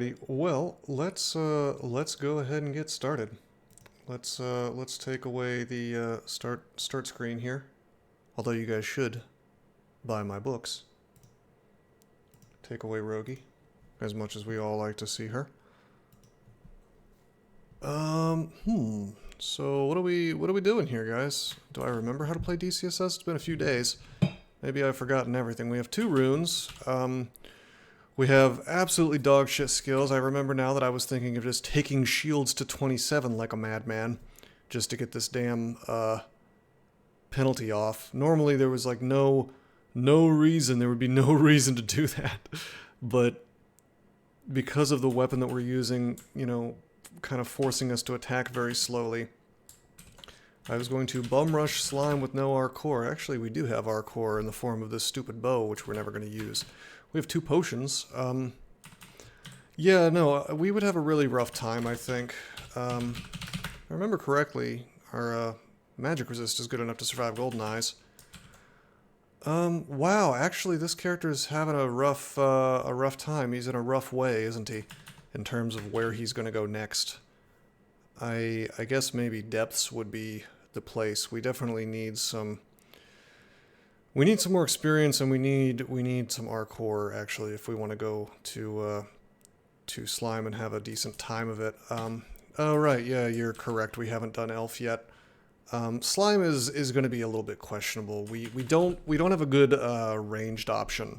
Alrighty, well, let's go ahead and get started. Let's take away the start screen here. Although you guys should buy my books. Take away Rogie, as much as we all like to see her. So what are we doing here, guys? Do I remember how to play DCSS? It's been a few days. Maybe I've forgotten everything. We have 2 runes. We have absolutely dog shit skills. I remember now that I was thinking of just taking shields to 27 like a madman, just to get this damn penalty off. Normally there was like no reason, there would be no reason to do that. But because of the weapon that we're using, you know, kind of forcing us to attack very slowly, I was going to bum rush slime with no Armataur. Actually, we do have Armataur in the form of this stupid bow, which we're never going to use. We have 2 potions. Yeah, no, we would have a really rough time, I think. If I remember correctly, our magic resist is good enough to survive golden eyes. Wow, actually this character is having a rough time. He's in a rough way, isn't he? In terms of where he's going to go next. I guess maybe depths would be the place. We definitely need some... We need some more experience, and we need some Armataur, actually, if we want to go to slime and have a decent time of it. Oh right, yeah, you're correct. We haven't done elf yet. Slime is going to be a little bit questionable. We don't have a good ranged option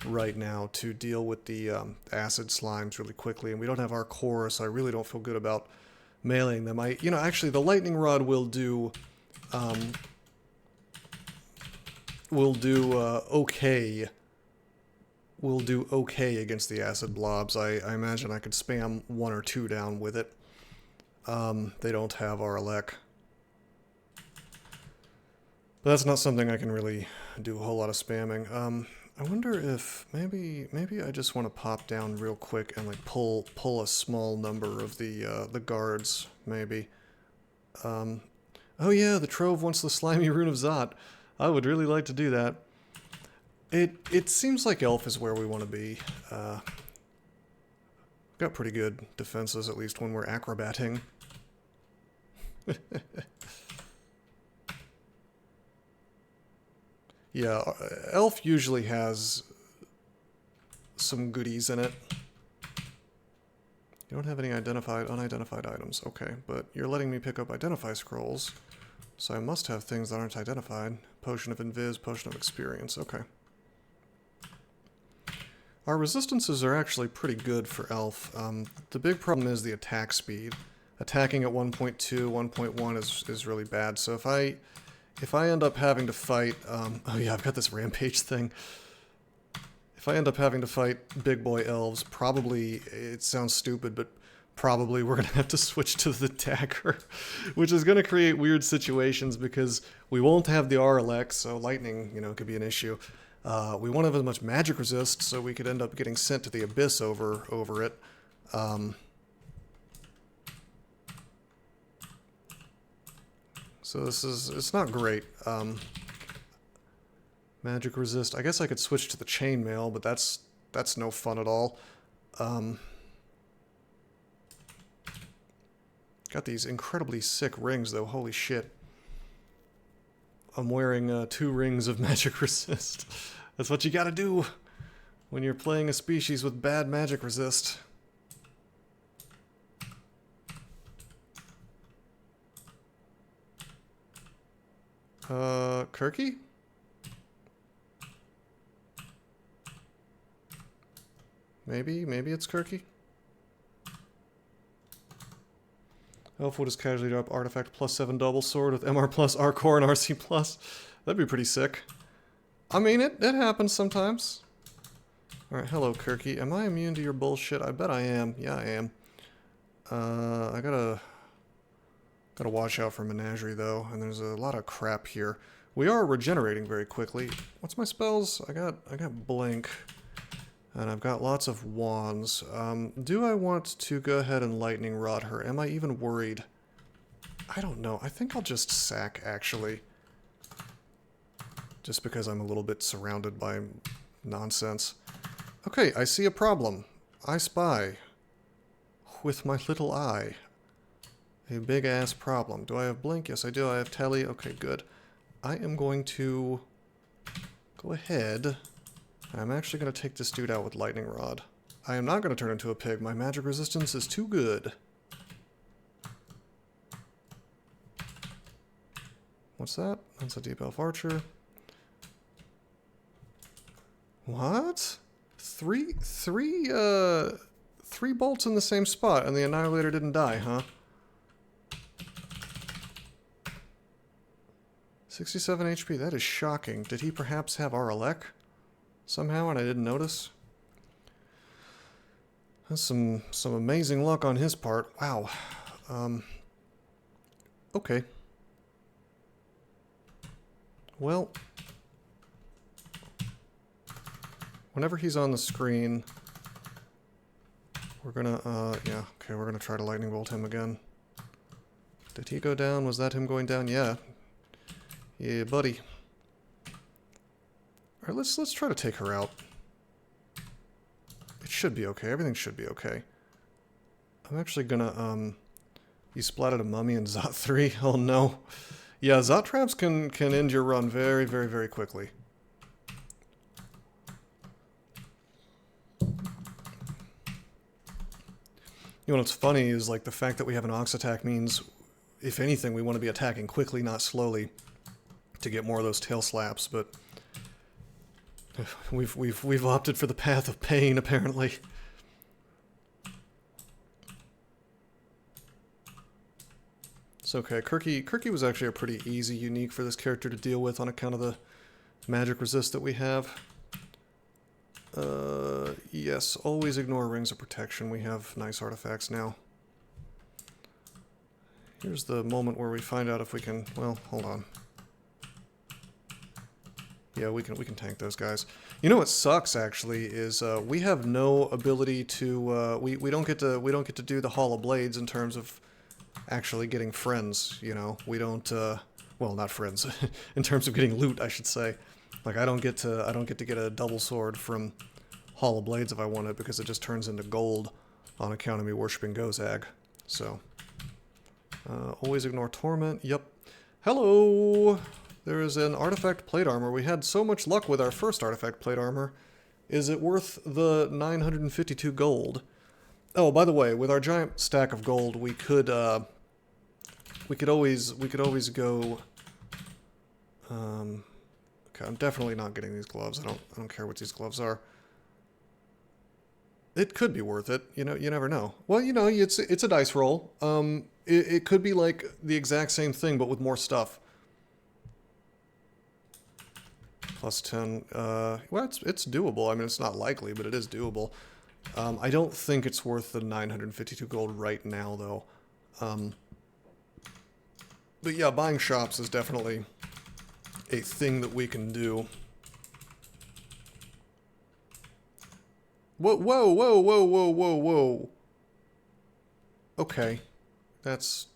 right now to deal with the acid slimes really quickly, and we don't have Armataur, so I really don't feel good about meleeing them. Actually, the lightning rod will do okay. Will do okay against the acid blobs. I imagine I could spam 1 or 2 down with it. They don't have Arlec. But that's not something I can really do a whole lot of spamming. I wonder if maybe I just want to pop down real quick and like pull a small number of the guards, maybe. Oh yeah, the Trove wants the slimy rune of Zot. I would really like to do that. It seems like elf is where we want to be. Got pretty good defenses, at least when we're acrobating. Yeah, elf usually has some goodies in it. You don't have any unidentified items. Okay, but you're letting me pick up identify scrolls, so I must have things that aren't identified. Potion of Invis, Potion of Experience. Okay. Our resistances are actually pretty good for elf. The big problem is the attack speed. Attacking at 1.2, 1.1 is really bad. So if I end up having to fight... oh yeah, I've got this rampage thing. If I end up having to fight big boy elves, probably, it sounds stupid, but probably we're going to have to switch to the dagger, which is going to create weird situations because we won't have the Arlec, so lightning, you know, could be an issue. We won't have as much magic resist, so we could end up getting sent to the abyss over it. So it's not great. Magic resist. I guess I could switch to the chainmail, but that's no fun at all. Got these incredibly sick rings, though. Holy shit. I'm wearing 2 rings of magic resist. That's what you gotta do when you're playing a species with bad magic resist. Kirky? Maybe it's Kirky? Elf will just casually drop artifact +7 double sword with MR plus Armataur and RC plus. That'd be pretty sick. I mean, it happens sometimes. Alright, hello Kirky. Am I immune to your bullshit? I bet I am. Yeah, I am. I gotta watch out for Menagerie though, and there's a lot of crap here. We are regenerating very quickly. What's my spells? I got Blink. And I've got lots of wands. Do I want to go ahead and lightning rod her? Am I even worried? I don't know. I think I'll just sack, actually. Just because I'm a little bit surrounded by nonsense. Okay, I see a problem. I spy. with my little eye. A big-ass problem. Do I have blink? Yes, I do. I have tele. Okay, good. I am going to go ahead. I'm actually going to take this dude out with lightning rod. I am not going to turn into a pig. My magic resistance is too good. What's that? That's a deep elf archer. What? Three bolts in the same spot, and the Annihilator didn't die, huh? 67 HP, that is shocking. Did he perhaps have Aralek somehow and I didn't notice? That's some amazing luck on his part. Wow. Okay. Well, whenever he's on the screen, we're gonna, yeah, okay, we're gonna try to lightning bolt him again. Did he go down? Was that him going down? Yeah. Yeah, buddy. Alright, let's try to take her out. It should be okay. Everything should be okay. I'm actually gonna, you splatted a mummy in Zot 3? Oh no. Yeah, Zot traps can end your run very, very, very quickly. You know what's funny is like the fact that we have an Ox attack means, if anything, we want to be attacking quickly, not slowly, to get more of those tail slaps, but we've opted for the path of pain, apparently. It's okay. Kirky was actually a pretty easy unique for this character to deal with on account of the magic resist that we have. Yes, always ignore rings of protection. We have nice artifacts now. Here's the moment where we find out if we can, well, hold on. Yeah, we can tank those guys. You know what sucks actually is we have no ability to we don't get to do the Hall of Blades in terms of actually getting friends, you know. We don't well, not friends. In terms of getting loot, I should say. Like I don't get to get a double sword from Hall of Blades if I want it because it just turns into gold on account of me worshipping Gozag. So always ignore torment. Yep. Hello. There is an artifact plate armor. We had so much luck with our first artifact plate armor. Is it worth the 952 gold? Oh, by the way, with our giant stack of gold, we could always go. Okay, I'm definitely not getting these gloves. I don't care what these gloves are. It could be worth it. You know, you never know. Well, you know, it's a dice roll. It could be like the exact same thing, but with more stuff. Plus 10. Well, it's doable. I mean, it's not likely, but it is doable. I don't think it's worth the 952 gold right now, though. But yeah, buying shops is definitely a thing that we can do. Whoa, whoa, whoa, whoa, whoa, whoa, whoa. Okay. That's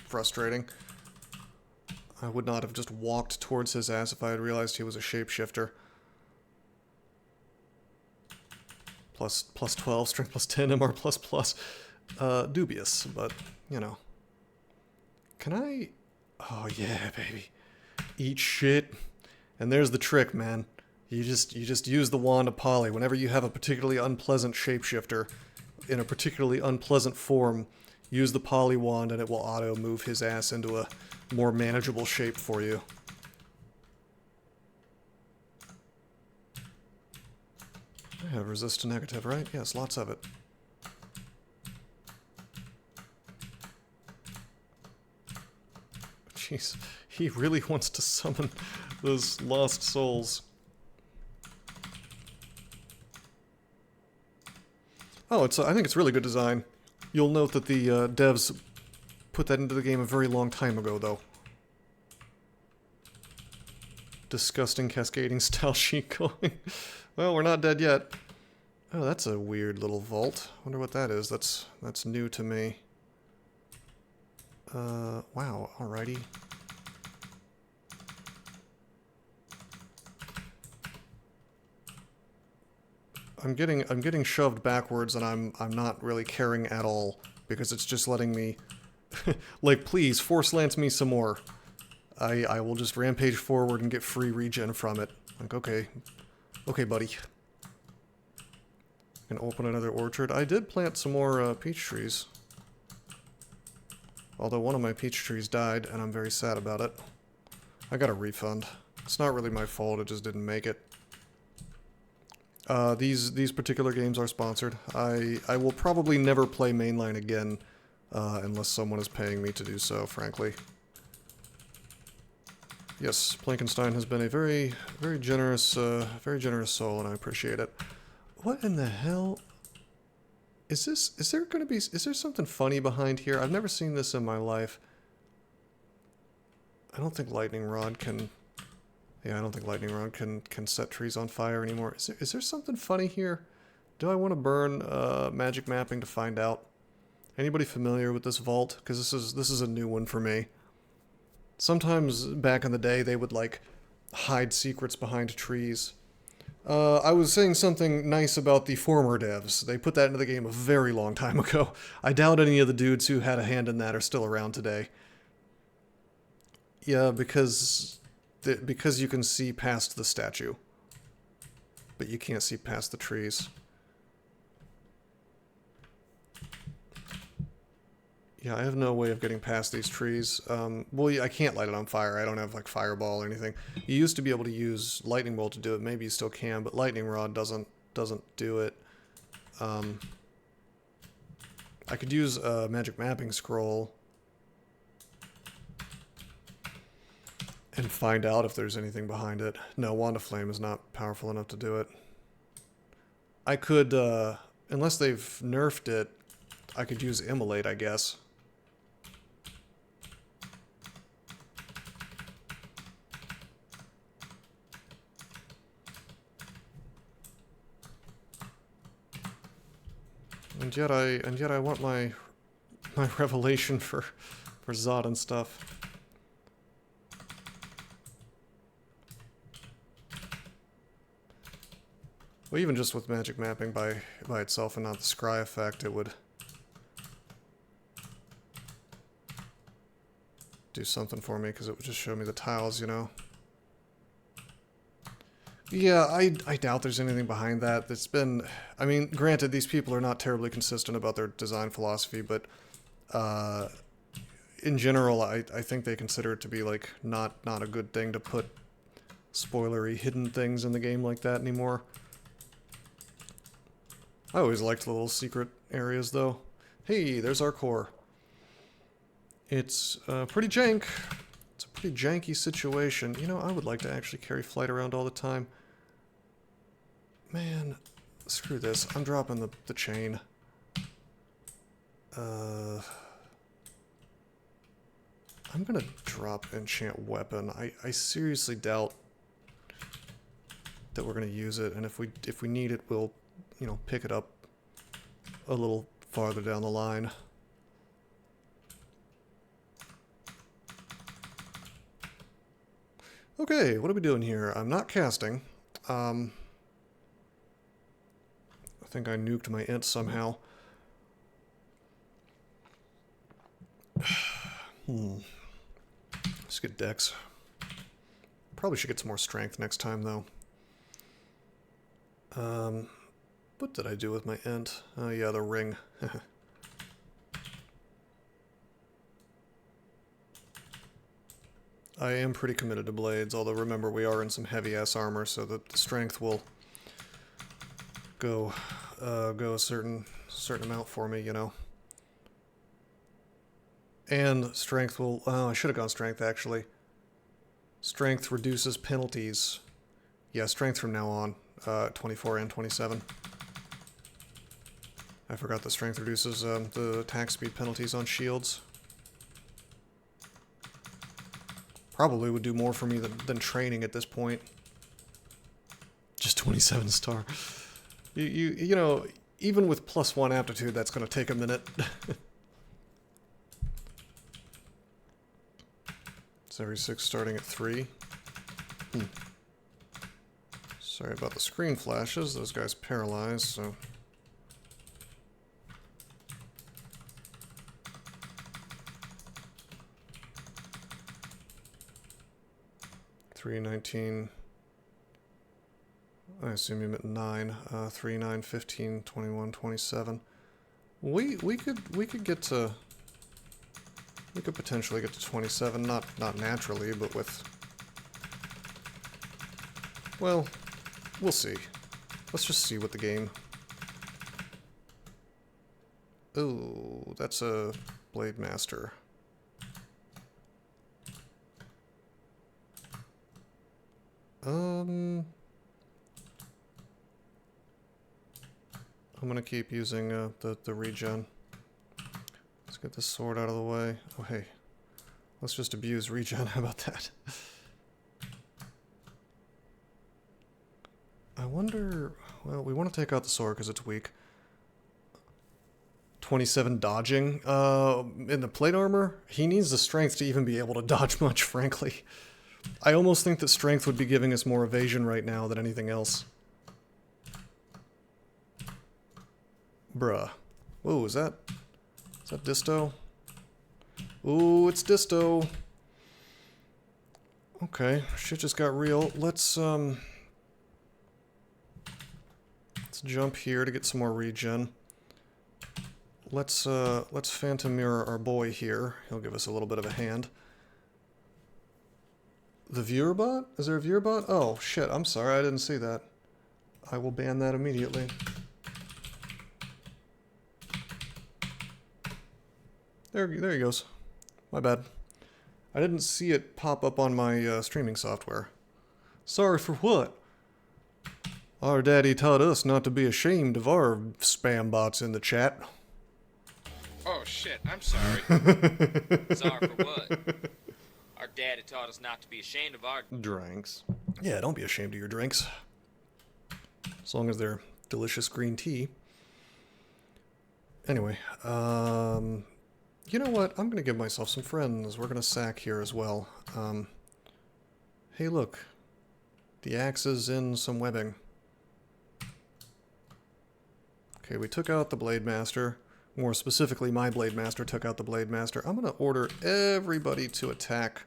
frustrating. I would not have just walked towards his ass if I had realized he was a shapeshifter. Plus 12, strength plus 10, MR plus plus. Dubious, but, you know. Can I... Oh, yeah, baby. Eat shit. And there's the trick, man. You just use the wand of Poly. Whenever you have a particularly unpleasant shapeshifter in a particularly unpleasant form, use the Poly wand and it will auto-move his ass into a more manageable shape for you. I have resist to negative, right? Yes, lots of it. Jeez, he really wants to summon those lost souls. Oh, I think it's really good design. You'll note that the devs put that into the game a very long time ago, though. Disgusting cascading style sheet going. Well, we're not dead yet. Oh, that's a weird little vault. Wonder what that is. That's new to me. Wow, alrighty. I'm getting shoved backwards, and I'm not really caring at all because it's just letting me, like, please force lance me some more. I will just rampage forward and get free regen from it. Like, okay, buddy. Can open another orchard. I did plant some more peach trees. Although one of my peach trees died, and I'm very sad about it. I got a refund. It's not really my fault, it just didn't make it. These particular games are sponsored. I will probably never play mainline again, unless someone is paying me to do so, frankly. Yes, Plankenstein has been a very generous soul, and I appreciate it. What in the hell? Is there something funny behind here? I've never seen this in my life. I don't think lightning rod can... Yeah, I don't think lightning rod can set trees on fire anymore. Is there something funny here? Do I want to burn magic mapping to find out? Anybody familiar with this vault? Because this is a new one for me. Sometimes back in the day they would like hide secrets behind trees. I was saying something nice about the former devs. They put that into the game a very long time ago. I doubt any of the dudes who had a hand in that are still around today. Yeah, because you can see past the statue. But you can't see past the trees. Yeah, I have no way of getting past these trees. Well, I can't light it on fire. I don't have, like, fireball or anything. You used to be able to use lightning bolt to do it. Maybe you still can, but lightning rod doesn't do it. I could use a magic mapping scroll and find out if there's anything behind it. No, Wand of Flame is not powerful enough to do it. I could, unless they've nerfed it, I could use Immolate, I guess. And yet I want my revelation for Zod and stuff. Well, even just with magic mapping by itself and not the scry effect, it would do something for me, because it would just show me the tiles, you know. Yeah, I doubt there's anything behind that. It's been... I mean, granted, these people are not terribly consistent about their design philosophy, but in general, I think they consider it to be, like, not a good thing to put spoilery hidden things in the game like that anymore. I always liked the little secret areas, though. Hey, there's our core. It's pretty jank. It's a pretty janky situation. You know, I would like to actually carry flight around all the time. Man, screw this. I'm dropping the chain. I'm gonna drop enchant weapon. I seriously doubt that we're gonna use it, and if we need it, we'll, you know, pick it up a little farther down the line. Okay, what are we doing here? I'm not casting. I think I nuked my int somehow. Let's get dex. Probably should get some more strength next time, though. What did I do with my int? Oh yeah, the ring. I am pretty committed to blades, although remember we are in some heavy-ass armor, so that the strength will go a certain amount for me, you know. And strength will... Oh, I should have gone strength, actually. Strength reduces penalties. Yeah, strength from now on. 24 and 27. I forgot that strength reduces the attack speed penalties on shields. Probably would do more for me than training at this point. Just 27 star. You know, even with +1 aptitude, that's going to take a minute. It's every 6 starting at 3. Sorry about the screen flashes. Those guys paralyzed, so... $3.19. I assume you meant 9. 3, 9, 15, 21, 27. We could get to... We could potentially get to 27, not naturally, but with... Well, we'll see. Let's just see what the game... Ooh, that's a Blade Master. I'm gonna keep using the regen. Let's get this sword out of the way. Oh, hey. Let's just abuse regen. How about that? I wonder... Well, we want to take out the sword because it's weak. 27 dodging. In the plate armor, he needs the strength to even be able to dodge much, frankly. I almost think that strength would be giving us more evasion right now than anything else. Bruh. Whoa, is that Disto? Ooh, it's Disto. Okay, shit just got real. Let's jump here to get some more regen. Let's Phantom Mirror our boy here. He'll give us a little bit of a hand. The viewer bot? Is there a viewer bot? Oh, shit, I'm sorry, I didn't see that. I will ban that immediately. There he goes. My bad. I didn't see it pop up on my streaming software. Sorry for what? Our daddy taught us not to be ashamed of our spam bots in the chat. Oh shit, I'm sorry. Sorry for what? Our daddy taught us not to be ashamed of our drinks. Yeah, don't be ashamed of your drinks. As long as they're delicious green tea. Anyway, you know what? I'm gonna give myself some friends. We're gonna sack here as well. Hey look. The axe is in some webbing. Okay, we took out the Blade Master. More specifically, my Blade Master took out the Blade Master. I'm gonna order everybody to attack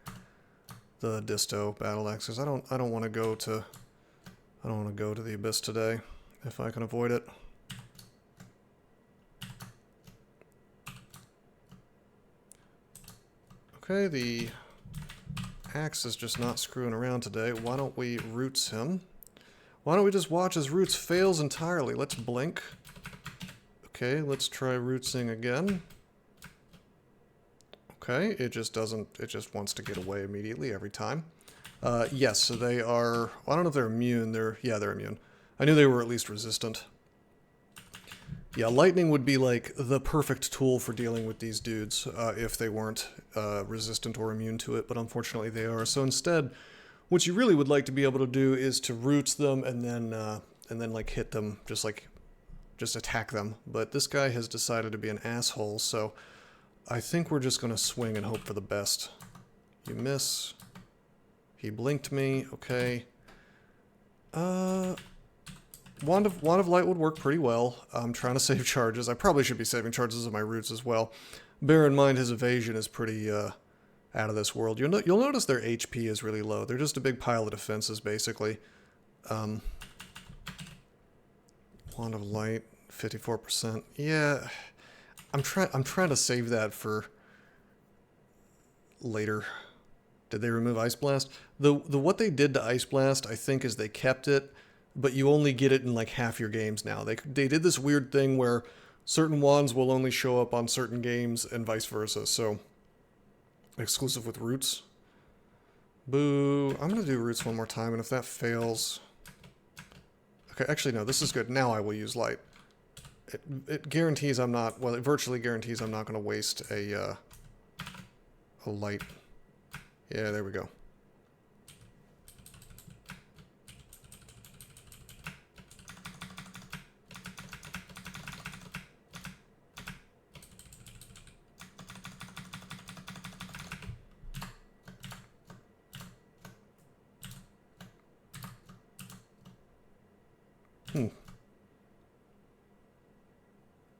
the Disto battle axes. I don't want to go to the Abyss today if I can avoid it. Okay, the axe is just not screwing around today. Why don't we roots him? Why don't we just watch as roots fails entirely? Let's blink. Okay, let's try rootsing again. Okay, it just doesn't, it just wants to get away immediately every time. Yes, so they are, well, I don't know if they're immune, yeah, they're immune. I knew they were at least resistant. Yeah, lightning would be like the perfect tool for dealing with these dudes if they weren't resistant or immune to it, but unfortunately they are. So instead, what you really would like to be able to do is to roots them and then like hit them, just attack them. But this guy has decided to be an asshole, so I think we're just going to swing and hope for the best. You miss. He blinked me. Okay. Wand of Light would work pretty well. I'm trying to save charges. I probably should be saving charges of my roots as well. Bear in mind his evasion is pretty out of this world. You'll notice their HP is really low. They're just a big pile of defenses, basically. Wand of Light, 54%. Yeah, I'm trying to save that for later. Did they remove Ice Blast? The what they did to Ice Blast, I think, is they kept it, but you only get it in like half your games now. They did this weird thing where certain wands will only show up on certain games and vice versa. So exclusive with roots. Boo. I'm gonna do roots one more time, and if that fails. Okay, actually, no, this is good. Now I will use light. It guarantees I'm not, well, it virtually guarantees I'm not going to waste a light. Yeah, there we go.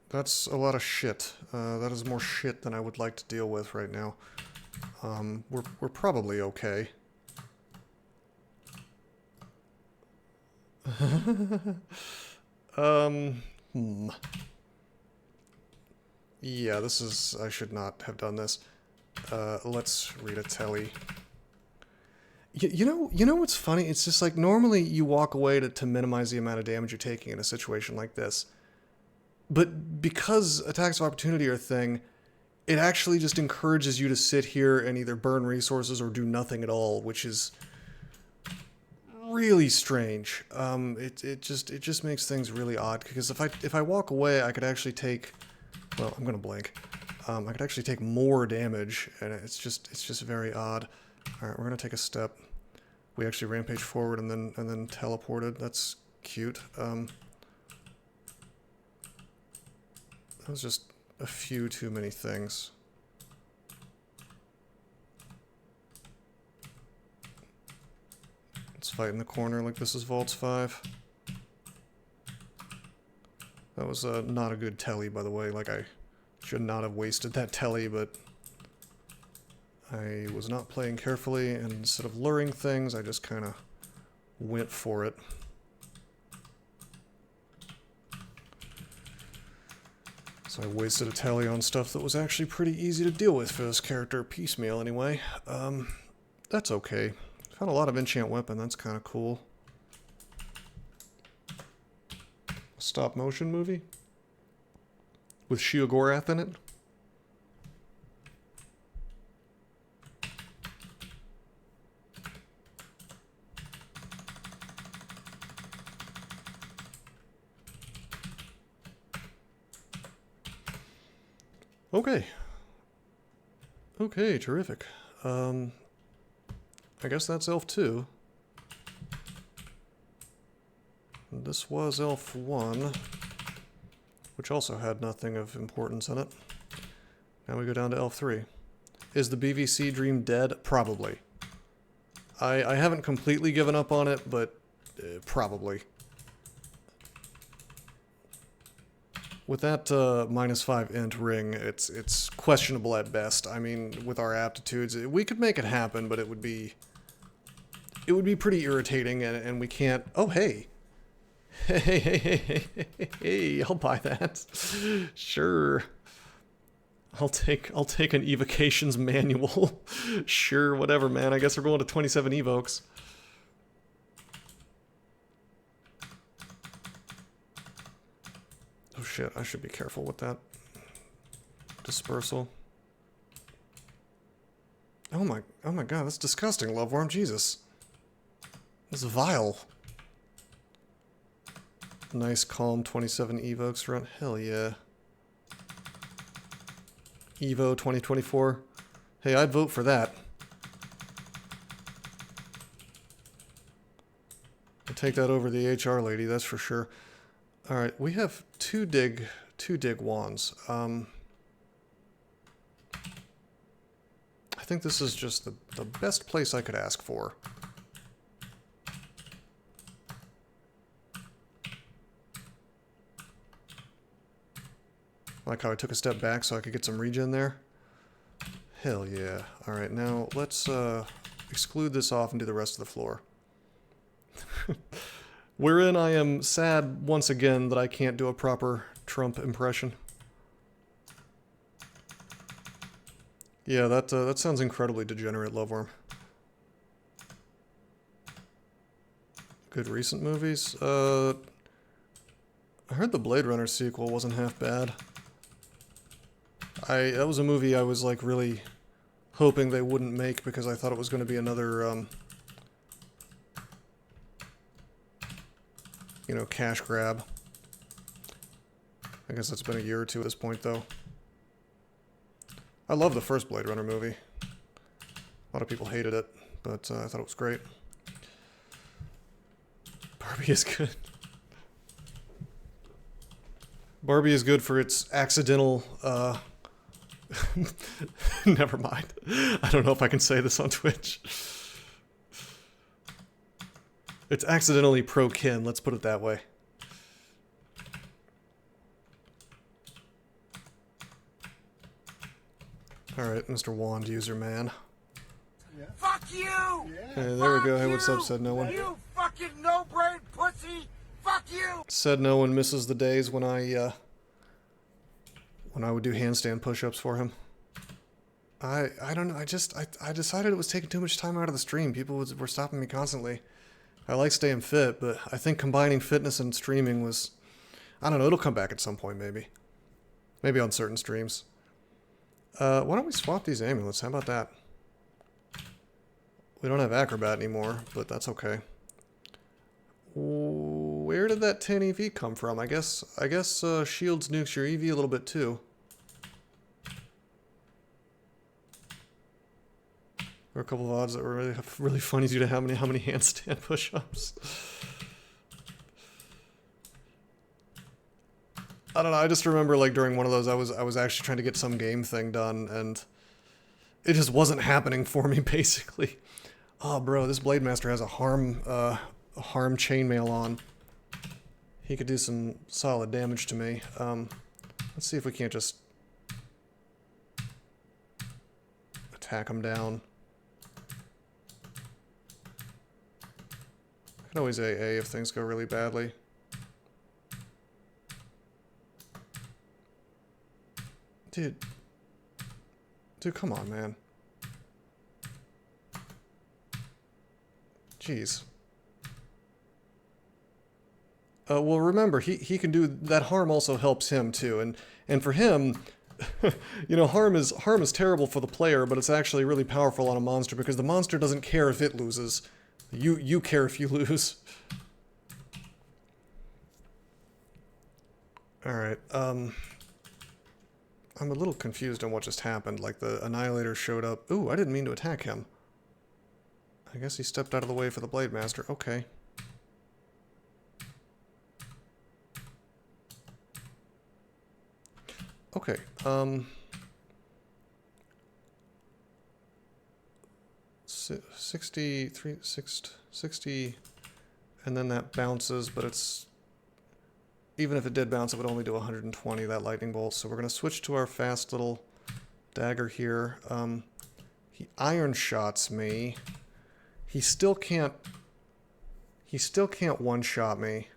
That's a lot of shit. That is more shit than I would like to deal with right now. We're probably okay. Yeah, this is... I should not have done this. Let's read a telly. You know what's funny? It's just like, normally you walk away to minimize the amount of damage you're taking in a situation like this. But because attacks of opportunity are a thing, it actually just encourages you to sit here and either burn resources or do nothing at all, which is really strange. It just makes things really odd, because if I walk away, I could actually take... Well, I'm gonna blink. I could actually take more damage, and it's just very odd. All right, we're gonna take a step. We actually rampage forward and then teleported. That's cute. That was just a few too many things. Let's fight in the corner like this is Vaults 5. That was not a good telly, by the way. Like, I should not have wasted that telly, but I was not playing carefully, and instead of luring things, I just kind of went for it. So I wasted a tally on stuff that was actually pretty easy to deal with for this character, piecemeal anyway. That's okay. Found a lot of enchant weapon, that's kind of cool. A stop motion movie? With Shiogorath in it? Okay. Okay, terrific. I guess that's Elf 2. This was Elf 1, which also had nothing of importance in it. Now we go down to Elf 3. Is the BVC dream dead? Probably. I haven't completely given up on it, but probably. With that -5 int ring, it's questionable at best. I mean, with our aptitudes, we could make it happen, but it would be pretty irritating, and we can't... Oh, hey! Hey, I'll buy that. Sure. I'll take an evocations manual. Sure, whatever, man. I guess we're going to 27 evokes. Oh shit, I should be careful with that dispersal. Oh my god, that's disgusting, Loveworm. Jesus. That's vile. Nice, calm 27 evokes run. Hell yeah. Evo 2024. Hey, I'd vote for that. I'll take that over the HR lady, that's for sure. Alright, we have two dig wands. I think this is just the best place I could ask for. Like how I took a step back so I could get some regen there. Hell yeah. Alright, now let's exclude this off and do the rest of the floor. Wherein I am sad once again that I can't do a proper Trump impression. Yeah, that sounds incredibly degenerate, Loveworm. Good recent movies? I heard the Blade Runner sequel wasn't half bad. That was a movie I was like really hoping they wouldn't make because I thought it was going to be another, you know, cash grab. I guess it's been a year or two at this point, though. I love the first Blade Runner movie. A lot of people hated it, but I thought it was great. Barbie is good. Barbie is good for its accidental, never mind. I don't know if I can say this on Twitch. It's accidentally pro-kin, let's put it that way. Alright, Mr. Wand User Man. Yeah. Fuck you! Hey, there we go. Hey, what's up, said no one? You fucking no-brain pussy! Fuck you! Said no one misses the days when I would do handstand push-ups for him. I don't know, I decided it was taking too much time out of the stream. People were stopping me constantly. I like staying fit, but I think combining fitness and streaming was... I don't know, it'll come back at some point, maybe. Maybe on certain streams. Why don't we swap these amulets? How about that? We don't have Acrobat anymore, but that's okay. Where did that 10 EV come from? I guess Shields nukes your EV a little bit too. There were a couple of odds that were really funny due to how many handstand push-ups. I don't know, I just remember like during one of those I was actually trying to get some game thing done and it just wasn't happening for me basically. Oh bro, this Blade Master has a harm chainmail on. He could do some solid damage to me. Let's see if we can't just attack him down. I can always AA if things go really badly. Dude, come on, man. Jeez. Well, remember, he can do that. Harm also helps him too, and for him, you know, harm is terrible for the player, but it's actually really powerful on a monster because the monster doesn't care if it loses. You care if you lose. All right. I'm a little confused on what just happened. Like, the Annihilator showed up. Ooh, I didn't mean to attack him. I guess he stepped out of the way for the Blade Master. Okay. Okay, 60, and then that bounces, but it's... Even if it did bounce, it would only do 120, that lightning bolt. So we're going to switch to our fast little dagger here. He iron shots me. He still can't one-shot me.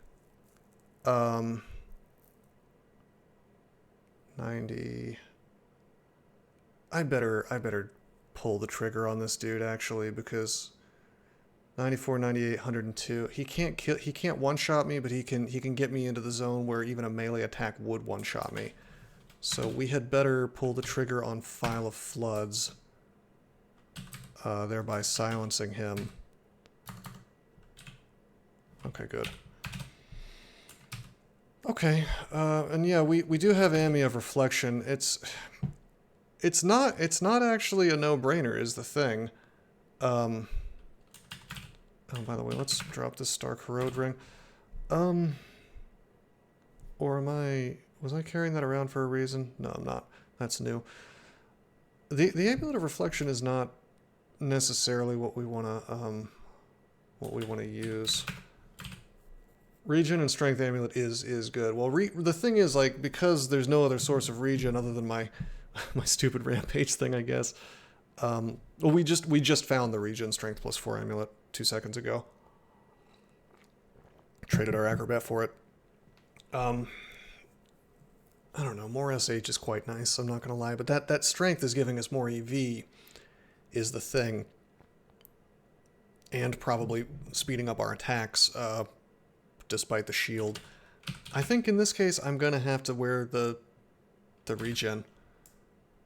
90. I better pull the trigger on this dude actually, because 94, 98, 102. He can't one-shot me, but he can get me into the zone where even a melee attack would one-shot me. So we had better pull the trigger on File of Floods, thereby silencing him. Okay, good. Okay, and yeah, we do have Ami of Reflection. It's not actually a no-brainer is the thing. Oh, by the way, let's drop this Star Corrode ring. Or was I carrying that around for a reason? No, I'm not. That's new. The Amulet of Reflection is not necessarily what we want to use. Regen and Strength Amulet is good. Well, the thing is, like, because there's no other source of regen other than my stupid Rampage thing, I guess. Well, we just found the Regen Strength +4 amulet 2 seconds ago. Traded our Acrobat for it. I don't know, more SH is quite nice, I'm not gonna lie, but that Strength is giving us more EV is the thing. And probably speeding up our attacks, despite the shield. I think in this case I'm gonna have to wear the regen.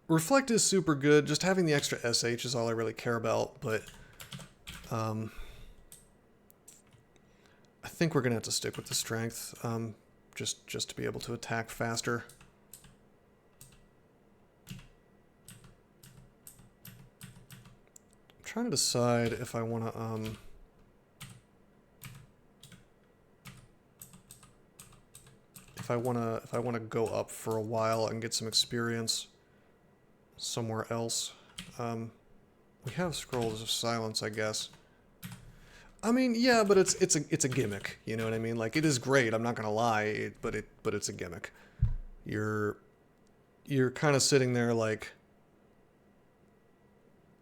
Reflect is super good, just having the extra SH is all I really care about, but I think we're gonna have to stick with the strength, just to be able to attack faster. I'm trying to decide if I wanna if I wanna go up for a while and get some experience somewhere else. We have Scrolls of Silence, I guess. I mean, yeah, but it's a gimmick. You know what I mean? Like, it is great. I'm not gonna lie, but it's a gimmick. You're kind of sitting there like,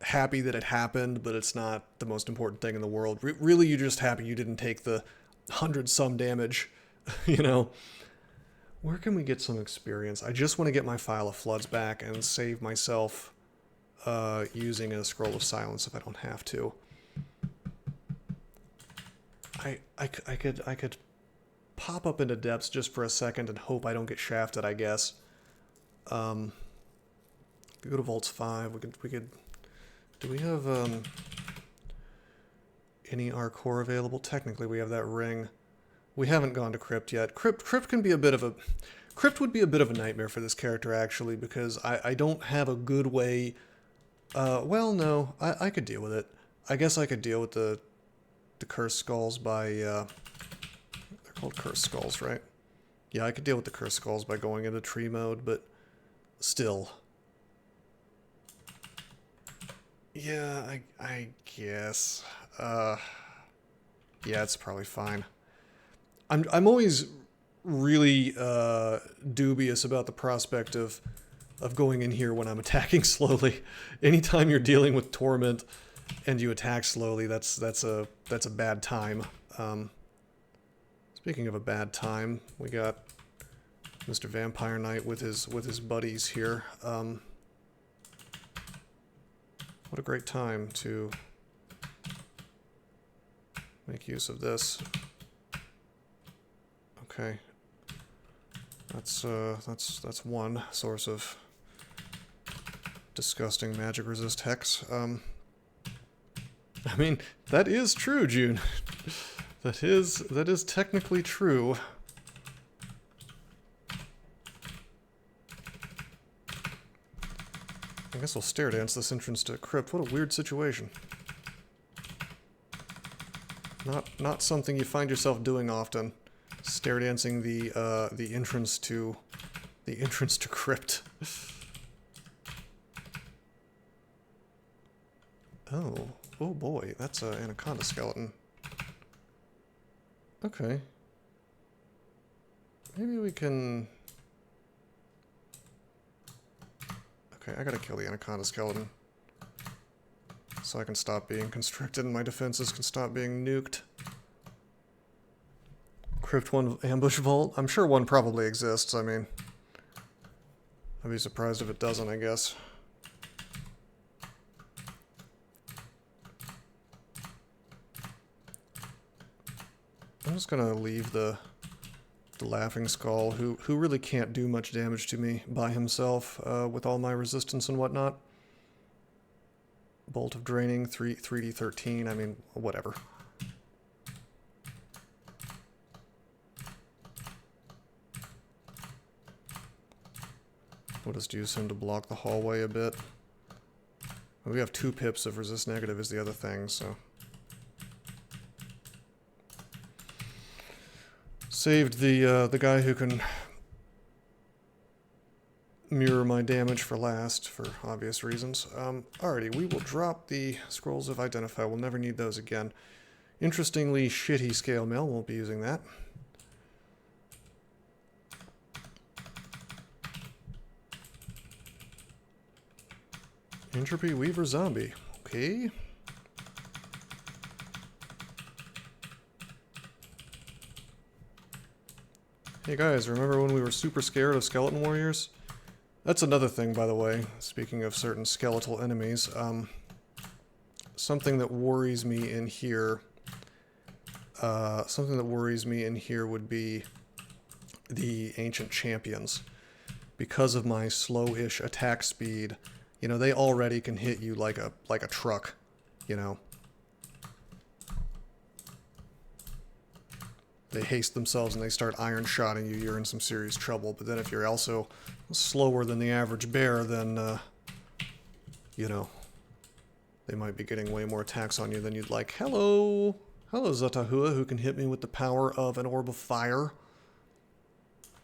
happy that it happened, but it's not the most important thing in the world. Really, you're just happy you didn't take the 100-some damage, you know? Where can we get some experience? I just want to get my File of Floods back and save myself using a Scroll of Silence if I don't have to. I could pop up into depths just for a second and hope I don't get shafted, I guess. We go to Vaults 5. We could. Do we have any Armataur available? Technically, we have that ring. We haven't gone to Crypt yet. Crypt can be a bit of a... Crypt would be a bit of a nightmare for this character, actually, because I don't have a good way... well, no. I could deal with it. I guess I could deal with the Cursed Skulls by... they're called Cursed Skulls, right? Yeah, I could deal with the Cursed Skulls by going into tree mode, but still... Yeah, I guess. Yeah, it's probably fine. I'm always really dubious about the prospect of going in here when I'm attacking slowly. Anytime you're dealing with torment and you attack slowly, that's a bad time. Speaking of a bad time, we got Mr. Vampire Knight with his buddies here. What a great time to make use of this. Okay, that's one source of disgusting magic resist hex. I mean, that is true, June. that is technically true. I guess I'll stare dance this entrance to Crypt. What a weird situation. Not something you find yourself doing often. Stare dancing the entrance to Crypt. Oh boy, that's an anaconda skeleton. Okay. Maybe we can... Okay, I gotta kill the anaconda skeleton. So I can stop being constricted and my defenses can stop being nuked. Crypt 1 ambush vault? I'm sure one probably exists, I mean... I'd be surprised if it doesn't, I guess. I'm just gonna leave the Laughing Skull, who really can't do much damage to me by himself, with all my resistance and whatnot. Bolt of Draining, 3d13, I mean, whatever. We'll just use him to block the hallway a bit. We have 2 pips of resist negative is the other thing, so... Saved the guy who can mirror my damage for last, for obvious reasons. Alrighty, we will drop the Scrolls of Identify. We'll never need those again. Interestingly, shitty scale mail. Won't be using that. Entropy Weaver Zombie. Okay. Hey guys, remember when we were super scared of skeleton warriors? That's another thing, by the way, speaking of certain skeletal enemies. Something that worries me in here... would be the Ancient Champions. Because of my slow-ish attack speed, you know, they already can hit you like a truck, you know. They haste themselves and they start iron shotting you, you're in some serious trouble. But then if you're also slower than the average bear, then, you know, they might be getting way more attacks on you than you'd like. Hello! Hello, Zatahua, who can hit me with the power of an orb of fire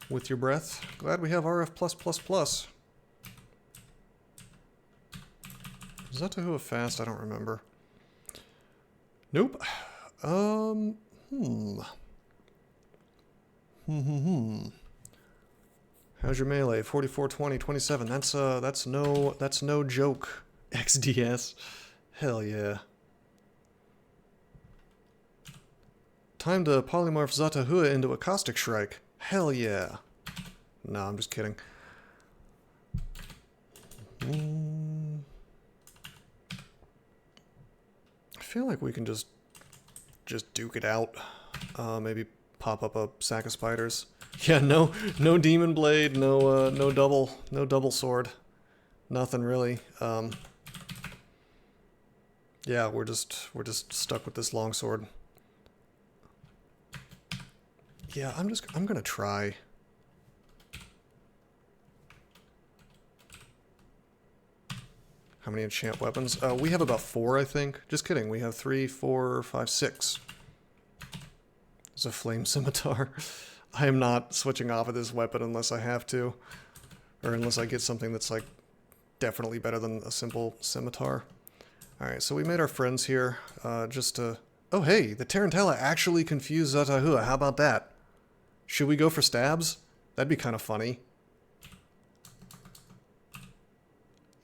with your breath. Glad we have RF+++. Is Zatahua fast? I don't remember. Nope. How's your melee? 44, 20, 27. That's no joke. XDS. Hell yeah. Time to polymorph Zatahua into a caustic shrike. Hell yeah. No, I'm just kidding. I feel like we can just duke it out. Maybe pop up a sack of spiders. Yeah, no demon blade, no double sword. Nothing really. Yeah, we're just stuck with this longsword. Yeah, I'm gonna try. How many enchant weapons? We have about 4, I think. Just kidding. We have 3, 4, 5, 6. There's a flame scimitar. I am not switching off of this weapon unless I have to. Or unless I get something that's, like, definitely better than a simple scimitar. Alright, so we made our friends here, just to... Oh, hey! The Tarantella actually confused Zatahua. How about that? Should we go for stabs? That'd be kind of funny.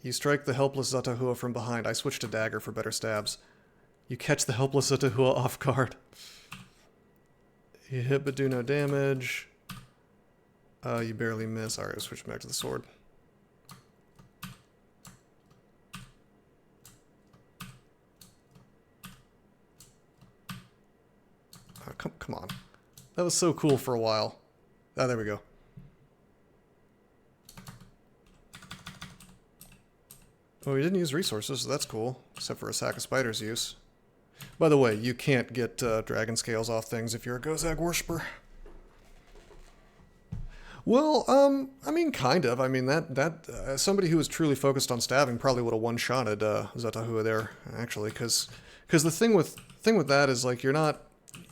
You strike the helpless Zatahua from behind. I switched to dagger for better stabs. You catch the helpless Zatahua off guard. You hit but do no damage. You barely miss. Alright, switch back to the sword. Come on. That was so cool for a while. Ah, there we go. Well, we didn't use resources, so that's cool. Except for a sack of spiders use. By the way, you can't get dragon scales off things if you're a Gozag worshipper. Well, I mean, kind of. I mean, somebody who was truly focused on stabbing probably would have one-shotted Zatahua there, actually, because the thing with that is, like, you're not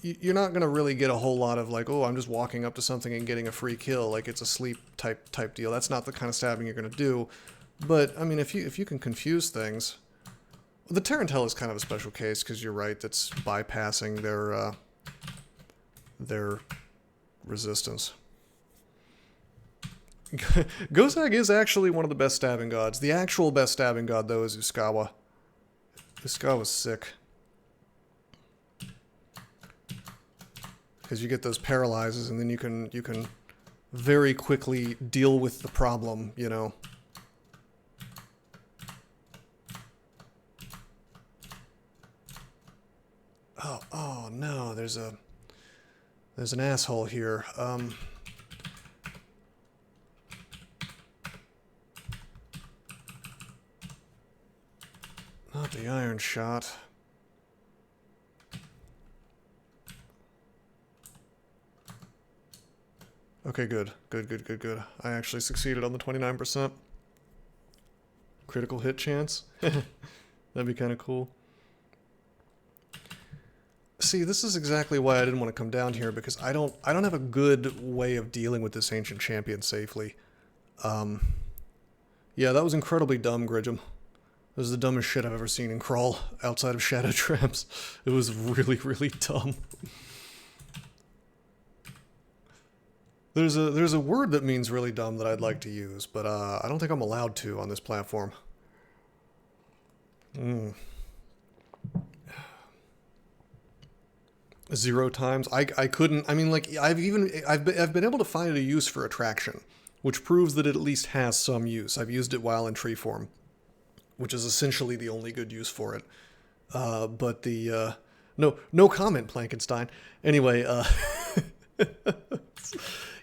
gonna really get a whole lot of, like, oh, I'm just walking up to something and getting a free kill, like it's a sleep type deal. That's not the kind of stabbing you're gonna do. But I mean, if you can confuse things, well, the Tarantella is kind of a special case because you're right. That's bypassing their resistance. Gozag is actually one of the best stabbing gods. The actual best stabbing god, though, is Uskawa. Uskawa's sick. Because you get those paralyzes, and then you can very quickly deal with the problem, you know. Oh no, there's an asshole here. Not the iron shot. Okay, good. Good. I actually succeeded on the 29%. Critical hit chance. That'd be kind of cool. See, this is exactly why I didn't want to come down here, because I don't have a good way of dealing with this ancient champion safely. Yeah, that was incredibly dumb, Gridgem. It was the dumbest shit I've ever seen in Crawl outside of Shadow Traps. It was really, really dumb. There's a word that means really dumb that I'd like to use, but I don't think I'm allowed to on this platform. 0 times. I couldn't. I mean, like, I've been able to find a use for attraction, which proves that it at least has some use. I've used it while in tree form, which is essentially the only good use for it. But the no comment, Plankenstein. Anyway,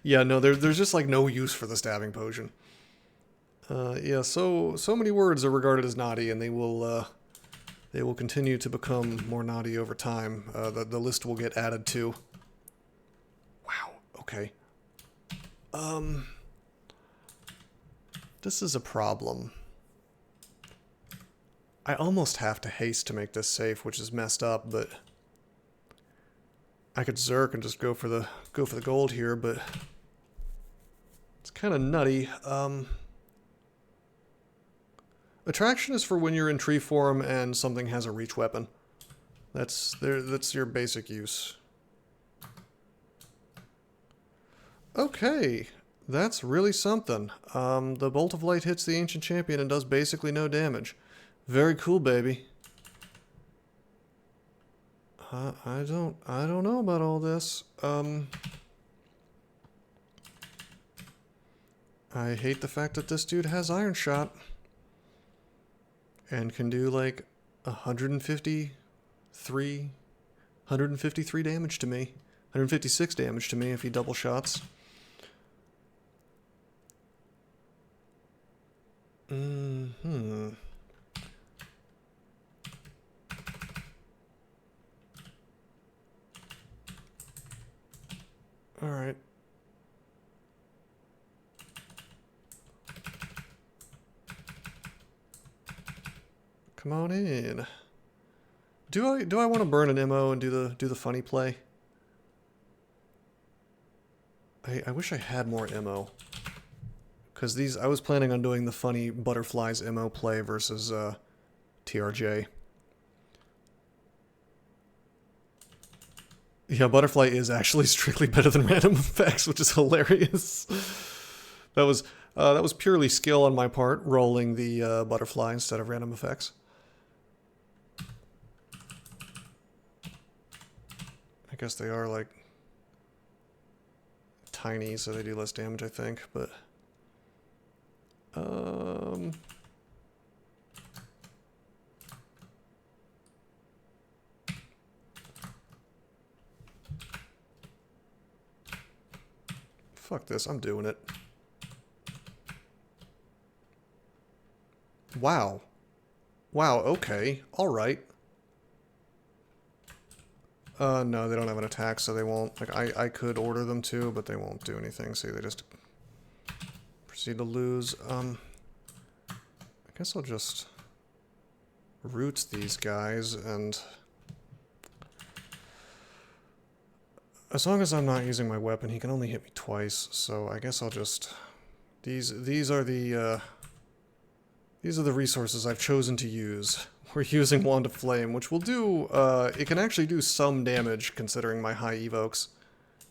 yeah, no, there's just like no use for the stabbing potion. Yeah, so many words are regarded as naughty, and they will continue to become more naughty over time. The list will get added to. Wow, okay. This is a problem. I almost have to haste to make this safe, which is messed up, but I could Zerk and just go for the gold here, but it's kind of nutty. Attraction is for when you're in tree form and something has a reach weapon. That's your basic use. Okay, that's really something. The Bolt of Light hits the Ancient Champion and does basically no damage. Very cool, baby. I don't know about all this. I hate the fact that this dude has Iron Shot and can do like 153 damage to me. 156 damage to me if he double shots. Mm-hmm. Alright. Come on in. Do I want to burn an MO and do the funny play? I wish I had more MO. Because I was planning on doing the funny butterflies MO play versus TRJ. Yeah, butterfly is actually strictly better than random effects, which is hilarious. That was purely skill on my part, rolling the butterfly instead of random effects. I guess they are like tiny, so they do less damage, I think, but fuck this, I'm doing it. Wow. Wow, okay. Alright. No, they don't have an attack, so they won't. Like, I could order them to, but they won't do anything, so they just proceed to lose. I guess I'll just root these guys, and as long as I'm not using my weapon, he can only hit me twice, so I guess I'll just... These are the resources I've chosen to use. We're using Wand of Flame, which will do, it can actually do some damage considering my high evokes.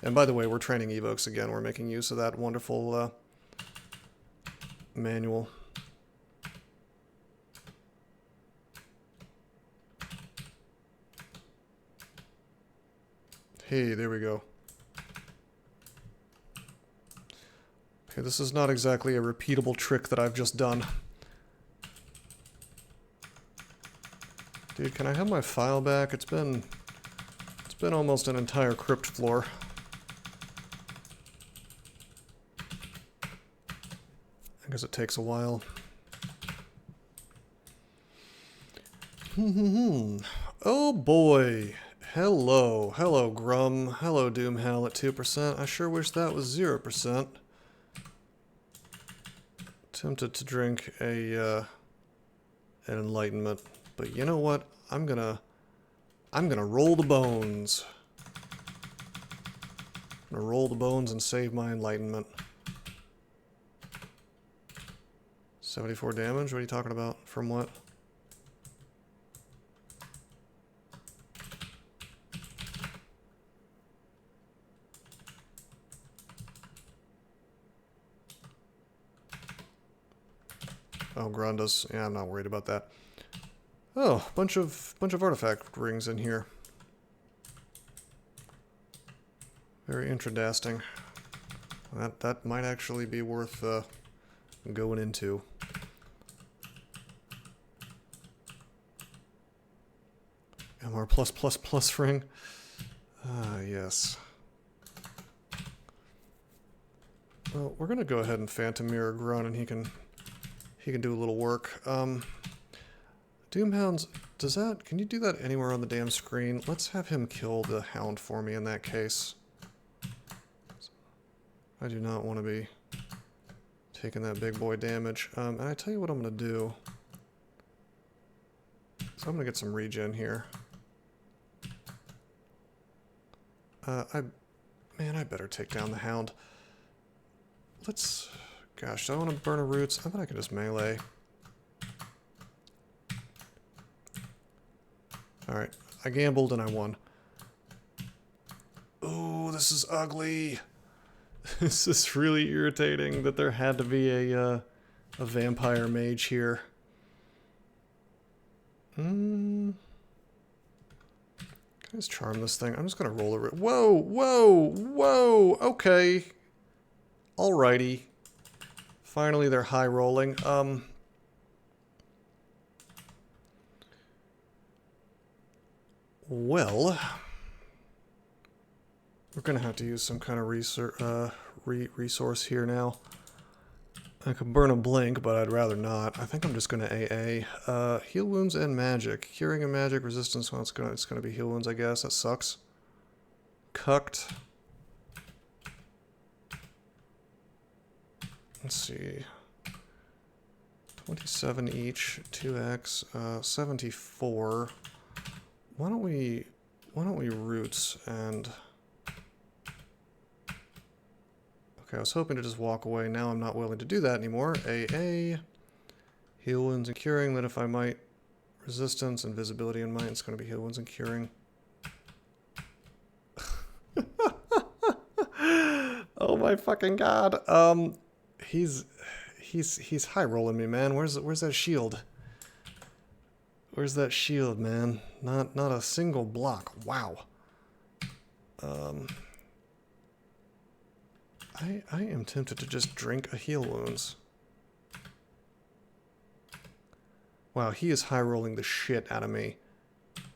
And by the way, we're training evokes again. We're making use of that wonderful manual. Hey, there we go. Okay, this is not exactly a repeatable trick that I've just done. Dude, can I have my file back? It's been almost an entire crypt floor. I guess it takes a while. Oh boy. Hello. Hello, Grum. Hello, Doomhell at 2%. I sure wish that was 0%. Tempted to drink an enlightenment. But you know what? I'm gonna roll the bones. I'm gonna roll the bones and save my enlightenment. 74 damage? What are you talking about? From what? Oh, Grundus. Yeah, I'm not worried about that. Oh, bunch of artifact rings in here. Very interesting. That might actually be worth going into. MR+++ ring. Ah, yes. Well, we're gonna go ahead and Phantom Mirror Grun, and he can do a little work. Doomhounds, can you do that anywhere on the damn screen? Let's have him kill the hound for me in that case. I do not want to be taking that big boy damage. And I tell you what I'm going to do. So I'm going to get some regen here. Man, I better take down the hound. Gosh, do I want to burn a roots? I bet I could just melee. Alright, I gambled and I won. Ooh, this is ugly. This is really irritating that there had to be a vampire mage here. Can I just charm this thing? I'm just gonna roll it. Whoa, whoa, whoa! Okay. Alrighty. Finally, they're high rolling. Well, we're gonna have to use some kind of resource here now. I could burn a blink, but I'd rather not. I think I'm just gonna AA. Heal wounds and magic. Curing and magic resistance. Well, it's gonna be heal wounds, I guess. That sucks. Cucked. Let's see. 27 each. 2x. 74. Why don't we roots and... Okay, I was hoping to just walk away. Now I'm not willing to do that anymore. AA. Heal wounds and curing. Then if I might, resistance and visibility and might. It's going to be heal wounds and curing. Oh my fucking god. He's high rolling me, man. Where's that shield? Where's that shield, man? Not a single block. Wow. I am tempted to just drink a heal wounds. Wow, he is high rolling the shit out of me.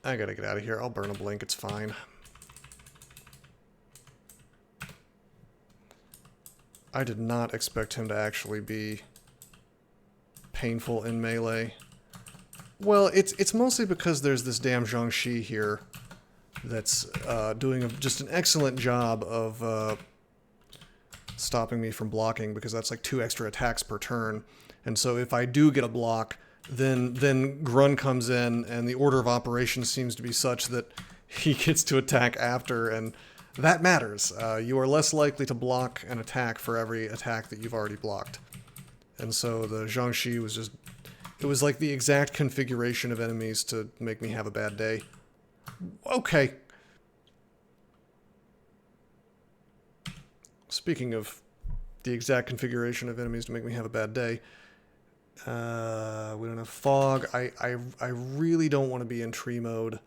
I gotta get out of here. I'll burn a blink. It's fine. I did not expect him to actually be painful in melee. Well, it's mostly because there's this damn Zhangxi here that's doing just an excellent job of stopping me from blocking, because that's like 2 extra attacks per turn. And so if I do get a block, then Grun comes in, and the order of operations seems to be such that he gets to attack after, and that matters. You are less likely to block an attack for every attack that you've already blocked. And so the Zhangxi was just... It was like the exact configuration of enemies to make me have a bad day. Okay. Speaking of the exact configuration of enemies to make me have a bad day, we don't have fog. I really don't want to be in tree mode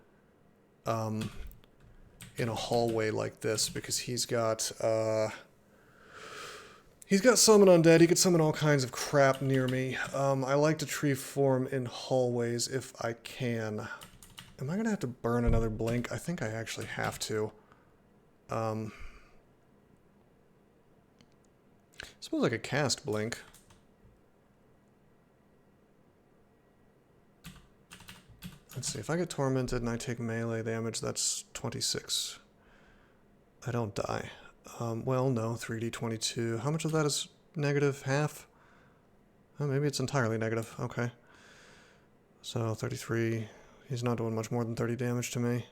in a hallway like this, because he's got summon undead. He could summon all kinds of crap near me. I like to tree form in hallways if I can. Am I going to have to burn another blink? I think I actually have to. Suppose I could cast blink. Let's see, if I get tormented and I take melee damage, that's 26. I don't die. Well, no, 3d22. How much of that is negative? Half? Oh, maybe it's entirely negative. Okay. So, 33. He's not doing much more than 30 damage to me.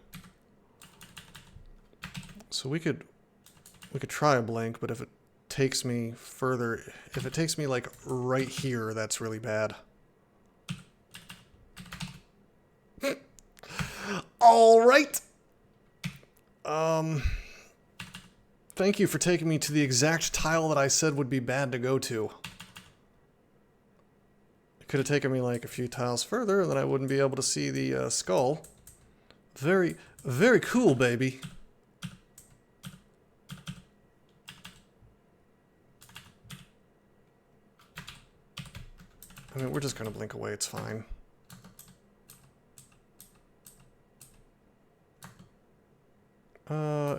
So we could try a blink, but if it takes me further, if it takes me like right here, that's really bad. All right. Thank you for taking me to the exact tile that I said would be bad to go to. It could have taken me like a few tiles further, and then I wouldn't be able to see the skull. Very, very cool, baby. I mean, we're just gonna blink away, it's fine.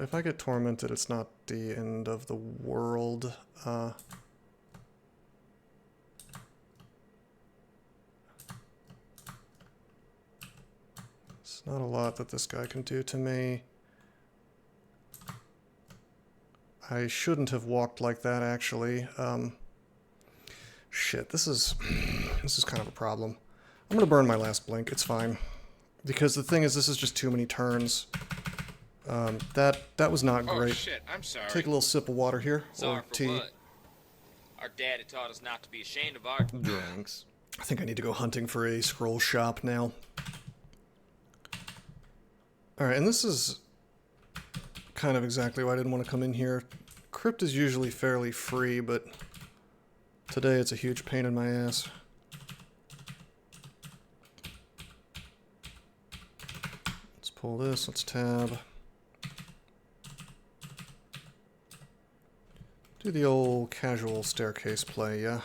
If I get tormented, it's not the end of the world. It's not a lot that this guy can do to me. I shouldn't have walked like that, actually. Shit, this is kind of a problem. I'm gonna burn my last blink, it's fine. Because the thing is, this is just too many turns. That was not great. Oh shit, I'm sorry. Take a little sip of water here, Sorry or for tea. what? Our daddy taught us not to be ashamed of our Drinks. I think I need to go hunting for a scroll shop now. Alright, and this is kind of exactly why I didn't want to come in here. Crypt is usually fairly free, but today it's a huge pain in my ass. pull this. Let's tab. Do the old casual staircase play, yeah?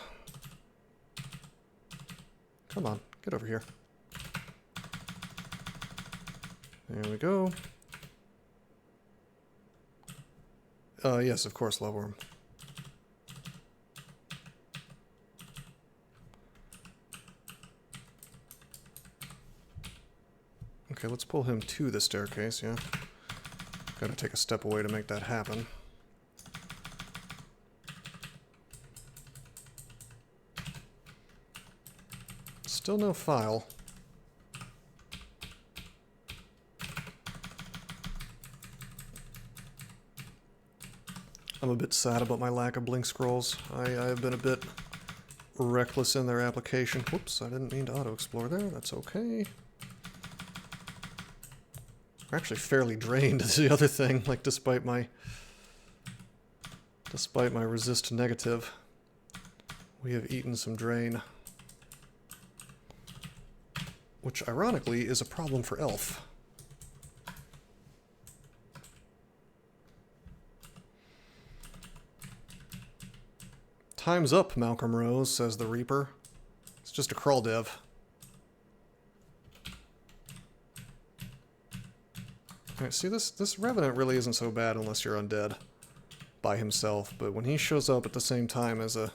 Come on, get over here. There we go. Yes, of course, love worm. Okay, let's pull him to the staircase, yeah. Gotta take a step away to make that happen. Still no file. I'm a bit sad about my lack of blink scrolls. I have been a bit reckless in their application. Whoops, I didn't mean to auto-explore there. That's okay. We're actually fairly drained is the other thing, like despite my resist negative. We have eaten some drain. Which, ironically, is a problem for Elf. Time's up, Malcolm Rose, says the Reaper. It's just a crawl dev. Alright, see, this Revenant really isn't so bad unless you're undead by himself, but when he shows up at the same time as a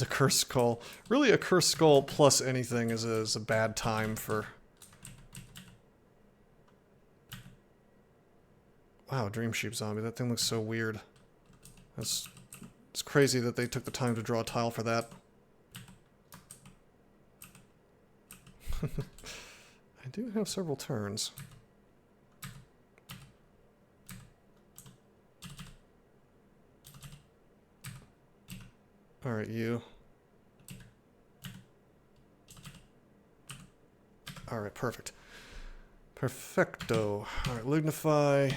Cursed Skull, really a Cursed Skull plus anything is a bad time for... Wow, Dream Sheep Zombie, that thing looks so weird. It's crazy that they took the time to draw a tile for that. I do have several turns. Alright, you. Alright, perfect. Perfecto. Alright, Lignify.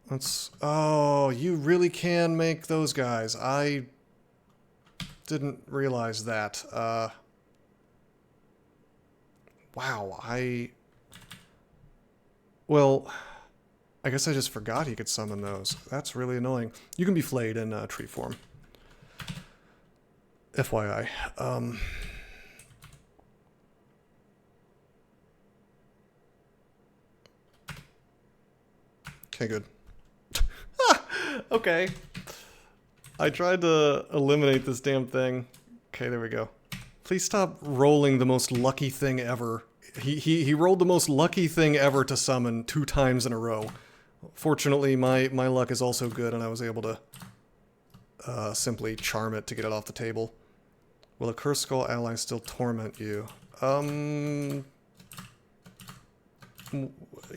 Let's... Oh, you really can make those guys. I didn't realize that. Wow, Well, I guess I just forgot he could summon those. That's really annoying. You can be flayed in tree form. FYI. Okay, good. Okay. I tried to eliminate this damn thing. Okay, there we go. Please stop rolling the most lucky thing ever. He rolled the most lucky thing ever to summon 2 times in a row. Fortunately, my luck is also good, and I was able to simply charm it to get it off the table. Will a Cursed Skull ally still torment you?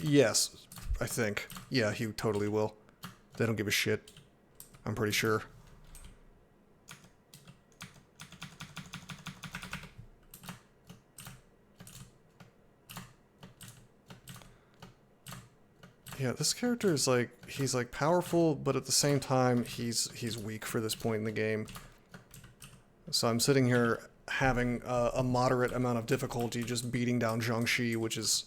Yes, I think. Yeah, he totally will. They don't give a shit. I'm pretty sure. Yeah, this character is like, he's like powerful, but at the same time, he's weak for this point in the game. So I'm sitting here having a moderate amount of difficulty just beating down Zhangxi, which is...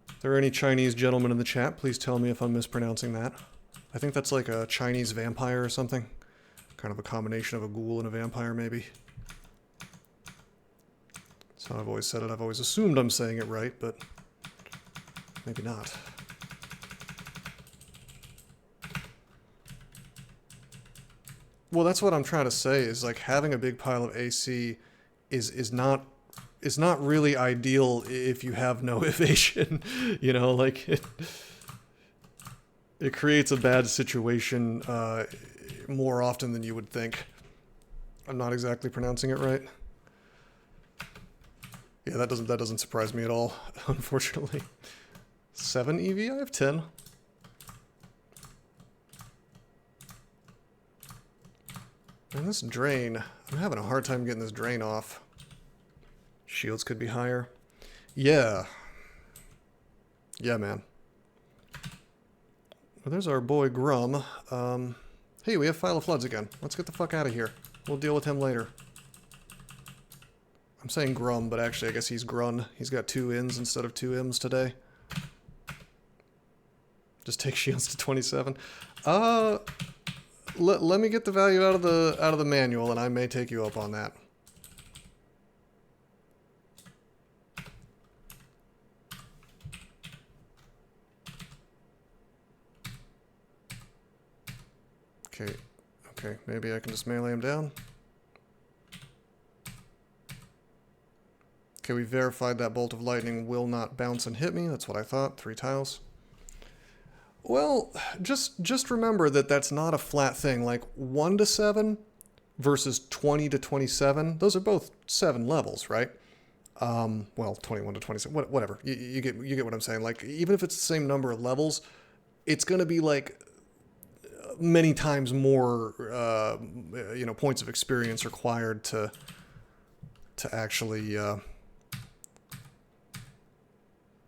If there are any Chinese gentlemen in the chat, please tell me if I'm mispronouncing that. I think that's like a Chinese vampire or something. Kind of a combination of a ghoul and a vampire, maybe. So I've always said it. I've always assumed I'm saying it right, but maybe not. Well, that's what I'm trying to say, is like having a big pile of AC is not really ideal if you have no evasion. You know, like it creates a bad situation more often than you would think. I'm not exactly pronouncing it right. Yeah, that doesn't surprise me at all, unfortunately. 7 EV? I have 10. And this drain, I'm having a hard time getting this drain off. Shields could be higher. Yeah. Yeah, man. Well, there's our boy Grum. Hey, we have File of Floods again. Let's get the fuck out of here. We'll deal with him later. I'm saying Grum, but actually I guess he's Grun. He's got 2 N's instead of 2 M's today. Just take shields to 27. Let me get the value out of the manual, and I may take you up on that. Okay, maybe I can just melee him down. Okay, we verified that bolt of lightning will not bounce and hit me. That's what I thought. 3 tiles. Well, just remember that that's not a flat thing. Like 1 to 7 versus 20 to 27. Those are both 7 levels, right? Well, 21 to 27. Whatever. You get what I'm saying. Like even if it's the same number of levels, it's going to be like many times more, points of experience required to actually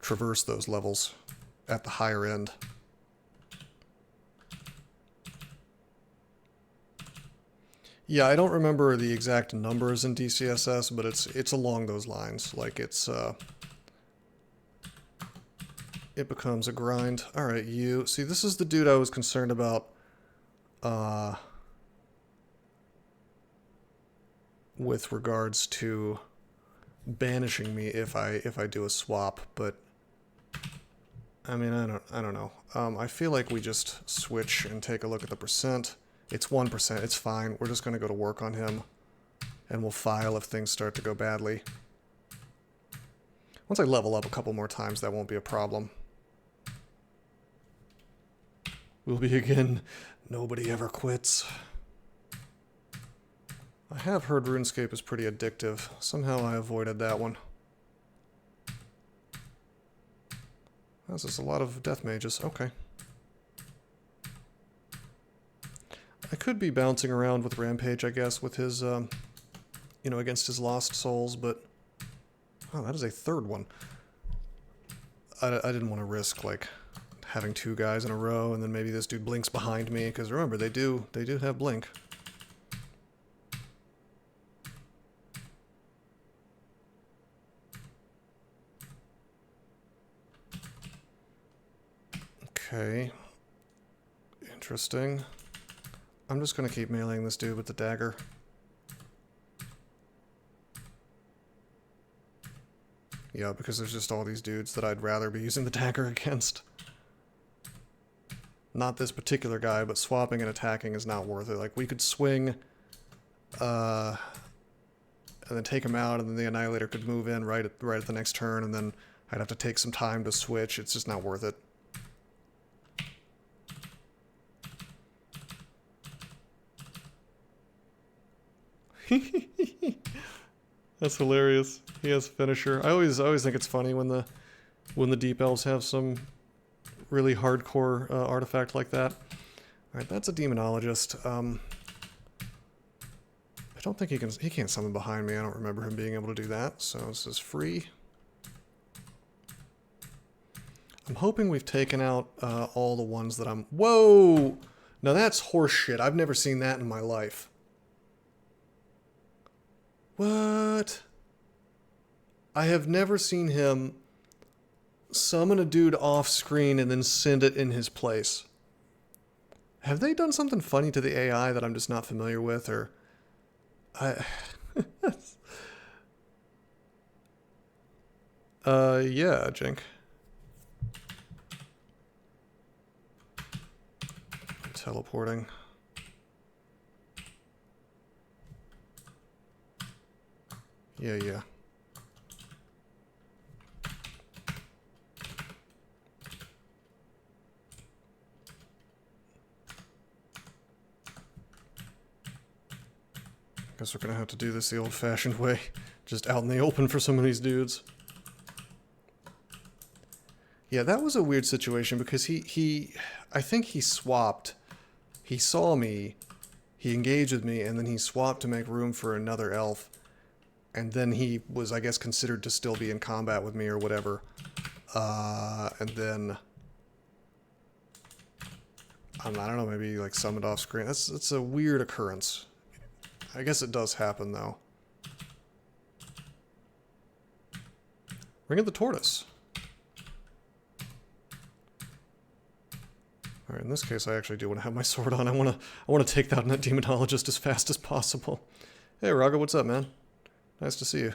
traverse those levels at the higher end. Yeah, I don't remember the exact numbers in DCSS, but it's along those lines. Like it becomes a grind. All right, you see, this is the dude I was concerned about. With regards to banishing me if I do a swap, but I mean I don't know. I feel like we just switch and take a look at the percent. It's 1%. It's fine. We're just going to go to work on him, and we'll file if things start to go badly. Once I level up a couple more times, that won't be a problem. We'll be again. Nobody ever quits. I have heard RuneScape is pretty addictive. Somehow I avoided that one. This is a lot of death mages. Okay. I could be bouncing around with Rampage, I guess, with his, against his Lost Souls, but... Oh, that is a 3rd one. I didn't want to risk, like, having 2 guys in a row, and then maybe this dude blinks behind me, because remember, they do have blink. Okay. Interesting. I'm just going to keep meleeing this dude with the dagger. Yeah, because there's just all these dudes that I'd rather be using the dagger against. Not this particular guy, but swapping and attacking is not worth it. Like, we could swing, and then take him out, and then the Annihilator could move in right at the next turn, and then I'd have to take some time to switch. It's just not worth it. That's hilarious. He has finisher. I always think it's funny when the Deep Elves have some really hardcore artifact like that. Alright, that's a Demonologist. I don't think he can't summon behind me. I don't remember him being able to do that, so this is free. I'm hoping we've taken out all the ones that I'm... Whoa! Now that's horse shit. I've never seen that in my life. What? I have never seen him summon a dude off screen and then send it in his place. Have they done something funny to the AI that I'm just not familiar with, or... yeah, Jink. Teleporting. Yeah. Guess we're gonna have to do this the old-fashioned way. Just out in the open for some of these dudes. Yeah, that was a weird situation because I think he swapped. He saw me, he engaged with me, and then he swapped to make room for another elf. And then he was, I guess, considered to still be in combat with me or whatever. And then... I don't know, maybe like summoned off screen. That's a weird occurrence. I guess it does happen, though. Ring of the Tortoise. Alright, in this case I actually do want to have my sword on. I want to take out that demonologist as fast as possible. Hey Raga, what's up, man? Nice to see you.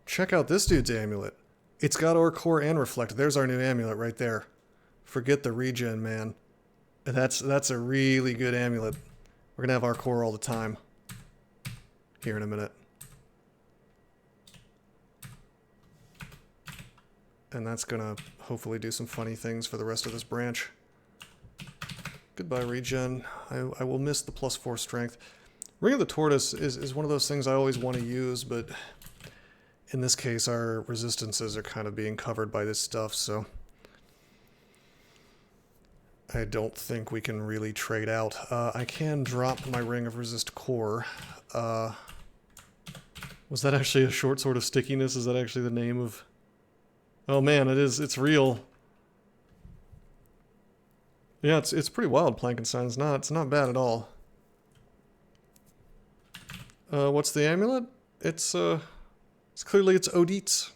Check out this dude's amulet. It's got Ore Core and Reflect. There's our new amulet right there. Forget the regen, man. That's a really good amulet. We're gonna have our core all the time. Here in a minute. And that's gonna hopefully do some funny things for the rest of this branch. Goodbye, regen. I will miss the +4 strength. Ring of the Tortoise is one of those things I always want to use, but in this case our resistances are kind of being covered by this stuff, so I don't think we can really trade out. I can drop my Ring of Resist Core. Was that actually a short sword of stickiness? Is that actually the name of... Oh man, it is. It's real. Yeah, it's pretty wild, Plankenstein. It's not bad at all. What's the amulet? It's clearly it's Odit's.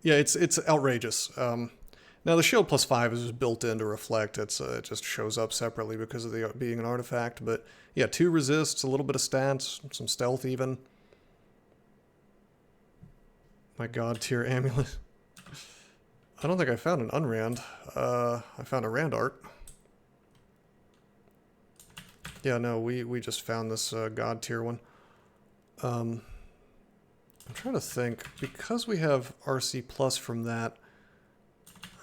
Yeah, it's outrageous. Now the shield +5 is just built in to reflect. It just shows up separately because of the being an artifact. But yeah, 2 resists, a little bit of stats, some stealth even. My god tier amulet. I don't think I found an unrand. I found a rand art. Yeah, no, we just found this god tier one. I'm trying to think, because we have RC plus from that,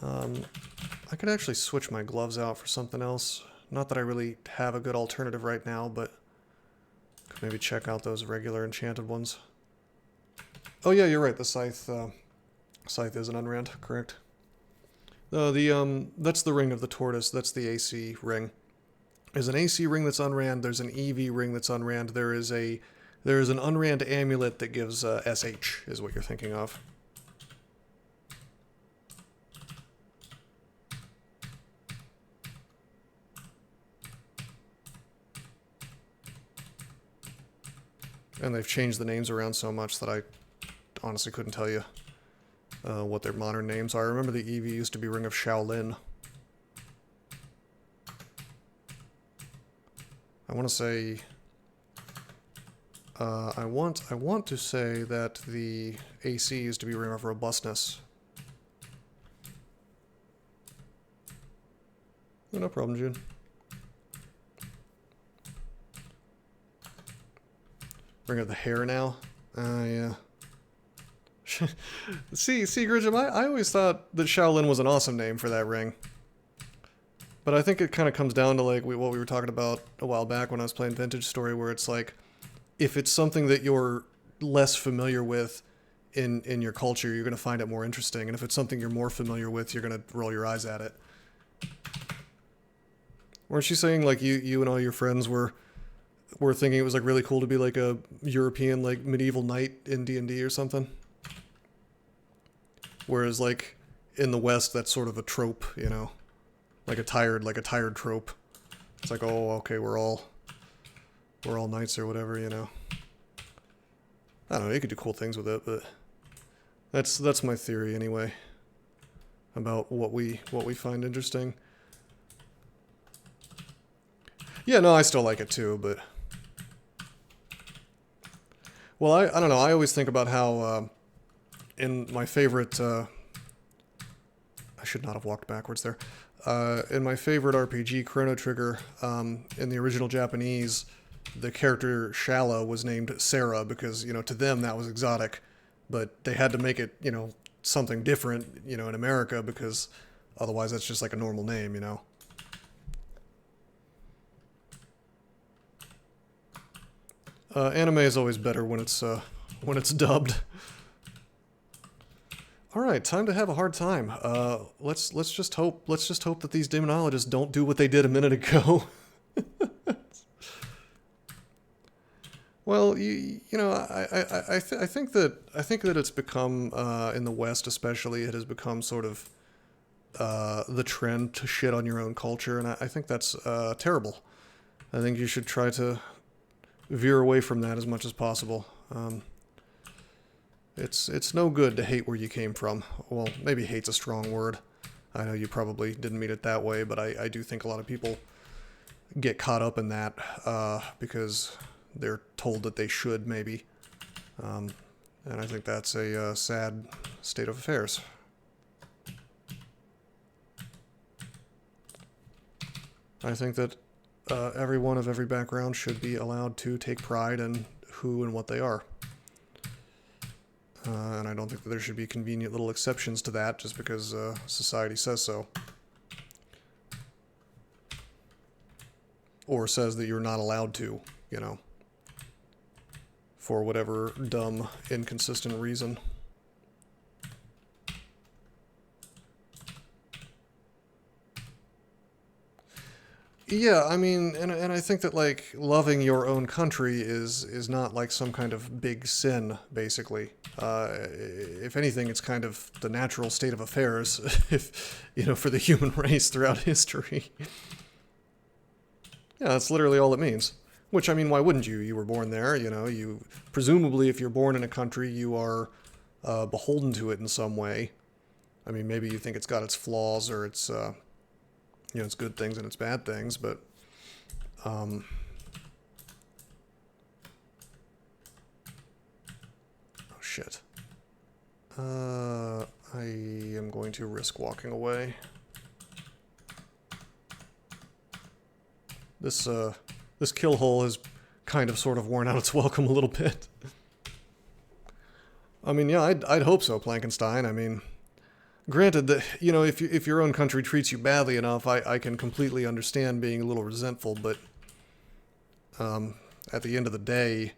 I could actually switch my gloves out for something else. Not that I really have a good alternative right now, but could maybe check out those regular enchanted ones. Oh yeah, you're right, the scythe is an unrand, correct. That's the Ring of the Tortoise, that's the AC ring. There's an AC ring that's unrand, there's an EV ring that's unrand, there is an unrand amulet that gives SH, is what you're thinking of. And they've changed the names around so much that I honestly couldn't tell you what their modern names are. I remember the EV used to be Ring of Shaolin. I want to say... I want to say that the AC used to be Ring of Robustness. Oh, no problem, June. Ring of the Hair now. Yeah. see, Gridgem, I always thought that Shaolin was an awesome name for that ring. But I think it kind of comes down to like what we were talking about a while back when I was playing Vintage Story, where it's like, if it's something that you're less familiar with in your culture, you're going to find it more interesting. And if it's something you're more familiar with, you're going to roll your eyes at it. Weren't you saying like you and all your friends were thinking it was like really cool to be like a European like medieval knight in D&D or something? Whereas like in the West, that's sort of a trope, you know, like a tired trope. It's like, oh, okay, we're all knights or whatever, you know. I don't know, you could do cool things with it, but that's my theory anyway about what we find interesting. Yeah, no, I still like it too, but well, I don't know. I always think about how in my favorite I should not have walked backwards there. In my favorite RPG, Chrono Trigger, in the original Japanese, the character Shallow was named Sarah because, you know, to them that was exotic, but they had to make it, you know, something different, you know, in America because otherwise that's just like a normal name, you know. Anime is always better when it's dubbed. All right, time to have a hard time. Let's just hope that these demonologists don't do what they did a minute ago. Well, you know, I think that it's become in the West especially, it has become sort of the trend to shit on your own culture, and I think that's terrible. I think you should try to veer away from that as much as possible. It's no good to hate where you came from. Well, maybe hate's a strong word. I know you probably didn't mean it that way, but I do think a lot of people get caught up in that because they're told that they should, maybe. And I think that's a sad state of affairs. I think that everyone of every background should be allowed to take pride in who and what they are. And I don't think that there should be convenient little exceptions to that just because society says so. Or says that you're not allowed to, you know. For whatever dumb, inconsistent reason. Yeah, I mean, and I think that, like, loving your own country is not, like, some kind of big sin, basically. If anything, it's kind of the natural state of affairs, if, you know, for the human race throughout history. Yeah, that's literally all it means. Which, I mean, why wouldn't you? You were born there, you know, presumably, if you're born in a country, you are beholden to it in some way. I mean, maybe you think it's got its flaws or its, you know, it's good things and it's bad things, but, oh, shit. I am going to risk walking away. This kill hole has kind of sort of worn out its welcome a little bit. I mean, yeah, I'd hope so, Plankenstein. I mean, granted that, you know, if your own country treats you badly enough, I can completely understand being a little resentful, but at the end of the day,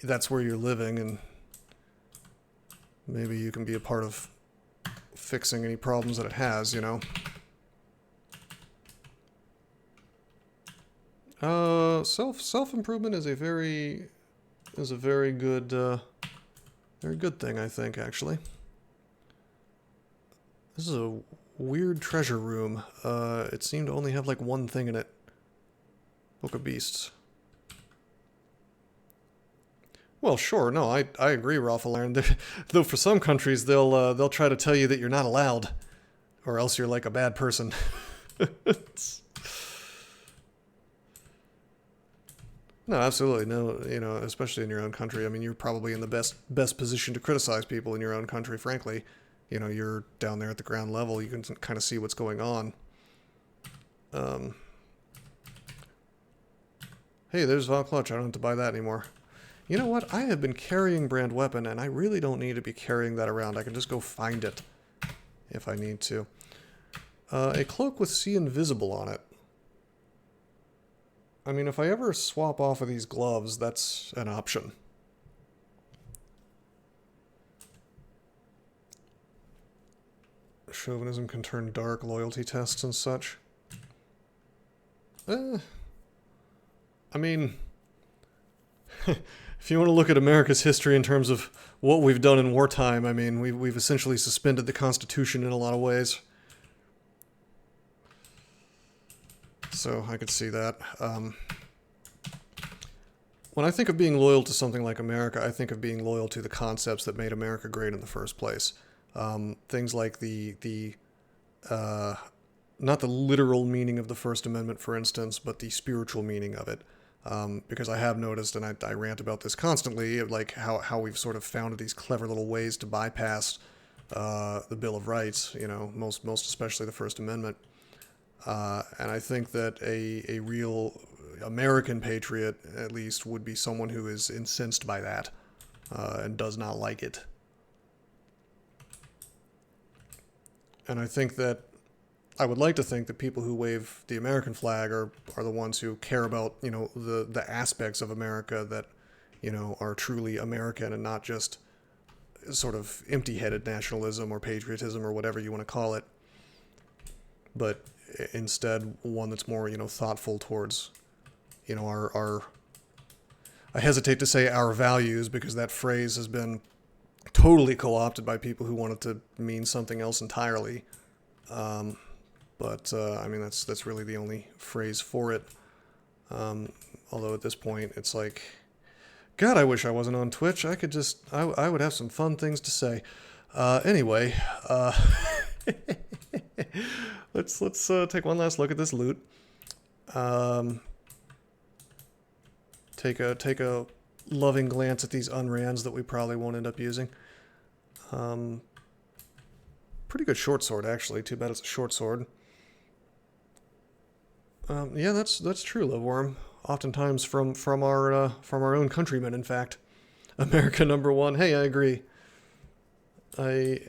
that's where you're living, and maybe you can be a part of fixing any problems that it has, you know? Self-improvement is a very good thing, I think, actually. This is a weird treasure room. It seemed to only have, like, one thing in it. Book of Beasts. Well, sure, no, I agree, Raffalaran. Though for some countries, they'll try to tell you that you're not allowed, or else you're, like, a bad person. No, absolutely. No, you know, especially in your own country. I mean, you're probably in the best position to criticize people in your own country, frankly. You know, you're down there at the ground level. You can kind of see what's going on. Hey, there's Val Clutch. I don't have to buy that anymore. You know what? I have been carrying brand weapon, and I really don't need to be carrying that around. I can just go find it if I need to. A cloak with See Invisible on it. I mean, if I ever swap off of these gloves, that's an option. Chauvinism can turn dark, loyalty tests and such. I mean, if you want to look at America's history in terms of what we've done in wartime, I mean, we've essentially suspended the Constitution in a lot of ways. So I could see that. When I think of being loyal to something like America, I think of being loyal to the concepts that made America great in the first place. Things like not the literal meaning of the First Amendment, for instance, but the spiritual meaning of it. Because I have noticed, and I rant about this constantly, like how we've sort of found these clever little ways to bypass the Bill of Rights, you know, most especially the First Amendment. And I think that a real American patriot, at least, would be someone who is incensed by that and does not like it. And I think that I would like to think that people who wave the American flag are the ones who care about, you know, the aspects of America that, you know, are truly American and not just sort of empty-headed nationalism or patriotism or whatever you want to call it. But instead one that's more, you know, thoughtful towards, you know, our I hesitate to say our values because that phrase has been totally co-opted by people who want it to mean something else entirely. But I mean, that's really the only phrase for it. Although at this point, it's like, God, I wish I wasn't on Twitch. I could just, I would have some fun things to say. Anyway, let's take one last look at this loot. Take a loving glance at these unrans that we probably won't end up using. Pretty good short sword, actually. Too bad it's a short sword. Yeah, that's true, Loveworm. Oftentimes from our own countrymen, in fact. America #1. Hey, I agree. I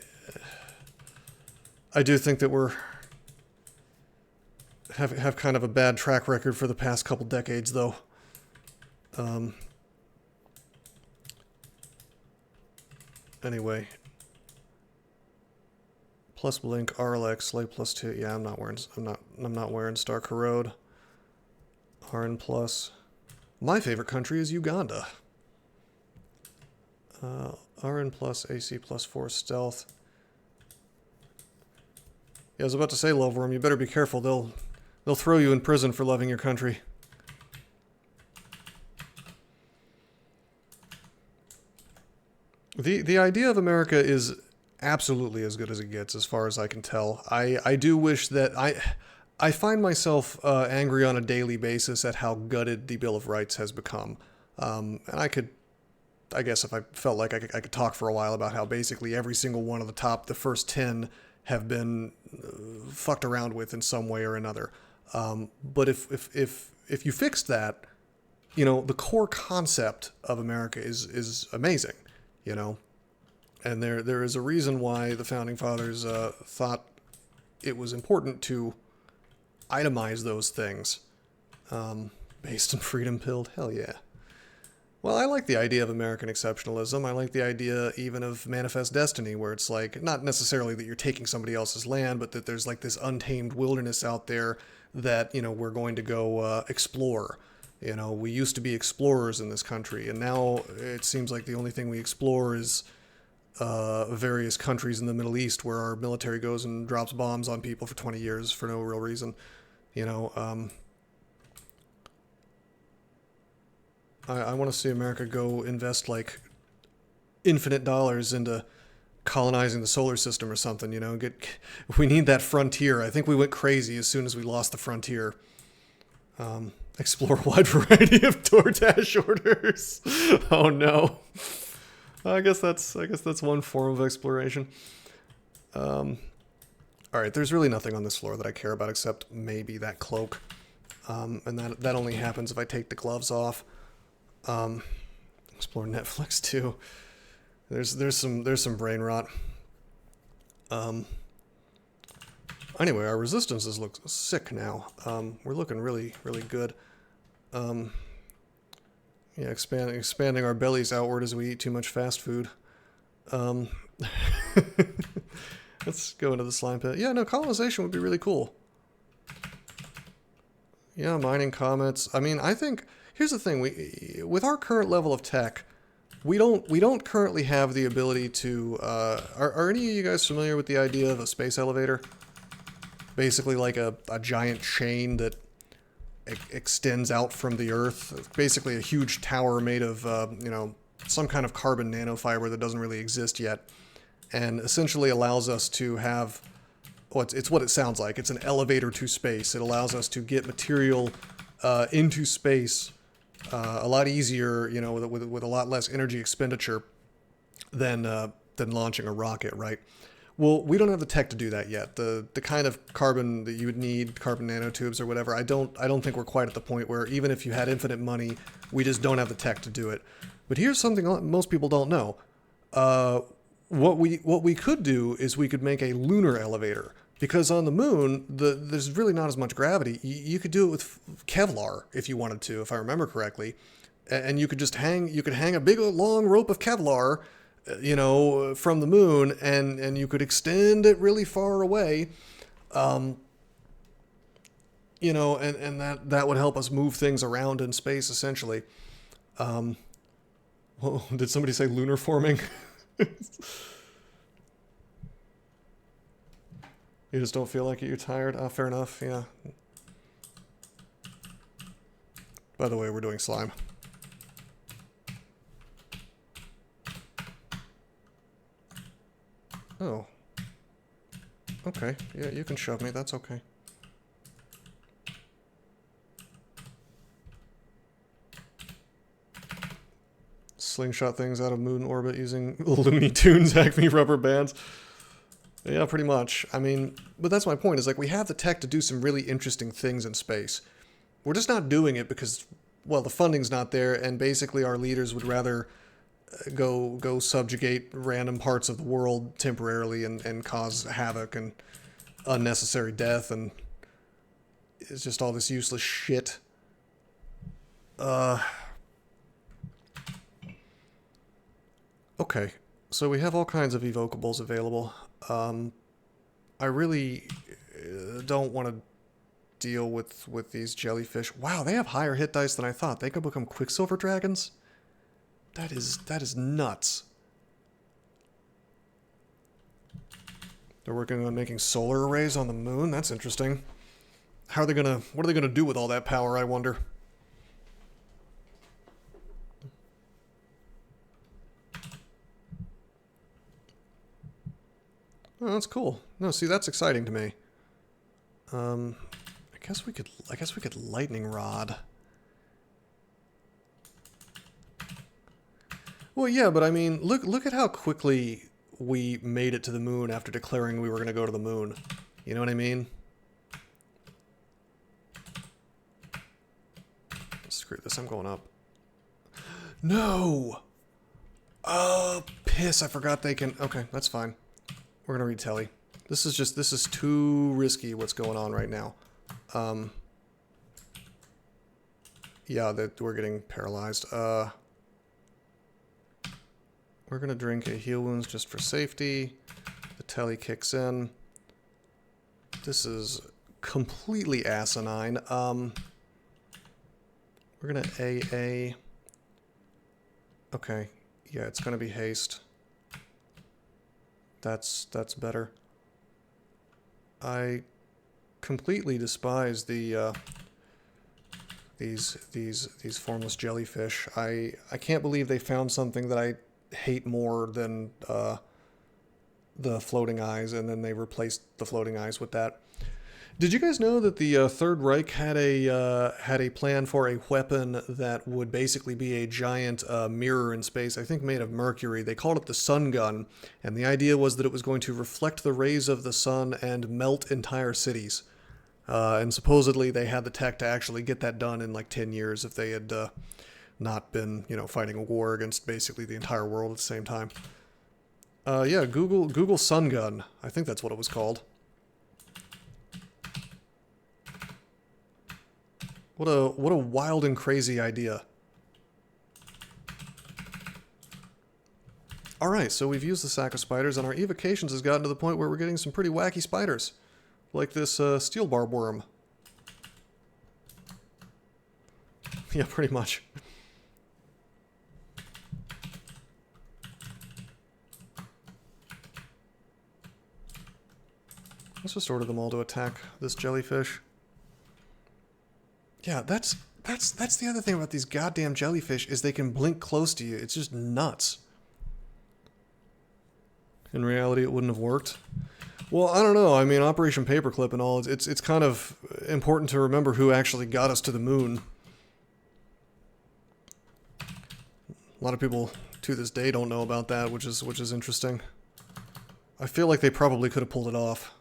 do think that we're have kind of a bad track record for the past couple decades, though. Anyway. Plus Blink, RLX, Slay +2. Yeah, I'm not wearing Star Corrode. RN plus. My favorite country is Uganda. RN plus, AC +4 stealth. Yeah, I was about to say, Loveworm, you better be careful. They'll throw you in prison for loving your country. The idea of America is absolutely as good as it gets, as far as I can tell. I do wish that I find myself angry on a daily basis at how gutted the Bill of Rights has become. And I guess if I felt like I could talk for a while about how basically every single one of the first 10 have been fucked around with in some way or another. But if you fixed that, you know, the core concept of America is amazing, you know. And there is a reason why the Founding Fathers thought it was important to itemize those things. Based in freedom pilled, hell yeah. Well, I like the idea of American exceptionalism. I like the idea even of Manifest Destiny, where it's like, not necessarily that you're taking somebody else's land, but that there's like this untamed wilderness out there that, you know, we're going to go explore. You know, we used to be explorers in this country, and now it seems like the only thing we explore is various countries in the Middle East where our military goes and drops bombs on people for 20 years for no real reason. You know, I want to see America go invest like infinite dollars into colonizing the solar system or something, you know. We need that frontier. I think we went crazy as soon as we lost the frontier. Explore a wide variety of DoorDash orders. Oh no. I guess that's one form of exploration. All right, there's really nothing on this floor that I care about except maybe that cloak, and that only happens if I take the gloves off. Explore Netflix too. There's some brain rot. Anyway, our resistances look sick now. We're looking really good. Yeah, expanding our bellies outward as we eat too much fast food. Let's go into the slime pit. Yeah, no, colonization would be really cool. Yeah, mining comets. I mean, I think here's the thing: with our current level of tech, we don't currently have the ability to. Are any of you guys familiar with the idea of a space elevator? Basically, like a giant chain that extends out from the Earth. Basically, a huge tower made of you know, some kind of carbon nanofiber that doesn't really exist yet, and essentially allows us to have. Well, it's what it sounds like. It's an elevator to space. It allows us to get material into space a lot easier, you know, with a lot less energy expenditure than launching a rocket, right? Well, we don't have the tech to do that yet. The kind of carbon that you would need, carbon nanotubes or whatever, I don't think we're quite at the point where even if you had infinite money, we just don't have the tech to do it. But here's something most people don't know. What we could do is we could make a lunar elevator. Because on the moon, there's really not as much gravity. You could do it with Kevlar if you wanted to, if I remember correctly, and you could just hang a big long rope of Kevlar, you know, from the moon, and you could extend it really far away, you know, and that would help us move things around in space essentially. Whoa, did somebody say lunar forming? You just don't feel like it, you're tired? Fair enough, yeah. By the way, we're doing slime. Okay. Yeah, you can shove me. That's okay. Slingshot things out of moon orbit using Looney Tunes Acme rubber bands. Yeah, pretty much. I mean, but that's my point, is like we have the tech to do some really interesting things in space. We're just not doing it because, well, the funding's not there, and basically our leaders would rather go subjugate random parts of the world temporarily and cause havoc and unnecessary death, and it's just all this useless shit. Okay, so we have all kinds of evocables available. I really don't want to deal with these jellyfish. Wow, they have higher hit dice than I thought. They could become Quicksilver dragons? That is nuts. They're working on making solar arrays on the moon? That's interesting. What are they gonna do with all that power, I wonder? Oh, that's cool. No, see, that's exciting to me. I guess we could lightning rod. Well, yeah, but I mean, look at how quickly we made it to the moon after declaring we were going to go to the moon. You know what I mean? Screw this, I'm going up. No! Oh, piss, I forgot they can... Okay, that's fine. We're gonna read telly. This is too risky what's going on right now. Yeah, that we're getting paralyzed. We're gonna drink a heal wounds just for safety. The telly kicks in. This is completely asinine. We're gonna AA. Okay, yeah, it's gonna be haste. That's better. I completely despise the these formless jellyfish. I can't believe they found something that I hate more than the floating eyes, and then they replaced the floating eyes with that. Did you guys know that the Third Reich had a plan for a weapon that would basically be a giant mirror in space, I think made of mercury? They called it the sun gun, and the idea was that it was going to reflect the rays of the sun and melt entire cities. And supposedly they had the tech to actually get that done in like 10 years if they had not been, you know, fighting a war against basically the entire world at the same time. Yeah, Google sun gun. I think that's what it was called. What a wild and crazy idea. Alright, so we've used the sack of spiders, and our evocations has gotten to the point where we're getting some pretty wacky spiders. Like this steel barb worm. Yeah, pretty much. Let's just order them all to attack this jellyfish. Yeah, that's the other thing about these goddamn jellyfish, is they can blink close to you. It's just nuts. In reality, it wouldn't have worked. Well, I don't know. I mean, Operation Paperclip and all, it's kind of important to remember who actually got us to the moon. A lot of people to this day don't know about that, which is interesting. I feel like they probably could have pulled it off.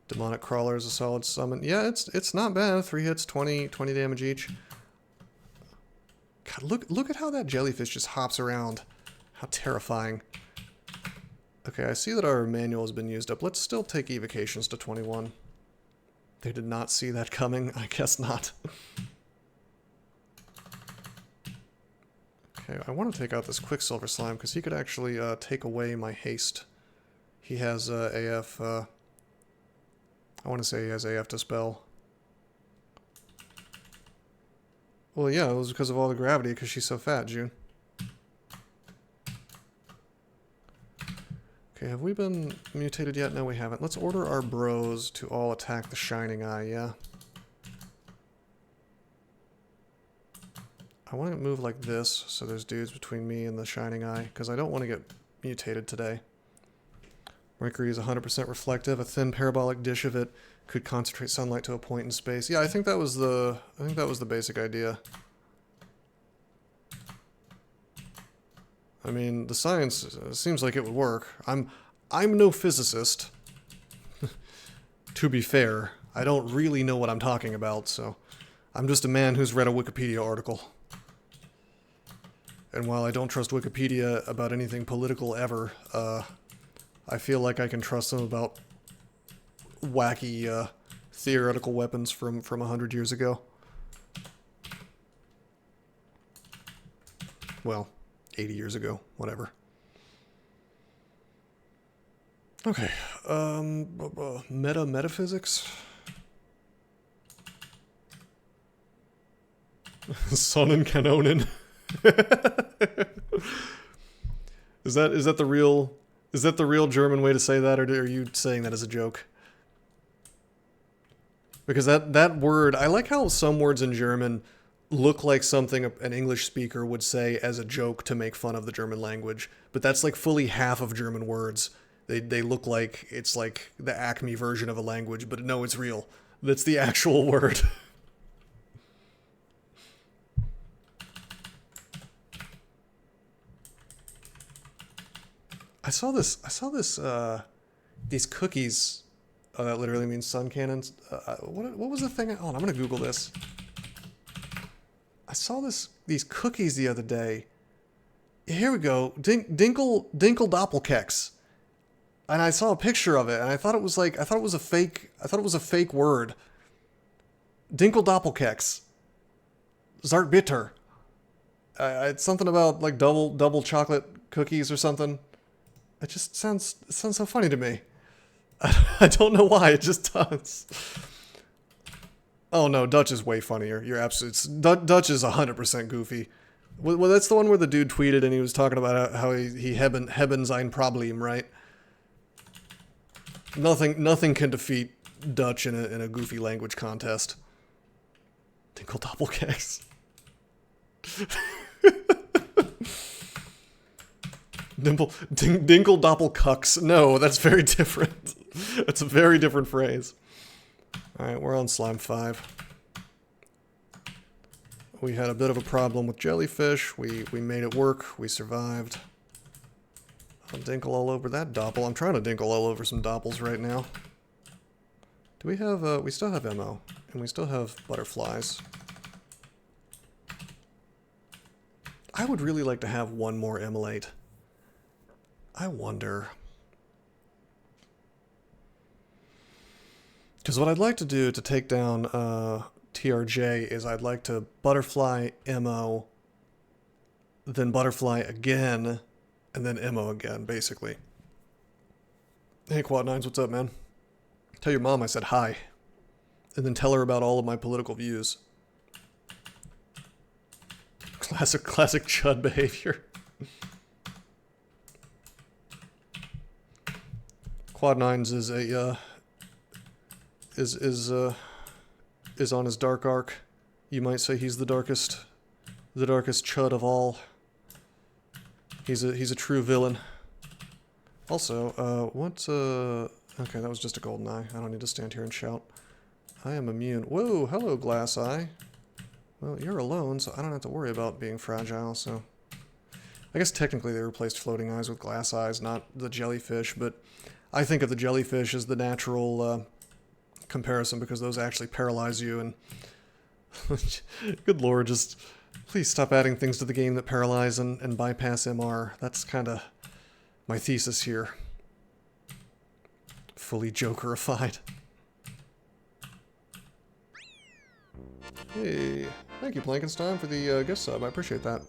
Demonic Crawler is a solid summon. Yeah, it's not bad. 3 hits, 20 damage each. God, look at how that jellyfish just hops around. How terrifying. Okay, I see that our manual has been used up. Let's still take evocations to 21. They did not see that coming? I guess not. Okay, I want to take out this Quicksilver Slime, because he could actually take away my haste. He has AF... I want to say he has AF to spell. Well, yeah, it was because of all the gravity, because she's so fat, June. Okay, have we been mutated yet? No, we haven't. Let's order our bros to all attack the Shining Eye, yeah? I want to move like this, so there's dudes between me and the Shining Eye, because I don't want to get mutated today. Mercury is 100% reflective. A thin parabolic dish of it could concentrate sunlight to a point in space. Yeah, I think that was the basic idea. I mean, the science seems like it would work. I'm no physicist. To be fair, I don't really know what I'm talking about, so I'm just a man who's read a Wikipedia article. And while I don't trust Wikipedia about anything political ever, I feel like I can trust them about wacky theoretical weapons from 100 years ago. Well, 80 years ago, whatever. Okay, metaphysics? Sonnen Kanonen. Is that the real German way to say that, or are you saying that as a joke? Because that word, I like how some words in German look like something an English speaker would say as a joke to make fun of the German language, but that's like fully half of German words. They look like it's like the Acme version of a language, but no, it's real. That's the actual word. I saw this, these cookies, oh, that literally means sun cannons. What was the thing? Oh, I'm gonna Google this. I saw these cookies the other day. Here we go, Dinkel Doppelkeks. And I saw a picture of it, and I thought it was a fake word. Dinkel Doppelkeks. Zartbitter. It's something about like double chocolate cookies or something. It just sounds so funny to me. I don't know why, it just does. Oh no, Dutch is way funnier. You're absolutely... Dutch is 100% goofy. Well, that's the one where the dude tweeted and he was talking about how he hebben sein Problem, right? Nothing can defeat Dutch in a goofy language contest. Dinkel Doppelkeks. Dinkel Doppelkucks. No, that's very different. That's a very different phrase. Alright, we're on Slime 5. We had a bit of a problem with jellyfish. We made it work. We survived. I'll dinkle all over that doppel. I'm trying to dinkle all over some doppels right now. Do we have, we still have ammo. And we still have butterflies. I would really like to have one more immolate. I wonder... Because what I'd like to do to take down TRJ is I'd like to butterfly MO, then butterfly again, and then MO again, basically. Hey Quad Nines, what's up, man? Tell your mom I said hi. And then tell her about all of my political views. Classic chud behavior. Quad Nines is a is on his dark arc. You might say he's the darkest chud of all. He's a true villain. Also, okay, that was just a golden eye. I don't need to stand here and shout. I am immune. Whoa, hello, glass eye. Well, you're alone, so I don't have to worry about being fragile, so... I guess technically they replaced floating eyes with glass eyes, not the jellyfish, but I think of the jellyfish as the natural comparison because those actually paralyze you, and... Good lord, just... Please stop adding things to the game that paralyze and bypass MR. That's kind of my thesis here. Fully Jokerified. Hey, thank you, Plankenstein, for the gift sub. I appreciate that.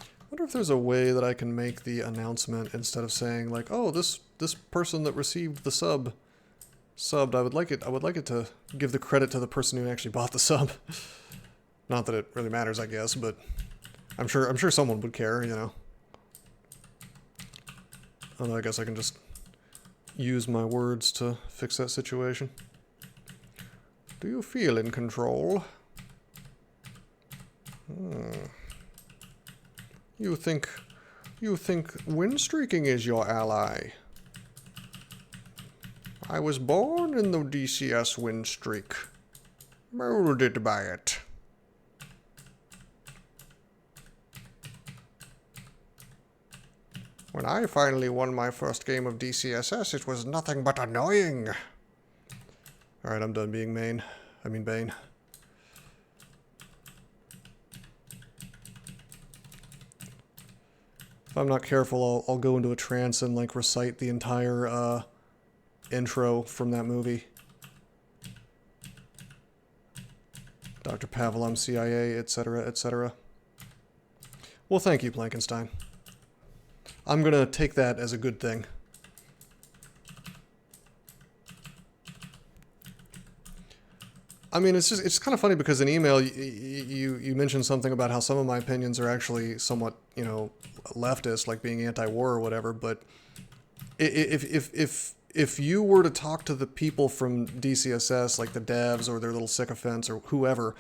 I wonder if there's a way that I can make the announcement instead of saying like, "Oh, this person that received the subbed." I would like it to give the credit to the person who actually bought the sub. Not that it really matters, I guess, but I'm sure someone would care, you know. Although I guess I can just use my words to fix that situation. Do you feel in control? You think wind streaking is your ally? I was born in the DCS wind streak. Molded by it. When I finally won my first game of DCSS, it was nothing but annoying. Alright, I'm done being Bane. If I'm not careful, I'll go into a trance and, like, recite the entire, intro from that movie. Dr. Pavlov, CIA, etc., etc. Well, thank you, Blankenstein. I'm gonna take that as a good thing. I mean, it's kind of funny because in email you mentioned something about how some of my opinions are actually somewhat, you know, leftist, like being anti-war or whatever. But if you were to talk to the people from DCSS, like the devs or their little sycophants or whoever,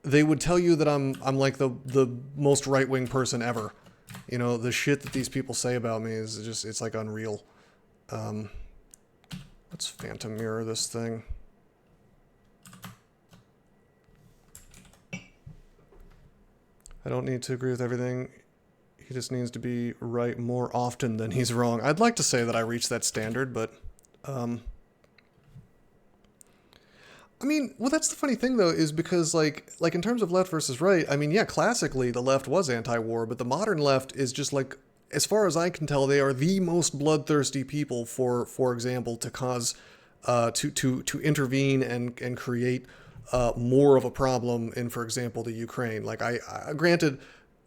they would tell you that I'm like the most right-wing person ever. You know, the shit that these people say about me is just, it's like unreal. Let's phantom mirror this thing. I don't need to agree with everything. He just needs to be right more often than he's wrong. I'd like to say that I reached that standard, but... I mean, well, that's the funny thing, though, is because, like in terms of left versus right, I mean, yeah, classically, the left was anti-war, but the modern left is just, like, as far as I can tell, they are the most bloodthirsty people for example, to cause, to intervene and create more of a problem in, for example, the Ukraine. Like, granted,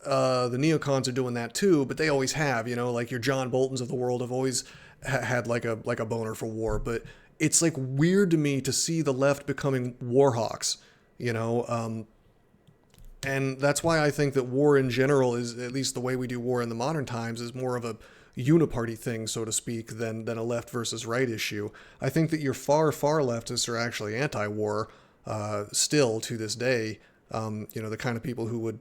the neocons are doing that too, but they always have, you know, like your John Boltons of the world have always had like a boner for war, but it's like weird to me to see the left becoming war hawks, you know, and that's why I think that war in general is, at least the way we do war in the modern times, is more of a uniparty thing, so to speak, than a left versus right issue. I think that your far leftists are actually anti-war, still to this day. You know, the kind of people who would,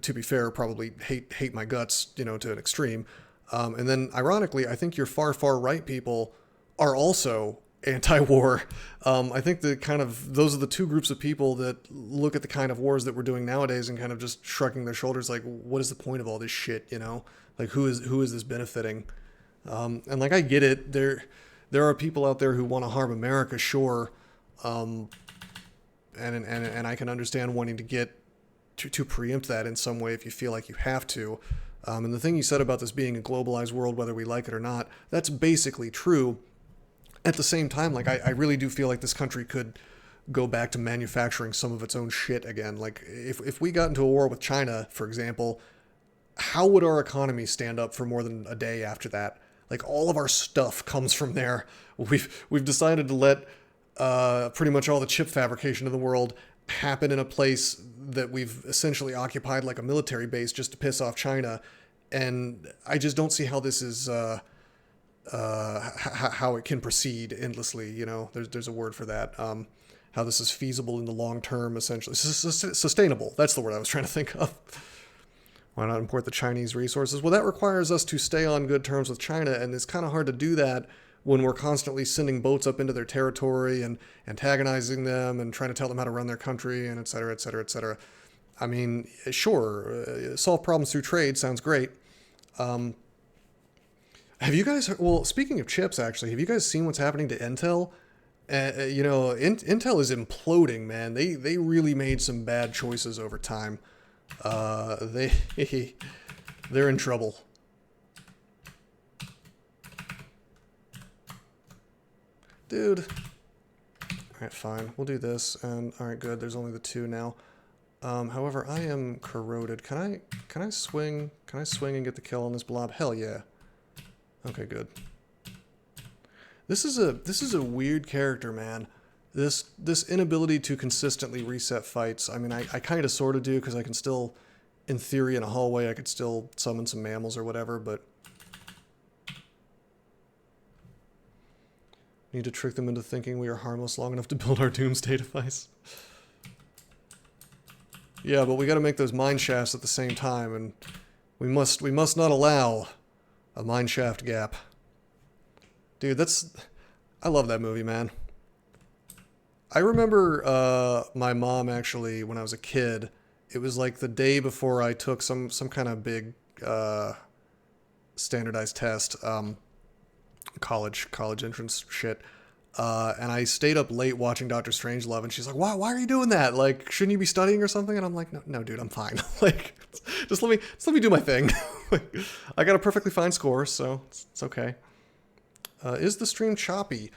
to be fair, probably hate my guts, you know, to an extreme. And then, ironically, I think your far right people are also anti-war. I think those are the two groups of people that look at the kind of wars that we're doing nowadays and kind of just shrugging their shoulders, like, what is the point of all this shit, you know? Like, who is this benefiting? And like, I get it. There are people out there who want to harm America, sure. And I can understand wanting to get to preempt that in some way if you feel like you have to. And the thing you said about this being a globalized world, whether we like it or not, that's basically true. At the same time, like, I really do feel like this country could go back to manufacturing some of its own shit again. Like, if we got into a war with China, for example, how would our economy stand up for more than a day after that? Like, all of our stuff comes from there. We've decided to let pretty much all the chip fabrication in the world happen in a place that we've essentially occupied like a military base just to piss off China. And I just don't see how this is... how it can proceed endlessly, you know, there's a word for that, how this is feasible in the long term, essentially. Sustainable, that's the word I was trying to think of. Why not import the Chinese resources? Well, that requires us to stay on good terms with China, and it's kind of hard to do that when we're constantly sending boats up into their territory and antagonizing them and trying to tell them how to run their country, and et cetera, et cetera, et cetera. I mean, sure, solve problems through trade sounds great. Have you guys heard, well, speaking of chips, actually, have you guys seen what's happening to Intel? You know, Intel is imploding, man. They really made some bad choices over time. They're in trouble. Dude. Alright, fine. We'll do this, and alright, good. There's only the two now. However, I am corroded. Can I swing? Can I swing and get the kill on this blob? Hell yeah. Okay, good. This is a weird character, man. This inability to consistently reset fights. I mean, I kind of sort of do, because I can still, in theory, in a hallway, I could still summon some mammals or whatever, but... Need to trick them into thinking we are harmless long enough to build our doomsday device. Yeah, but we gotta make those mine shafts at the same time, and We must not allow a mineshaft gap. Dude, I love that movie, man. I remember my mom actually, when I was a kid, it was like the day before I took some kind of big standardized test, college entrance shit. And I stayed up late watching Doctor Strangelove, and she's like, why are you doing that? Like, shouldn't you be studying or something? And I'm like, no, dude, I'm fine. Like, just let me do my thing. Like, I got a perfectly fine score, so it's okay. Is the stream choppy?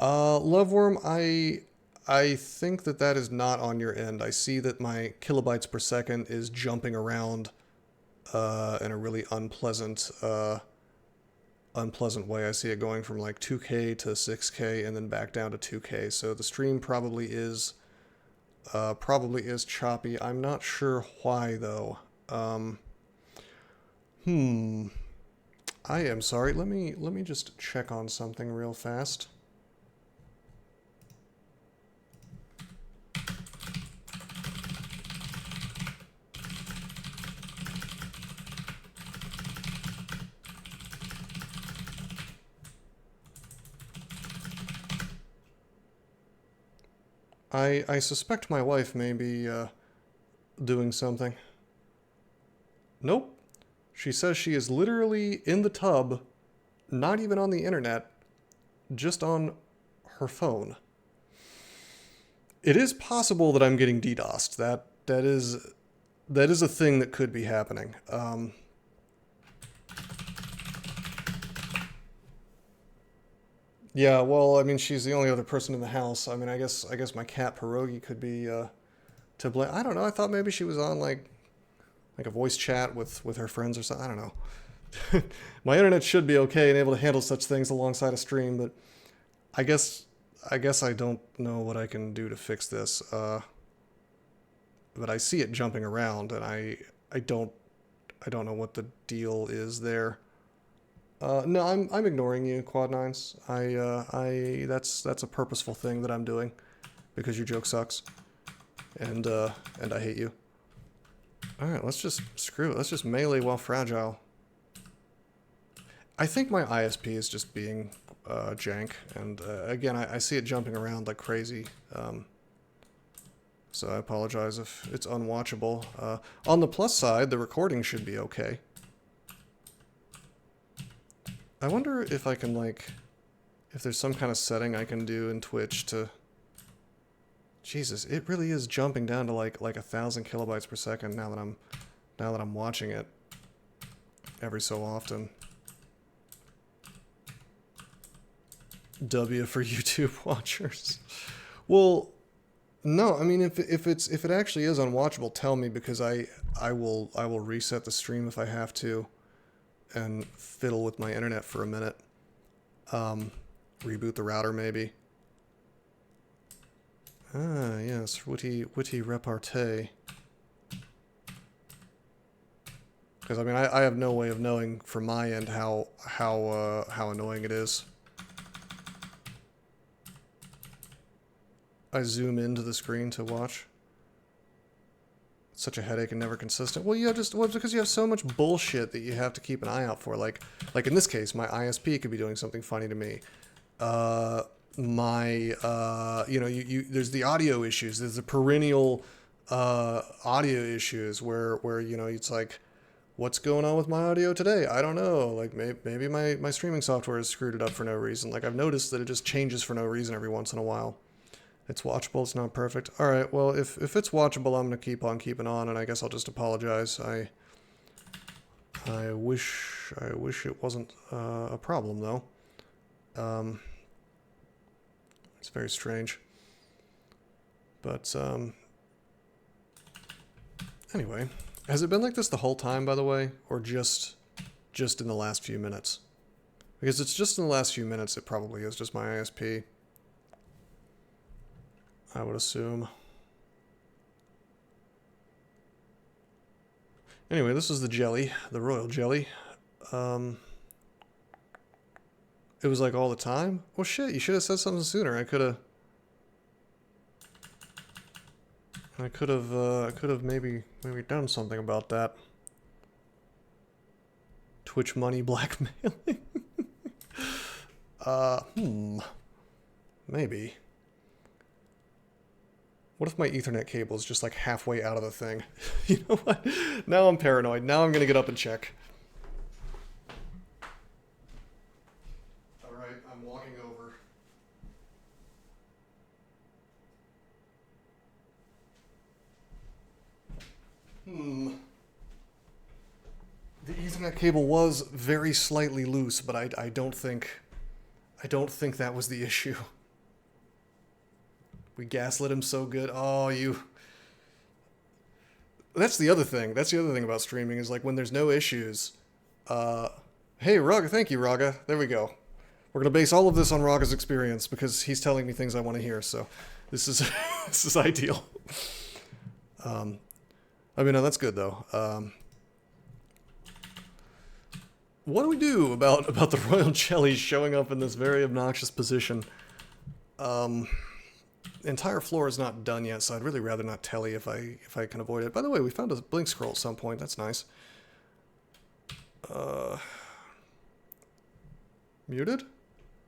Loveworm, I think that is not on your end. I see that my kilobytes per second is jumping around in a really unpleasant way. I see it going from like 2K to 6K and then back down to 2K. So the stream probably is choppy. I'm not sure why though. I am sorry. Let me just check on something real fast. I suspect my wife may be doing something. Nope. She says she is literally in the tub, not even on the internet, just on her phone. It is possible that I'm getting DDoSed. That is a thing that could be happening. Yeah, well, I mean, she's the only other person in the house. I mean, I guess my cat Pierogi could be to blame. I don't know. I thought maybe she was on like a voice chat with her friends or something. I don't know. My internet should be okay and able to handle such things alongside a stream, but I guess I don't know what I can do to fix this. But I see it jumping around, and I don't know what the deal is there. No, I'm ignoring you, Quad Nines. That's a purposeful thing that I'm doing because your joke sucks, and I hate you. All right, let's just screw it. Let's just melee while fragile. I think my ISP is just being jank, and again, I see it jumping around like crazy. So I apologize if it's unwatchable. On the plus side, the recording should be okay. I wonder if I can, like, if there's some kind of setting I can do in Twitch to... Jesus, it really is jumping down to like 1,000 kilobytes per second now that I'm watching it every so often. W for YouTube watchers. Well, no, I mean if it actually is unwatchable, tell me, because I will reset the stream if I have to. And fiddle with my internet for a minute. Reboot the router, maybe. Ah, yes, witty repartee. Because I mean, I have no way of knowing from my end how annoying it is. I zoom into the screen to watch. Such a headache and never consistent. Well, it's because you have so much bullshit that you have to keep an eye out for. Like in this case, my ISP could be doing something funny to me. There's the audio issues. There's the perennial audio issues where it's like, what's going on with my audio today? I don't know. Like maybe my streaming software has screwed it up for no reason. Like I've noticed that it just changes for no reason every once in a while. It's watchable, it's not perfect. Alright, well, if it's watchable, I'm going to keep on keeping on, and I guess I'll just apologize. I wish it wasn't a problem, though. It's very strange. But, anyway. Has it been like this the whole time, by the way? Or just in the last few minutes? Because it's just in the last few minutes, it probably is just my ISP. I would assume. Anyway, this is the jelly, the royal jelly. It was like all the time? Well, shit, you should have said something sooner. I could have maybe done something about that. Twitch money blackmailing. Maybe. What if my Ethernet cable is just like halfway out of the thing? You know what? Now I'm paranoid. Now I'm gonna get up and check. Alright, I'm walking over. The Ethernet cable was very slightly loose, but I don't think that was the issue. We gaslit him so good. Oh, you... That's the other thing. That's the other thing about streaming is like when there's no issues. Hey, Raga, thank you, Raga. There we go. We're gonna base all of this on Raga's experience because he's telling me things I want to hear. So this is this is ideal. I mean, no, that's good though. What do we do about the royal jellies showing up in this very obnoxious position? The entire floor is not done yet, so I'd really rather not telly if I can avoid it. By the way, we found a blink scroll at some point. That's nice. Muted?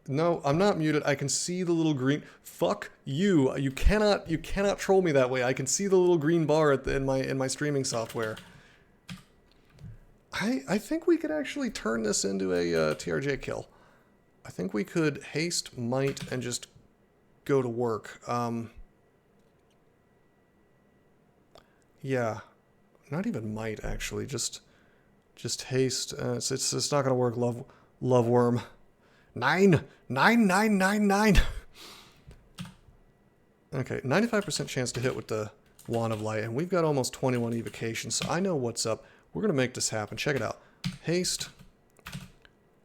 No, I'm not muted. I can see the little green. Fuck you! You cannot troll me that way. I can see the little green bar at in my streaming software. I think we could actually turn this into a TRJ kill. I think we could haste, might, and just go to work. Yeah, not even might actually. Just haste. It's not gonna work. Love worm. 99999. Okay, 95% chance to hit with the wand of light, and we've got almost 21 evocations, so I know what's up. We're gonna make this happen. Check it out. Haste.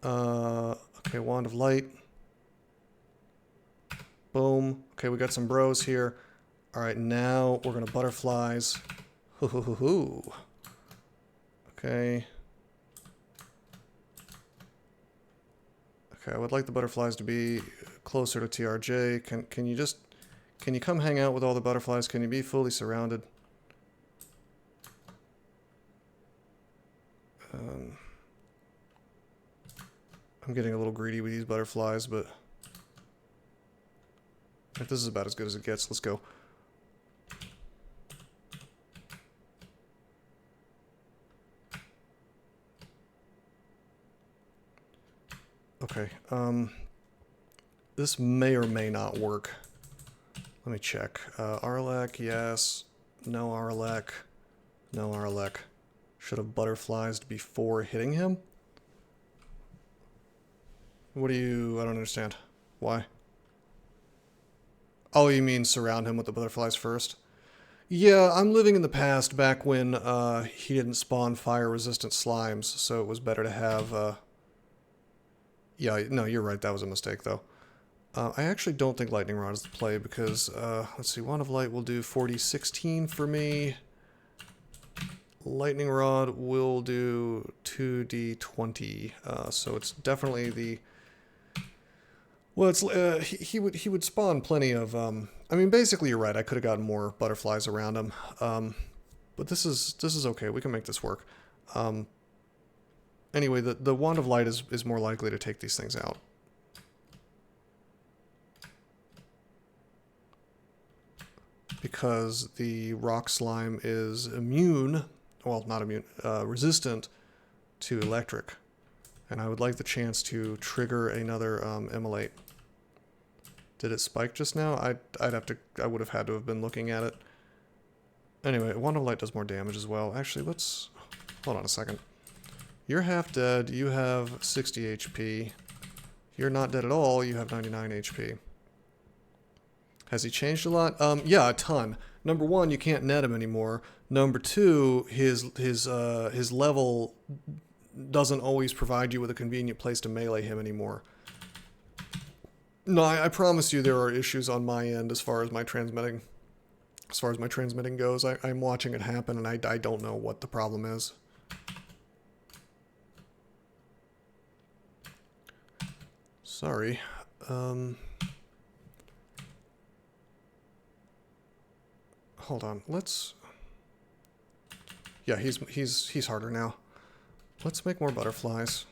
Okay, wand of light. Boom. Okay, we got some bros here. All right, now we're gonna butterflies. Hoo hoo hoo hoo. Okay. Okay, I would like the butterflies to be closer to TRJ. Can you come hang out with all the butterflies? Can you be fully surrounded? I'm getting a little greedy with these butterflies, but if this is about as good as it gets, let's go. Okay, this may or may not work. Let me check. Arlec, yes. No Arlec. No Arlec. Should have butterflies before hitting him? What do you... I don't understand. Why? Oh, you mean surround him with the butterflies first? Yeah, I'm living in the past back when he didn't spawn fire-resistant slimes, so it was better to have... Yeah, no, you're right. That was a mistake, though. I actually don't think Lightning Rod is the play because, let's see, Wand of Light will do 40-16 for me. Lightning Rod will do 2d20, so it's definitely the... Well, it's he would spawn plenty of... I mean, basically, you're right. I could have gotten more butterflies around him, but this is okay. We can make this work. Anyway, the Wand of Light is more likely to take these things out. Because the rock slime is immune, well, not immune, resistant to electric. And I would like the chance to trigger another immolate. Did it spike just now? I would have had to have been looking at it. Anyway, Wand of Light does more damage as well. Actually, let's, hold on a second. You're half dead, you have 60 HP. You're not dead at all, you have 99 HP. Has he changed a lot? Yeah, a ton. Number one, you can't net him anymore. Number two, his level doesn't always provide you with a convenient place to melee him anymore. No, I promise you there are issues on my end as far as my transmitting. As far as my transmitting goes, I'm watching it happen and I don't know what the problem is. Sorry. Hold on. Let's... Yeah, he's harder now. Let's make more butterflies.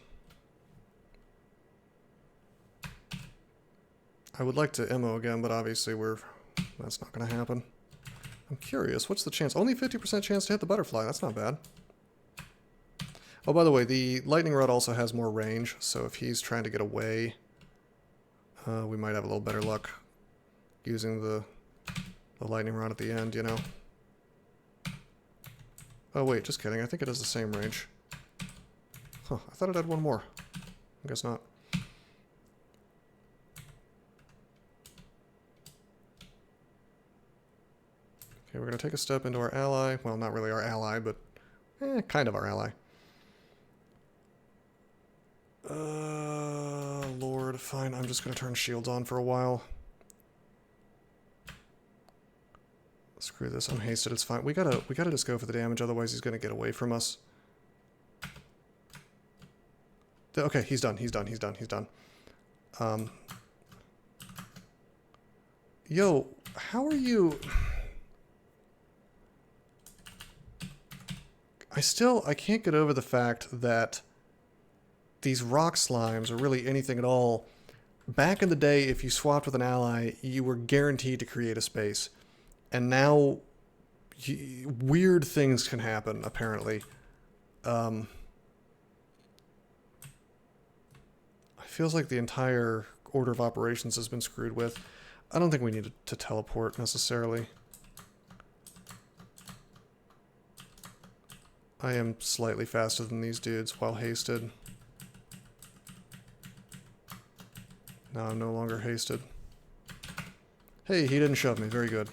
I would like to MO again, but obviously that's not going to happen. I'm curious, what's the chance? Only 50% chance to hit the butterfly. That's not bad. Oh, by the way, the lightning rod also has more range, so if he's trying to get away, we might have a little better luck using the lightning rod at the end, you know. Oh wait, just kidding. I think it has the same range. Huh, I thought it had one more. I guess not. Okay, we're going to take a step into our ally. Well, not really our ally, but kind of our ally. Lord, fine. I'm just going to turn shields on for a while. Screw this. I'm hasted. It's fine. We gotta just go for the damage. Otherwise, he's going to get away from us. Okay, he's done. He's done. He's done. He's done. Yo, how are you? I can't get over the fact that these rock slimes, or really anything at all, back in the day, if you swapped with an ally, you were guaranteed to create a space. And now, weird things can happen, apparently. It feels like the entire order of operations has been screwed with. I don't think we need to teleport, necessarily. I am slightly faster than these dudes while hasted. Now I'm no longer hasted. Hey, he didn't shove me. Very good.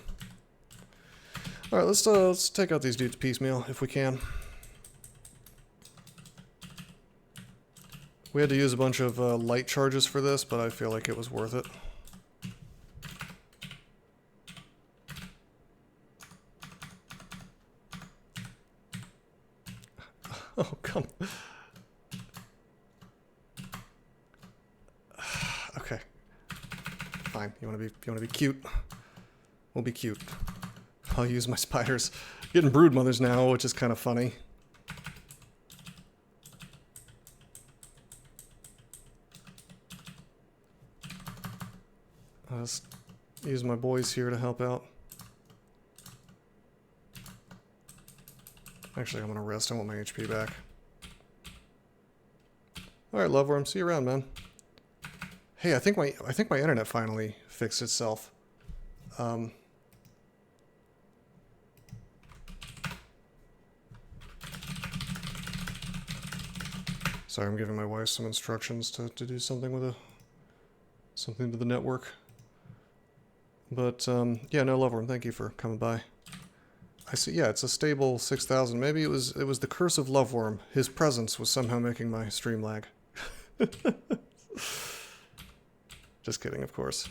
Alright, let's take out these dudes piecemeal, if we can. We had to use a bunch of light charges for this, but I feel like it was worth it. Oh, come. Okay. Fine. You wanna be cute? We'll be cute. I'll use my spiders. Getting brood mothers now, which is kind of funny. I'll just use my boys here to help out. Actually, I'm gonna rest. I want my HP back. Alright, Loveworm, see you around, man. Hey, I think my internet finally fixed itself. Sorry, I'm giving my wife some instructions to do something with something to the network. But yeah, no, Loveworm, thank you for coming by. I see. Yeah, it's a stable 6,000. Maybe it was the curse of Loveworm. His presence was somehow making my stream lag. Just kidding, of course.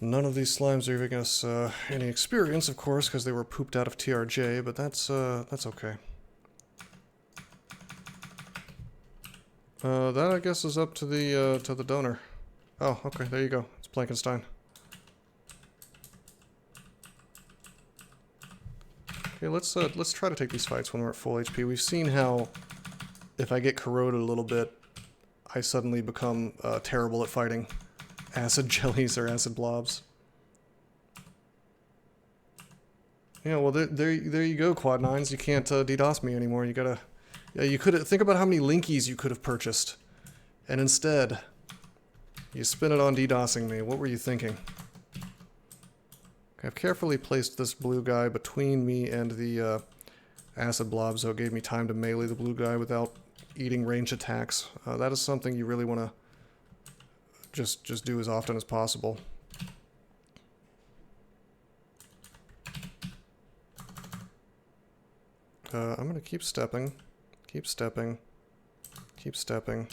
None of these slimes are giving us any experience, of course, because they were pooped out of TRJ, but that's okay. That, I guess, is up to the donor. Oh, okay, there you go. It's Blankenstein. Okay, let's try to take these fights when we're at full HP. We've seen how, if I get corroded a little bit, I suddenly become terrible at fighting acid jellies or acid blobs. Yeah, well, there you go, Quad Nines. You can't DDoS me anymore. You gotta... Yeah, you could think about how many linkies you could have purchased. And instead, you spin it on DDoSing me. What were you thinking? Okay, I've carefully placed this blue guy between me and the acid blob, so it gave me time to melee the blue guy without eating range attacks. That is something you really want to just do as often as possible. I'm going to keep stepping. Keep stepping. Keep stepping.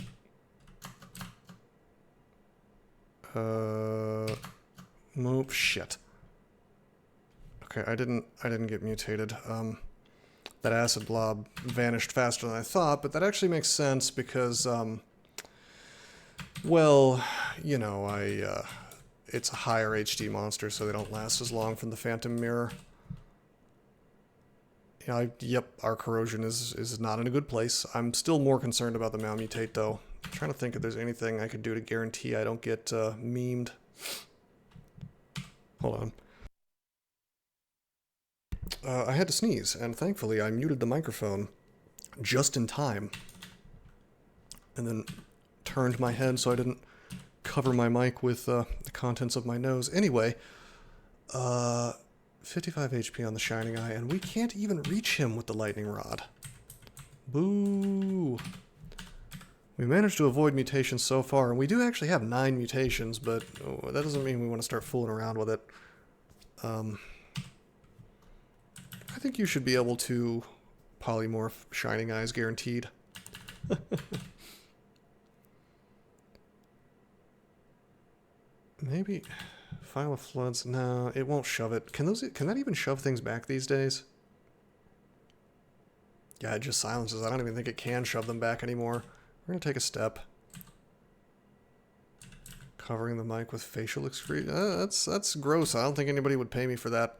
Move. Shit. Okay, I didn't get mutated. that acid blob vanished faster than I thought, but that actually makes sense because, well, you know, it's a higher HD monster, so they don't last as long from the Phantom Mirror. You know, yep, our corrosion is not in a good place. I'm still more concerned about the malmutate, though. I'm trying to think if there's anything I could do to guarantee I don't get memed. Hold on. I had to sneeze, and thankfully I muted the microphone just in time. And then turned my head so I didn't cover my mic with the contents of my nose. Anyway, 55 HP on the Shining Eye, and we can't even reach him with the Lightning Rod. Boo! We managed to avoid mutations so far, and we do actually have 9 mutations, but that doesn't mean we want to start fooling around with it. I think you should be able to polymorph Shining Eyes guaranteed. Maybe File of Floods. No, it won't shove it. Can that even shove things back these days? Yeah, it just silences. I don't even think it can shove them back anymore. We're gonna take a step. Covering the mic with facial excrete. That's gross. I don't think anybody would pay me for that.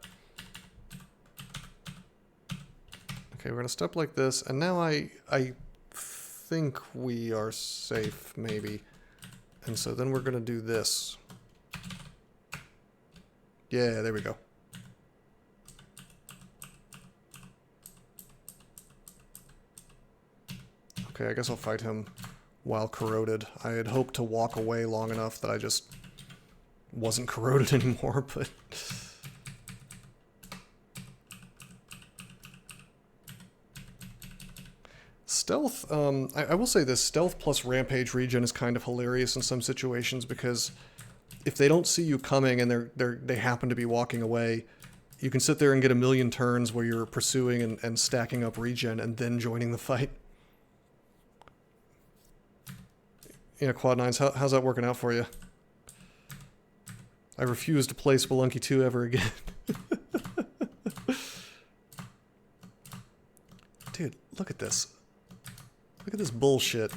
Okay, we're gonna step like this, and now I think we are safe, maybe. And so then we're gonna do this. Yeah, there we go. Okay, I guess I'll fight him while corroded. I had hoped to walk away long enough that I just wasn't corroded anymore, but... Stealth, I will say this, stealth plus rampage regen is kind of hilarious in some situations because if they don't see you coming and they happen to be walking away, you can sit there and get a million turns where you're pursuing and stacking up regen and then joining the fight. Yeah, Quad 9s, how's that working out for you? I refuse to play Spelunky 2 ever again. Dude, look at this. Look at this bullshit.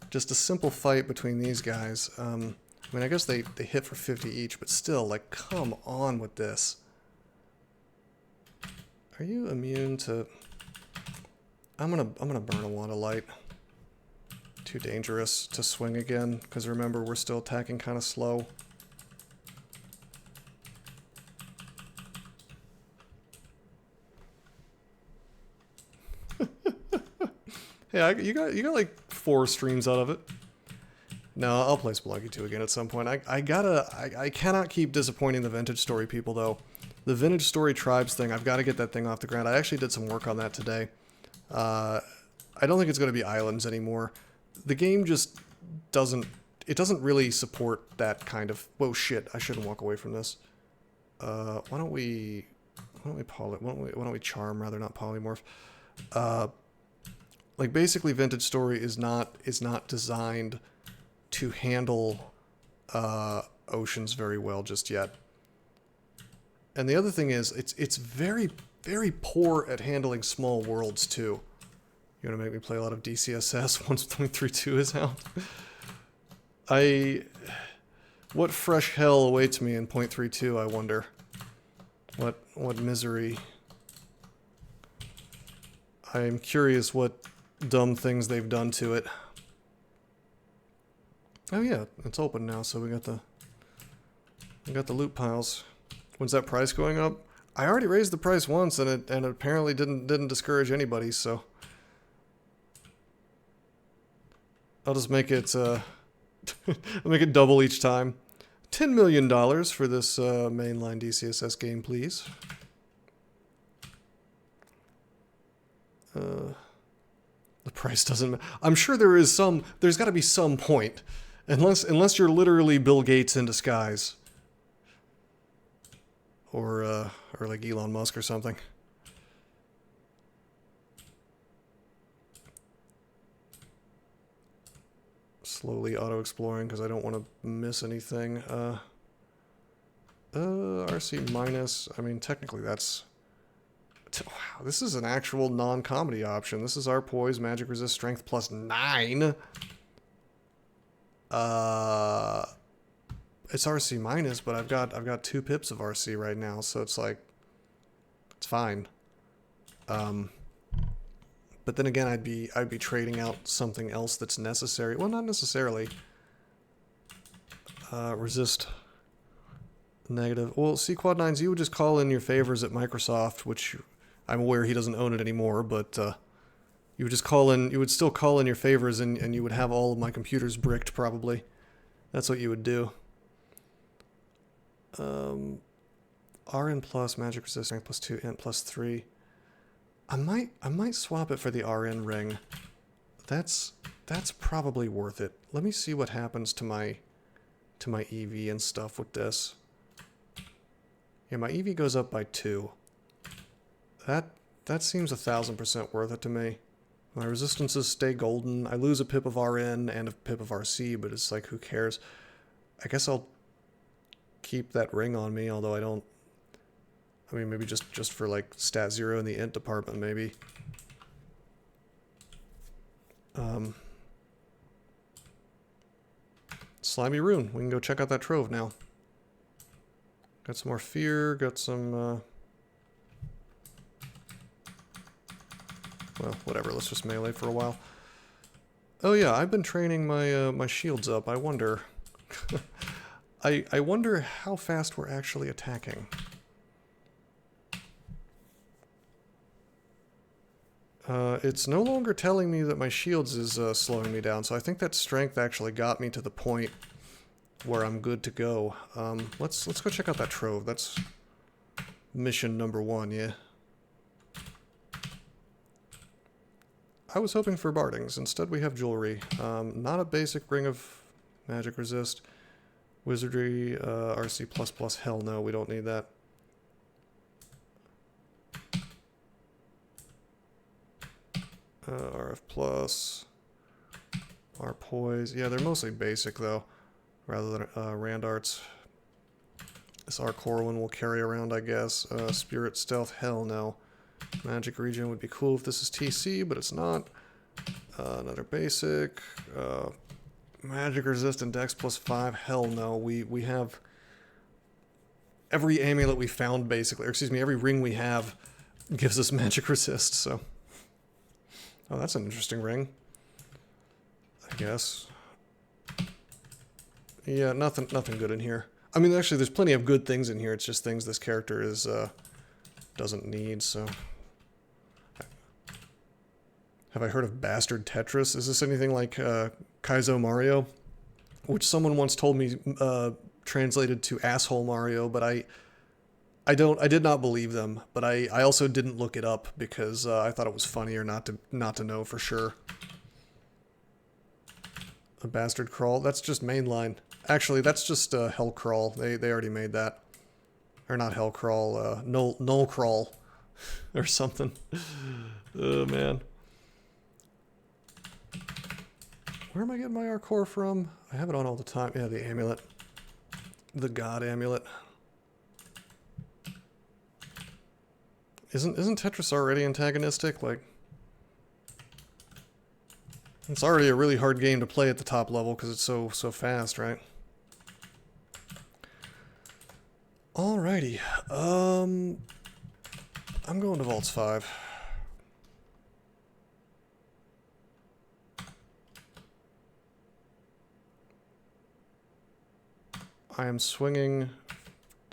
Just a simple fight between these guys. I mean, I guess they hit for 50 each, but still, like, come on with this. Are you immune to... I'm gonna burn a wand of light. Too dangerous to swing again, because remember, we're still attacking kind of slow. Yeah, you got like 4 streams out of it. No, I'll play Spelunky 2 again at some point. I cannot keep disappointing the Vintage Story people, though. The Vintage Story Tribes thing, I've got to get that thing off the ground. I actually did some work on that today. I don't think it's going to be islands anymore. The game just doesn't... It doesn't really support that kind of... Whoa, shit, I shouldn't walk away from this. Why don't we charm, rather, not polymorph? Like, basically, Vintage Story is not designed to handle oceans very well just yet. And the other thing is, it's very, very poor at handling small worlds, too. You want to make me play a lot of DCSS once 0.32 is out? What fresh hell awaits me in 0.32, I wonder? What misery? I am curious what dumb things they've done to it. Oh yeah, it's open now, so we got the loot piles. When's that price going up? I already raised the price once, and it apparently didn't discourage anybody. So I'll just make it I'll make it double each time. $10 million for this mainline DCSS game, please. The price doesn't... I'm sure there is some... There's got to be some point. Unless you're literally Bill Gates in disguise. Or like Elon Musk or something. Slowly auto-exploring because I don't want to miss anything. RC minus... I mean, technically Wow, this is an actual non-comedy option. This is our poise, magic resist, strength plus 9. It's RC minus, but I've got 2 pips of RC right now, so it's like it's fine. But then again, I'd be trading out something else that's necessary. Well, not necessarily. Resist negative. Well, see, Quad 9s, you would just call in your favors at Microsoft, which I'm aware he doesn't own it anymore, but you would just call in. You would still call in your favors, and you would have all of my computers bricked probably. That's what you would do. RN plus magic resist strength plus 2 int plus 3. I might swap it for the RN ring. That's probably worth it. Let me see what happens to my EV and stuff with this. Yeah, my EV goes up by 2. That seems 1000% worth it to me. My resistances stay golden. I lose a pip of RN and a pip of RC, but it's like, who cares? I guess I'll keep that ring on me, although I don't. I mean, maybe just for like stat 0 in the int department, maybe. Slimy rune. We can go check out that trove now. Got some more fear. Got some. Well, whatever. Let's just melee for a while. Oh yeah, I've been training my my shields up. I wonder. I wonder how fast we're actually attacking. It's no longer telling me that my shields is slowing me down, so I think that strength actually got me to the point where I'm good to go. Let's go check out that trove. That's mission number 1, yeah. I was hoping for bardings. Instead we have jewelry. Not a basic ring of magic resist. Wizardry, RC++, hell no, we don't need that. RF plus, R poise. Yeah, they're mostly basic though, rather than Rand Arts. This R core one will carry around, I guess. Spirit stealth, hell no. Magic regen would be cool if this is TC, but it's not. Another basic. Magic resist and Dex plus 5, hell no. We have every amulet we found basically, or excuse me, every ring we have gives us magic resist, so. Oh, that's an interesting ring, I guess. Yeah, nothing good in here. I mean, actually, there's plenty of good things in here. It's just things this character is doesn't need. So, have I heard of Bastard Tetris? Is this anything like Kaizo Mario, which someone once told me translated to asshole Mario, but I did not believe them, but I also didn't look it up because I thought it was funnier not to know for sure. A bastard crawl? That's just mainline. Actually, that's just hell crawl. They already made that. Or not hell crawl, null crawl or something. Oh man. Where am I getting my R core from? I have it on all the time. Yeah, the amulet. The god amulet. Isn't Tetris already antagonistic? Like, it's already a really hard game to play at the top level because it's so fast, right? Alrighty. I'm going to Vaults 5. I am swinging.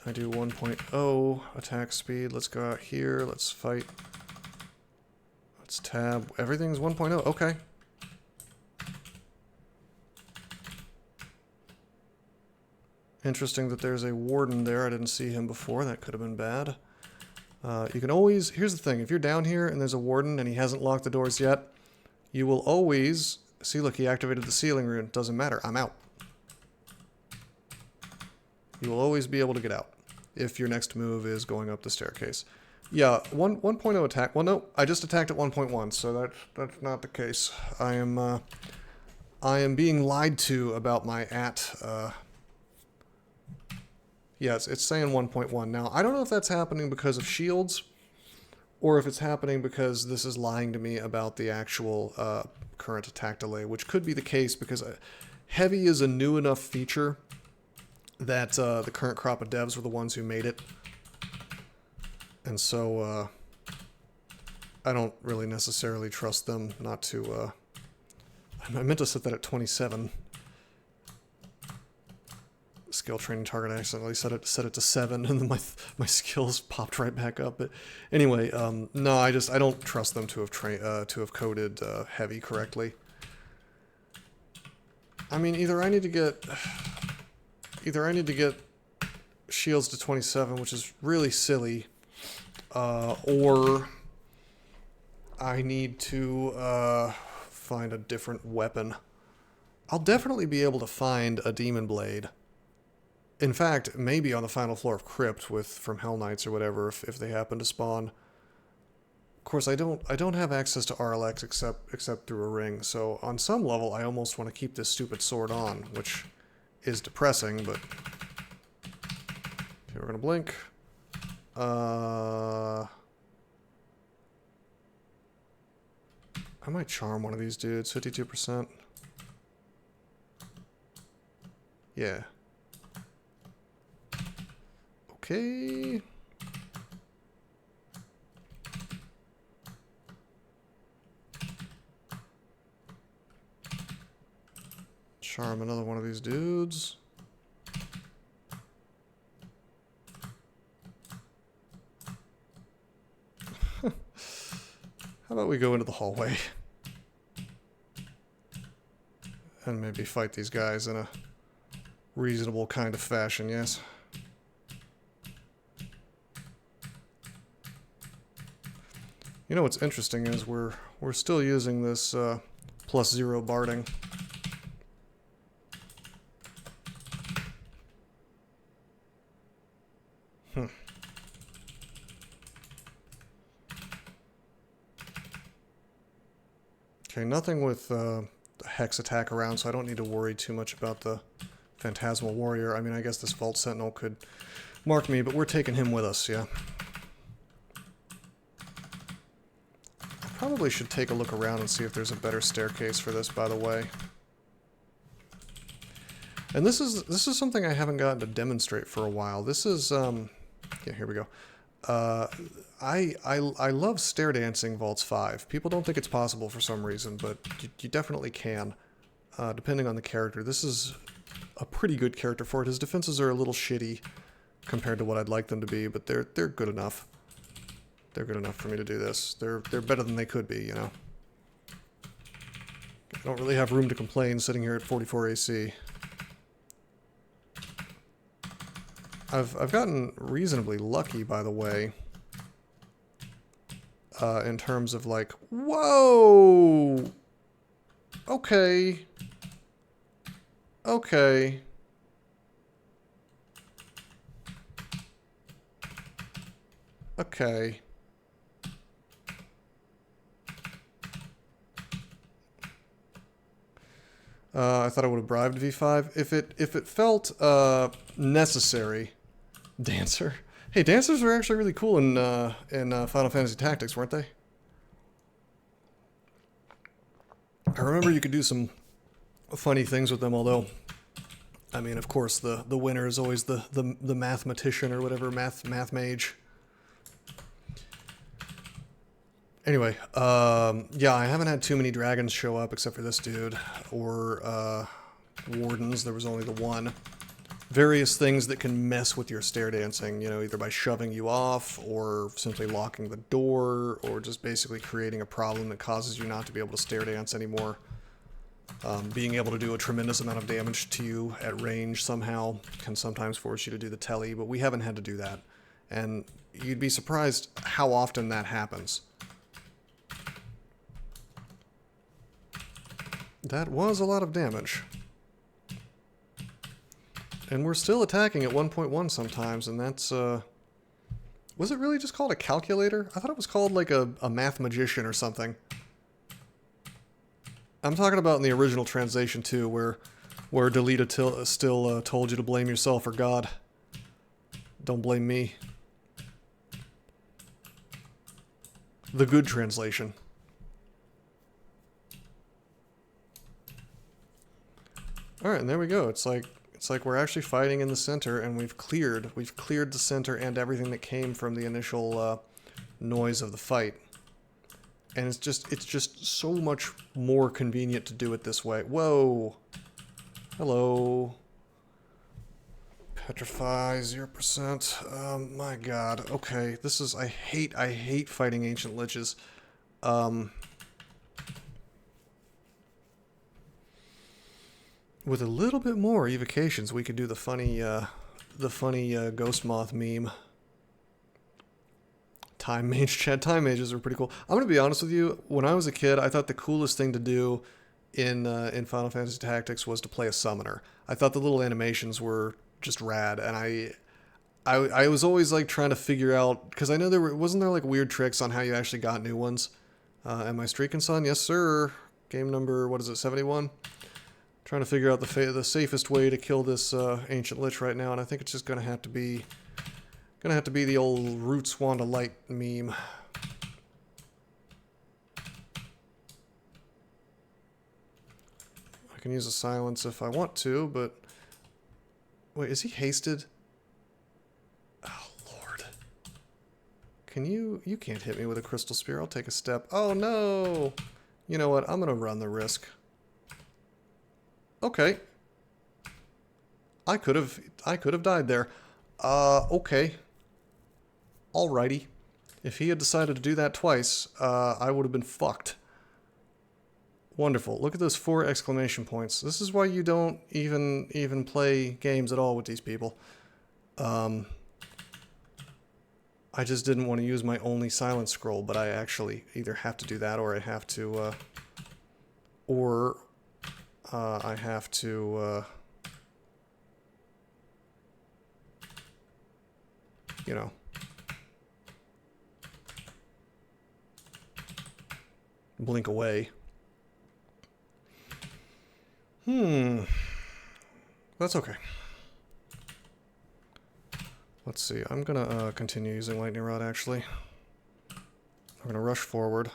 I do 1.0 attack speed. Let's go out here. Let's fight. Let's tab. Everything's 1.0. Okay. Interesting that there's a warden there. I didn't see him before. That could have been bad. You can always... Here's the thing. If you're down here and there's a warden and he hasn't locked the doors yet, you will always... See, look, he activated the ceiling rune. Doesn't matter. I'm out. You will always be able to get out if your next move is going up the staircase. Yeah, 1.0 attack. Well, no, I just attacked at 1.1, so that's not the case. I am being lied to about my Yes, it's saying 1.1. Now, I don't know if that's happening because of shields or if it's happening because this is lying to me about the actual current attack delay, which could be the case because heavy is a new enough feature that the current crop of devs were the ones who made it. And so I don't really necessarily trust them not to... I meant to set that at 27. Skill training target, I accidentally set it to 7, and then my skills popped right back up. But anyway, no, I don't trust them to have coded heavy correctly. I mean, either I need to get shields to 27, which is really silly, or I need to find a different weapon. I'll definitely be able to find a demon blade. In fact, maybe on the final floor of Crypt from Hell Knights or whatever, if they happen to spawn. Of course, I don't have access to RLX except through a ring, so on some level I almost want to keep this stupid sword on, which is depressing, but... Okay, we're gonna blink. I might charm one of these dudes, 52%. Yeah. Okay. Charm another one of these dudes. How about we go into the hallway and maybe fight these guys in a reasonable kind of fashion, yes? You know what's interesting is we're still using this +0 barding. Okay, nothing with the Hex attack around, so I don't need to worry too much about the Phantasmal Warrior. I mean, I guess this Vault Sentinel could mark me, but we're taking him with us, yeah. I probably should take a look around and see if there's a better staircase for this, by the way. And this is something I haven't gotten to demonstrate for a while. This is, yeah, here we go. I love stair dancing Vaults 5. People don't think it's possible for some reason, but you definitely can, depending on the character. This is a pretty good character for it. His defenses are a little shitty compared to what I'd like them to be, but they're good enough. They're good enough for me to do this. They're better than they could be, you know. I don't really have room to complain sitting here at 44 AC. I've gotten reasonably lucky, by the way, in terms of like, whoa, okay, okay, okay. I thought I would have bribed V5 if it felt necessary. Dancer. Hey, dancers were actually really cool in Final Fantasy Tactics, weren't they? I remember you could do some funny things with them, although, I mean, of course, the winner is always the mathematician or whatever, math mage. Anyway, yeah, I haven't had too many dragons show up except for this dude, or wardens. There was only the one. Various things that can mess with your stair dancing, you know, either by shoving you off, or simply locking the door, or just basically creating a problem that causes you not to be able to stair dance anymore. Being able to do a tremendous amount of damage to you at range somehow can sometimes force you to do the telly, but we haven't had to do that. And you'd be surprised how often that happens. That was a lot of damage. And we're still attacking at 1.1 sometimes, and that's, was it really just called a calculator? I thought it was called, like, a math magician or something. I'm talking about in the original translation, too, where Delita still told you to blame yourself or God. Don't blame me. the good translation. Alright, and there we go. It's like we're actually fighting in the center, and we've cleared the center and everything that came from the initial noise of the fight. And it's just so much more convenient to do it this way. Whoa! Hello. Petrify 0%. My god. Okay, this is I hate fighting ancient liches. With a little bit more evocations, we could do the funny ghost moth meme. Time mage chat. Time mages are pretty cool. I'm gonna be honest with you. When I was a kid, I thought the coolest thing to do in Final Fantasy Tactics was to play a summoner. I thought the little animations were just rad, and I was always like trying to figure out, because I know wasn't there like weird tricks on how you actually got new ones. Am I streaking, son? Yes, sir. Game number, what is it, 71? Trying to figure out the safest way to kill this ancient lich right now, and I think it's just gonna have to be the old Roots Wand of Light meme. I can use a silence if I want to, but wait, is he hasted? Oh Lord! Can you can't hit me with a crystal spear? I'll take a step. Oh no! You know what? I'm gonna run the risk. Okay. I could have died there. Okay. Alrighty. If he had decided to do that twice, I would have been fucked. Wonderful. Look at those 4 exclamation points. This is why you don't even play games at all with these people. I just didn't want to use my only silence scroll, but I actually either have to do that or I have to, you know, blink away. That's okay. Let's see. I'm gonna continue using Lightning Rod, actually. I'm gonna rush forward.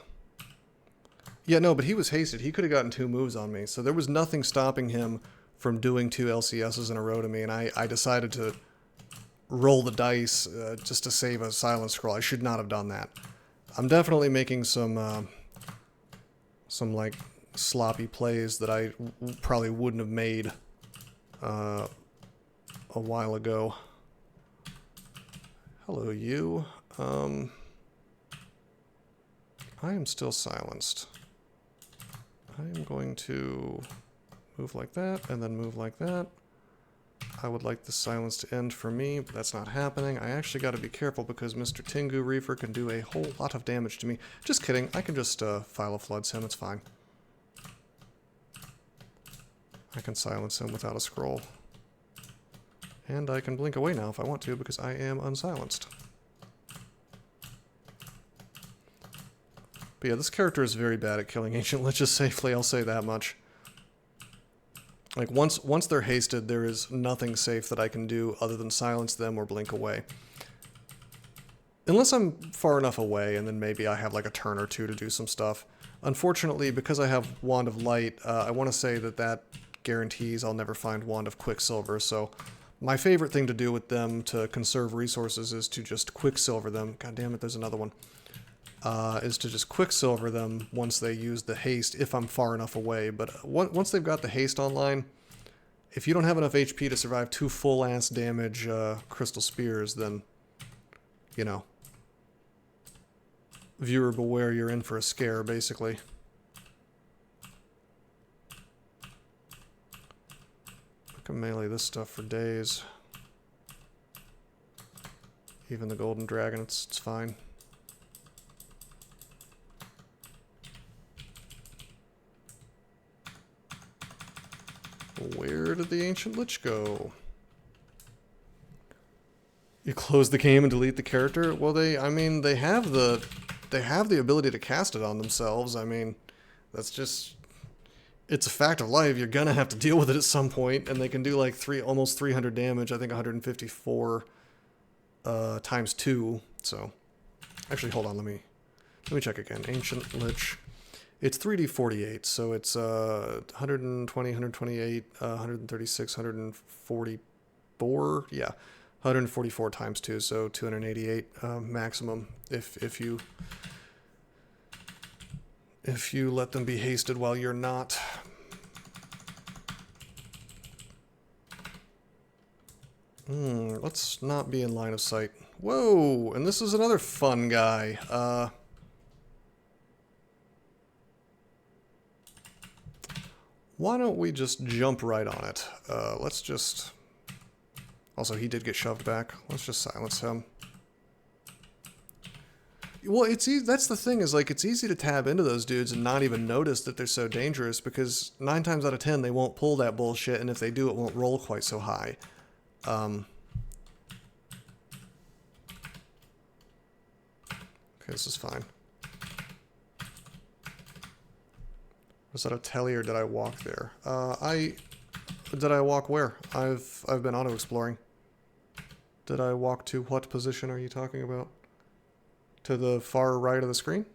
Yeah, no, but he was hasted. He could have gotten 2 moves on me, so there was nothing stopping him from doing 2 LCSs in a row to me, and I decided to roll the dice just to save a silence scroll. I should not have done that. I'm definitely making some like sloppy plays that I probably wouldn't have made a while ago. Hello, you. I am still silenced. I am going to move like that, and then move like that. I would like the silence to end for me, but that's not happening. I actually got to be careful because Mr. Tengu Reaver can do a whole lot of damage to me. Just kidding. I can just Philo Floods him. It's fine. I can silence him without a scroll. And I can blink away now if I want to because I am unsilenced. But yeah, this character is very bad at killing ancient liches safely, I'll say that much. Like, once they're hasted, there is nothing safe that I can do other than silence them or blink away. Unless I'm far enough away, and then maybe I have like a turn or two to do some stuff. Unfortunately, because I have Wand of Light, I want to say that guarantees I'll never find Wand of Quicksilver, so my favorite thing to do with them to conserve resources is to just Quicksilver them. God damn it, there's another one. Is to just Quicksilver them once they use the haste, if I'm far enough away. But once they've got the haste online, if you don't have enough HP to survive 2 full-ass damage crystal spears, then, you know, viewer beware, you're in for a scare, basically. I can melee this stuff for days. Even the Golden Dragon, it's fine. Where did the Ancient Lich go? You close the game and delete the character? Well, they have the ability to cast it on themselves. I mean, that's just, it's a fact of life. You're gonna have to deal with it at some point, and they can do like almost 300 damage. I think 154 times 2. So, actually, hold on. Let me Let me check again. Ancient Lich. It's 3d48, so it's 120, 128, 136, 144. Yeah, 144 times 2, so 288 maximum if you let them be hasted while you're not. Let's not be in line of sight. Whoa, and this is another fun guy. Why don't we just jump right on it? Let's just... Also, he did get shoved back. Let's just silence him. Well, it's easy. That's the thing, is like, it's easy to tab into those dudes and not even notice that they're so dangerous, because 9 times out of 10 they won't pull that bullshit, and if they do, it won't roll quite so high. Okay, this is fine. Was that a telly, or did I walk there? Did I walk where? I've been auto-exploring. Did I walk to what position are you talking about? To the far right of the screen?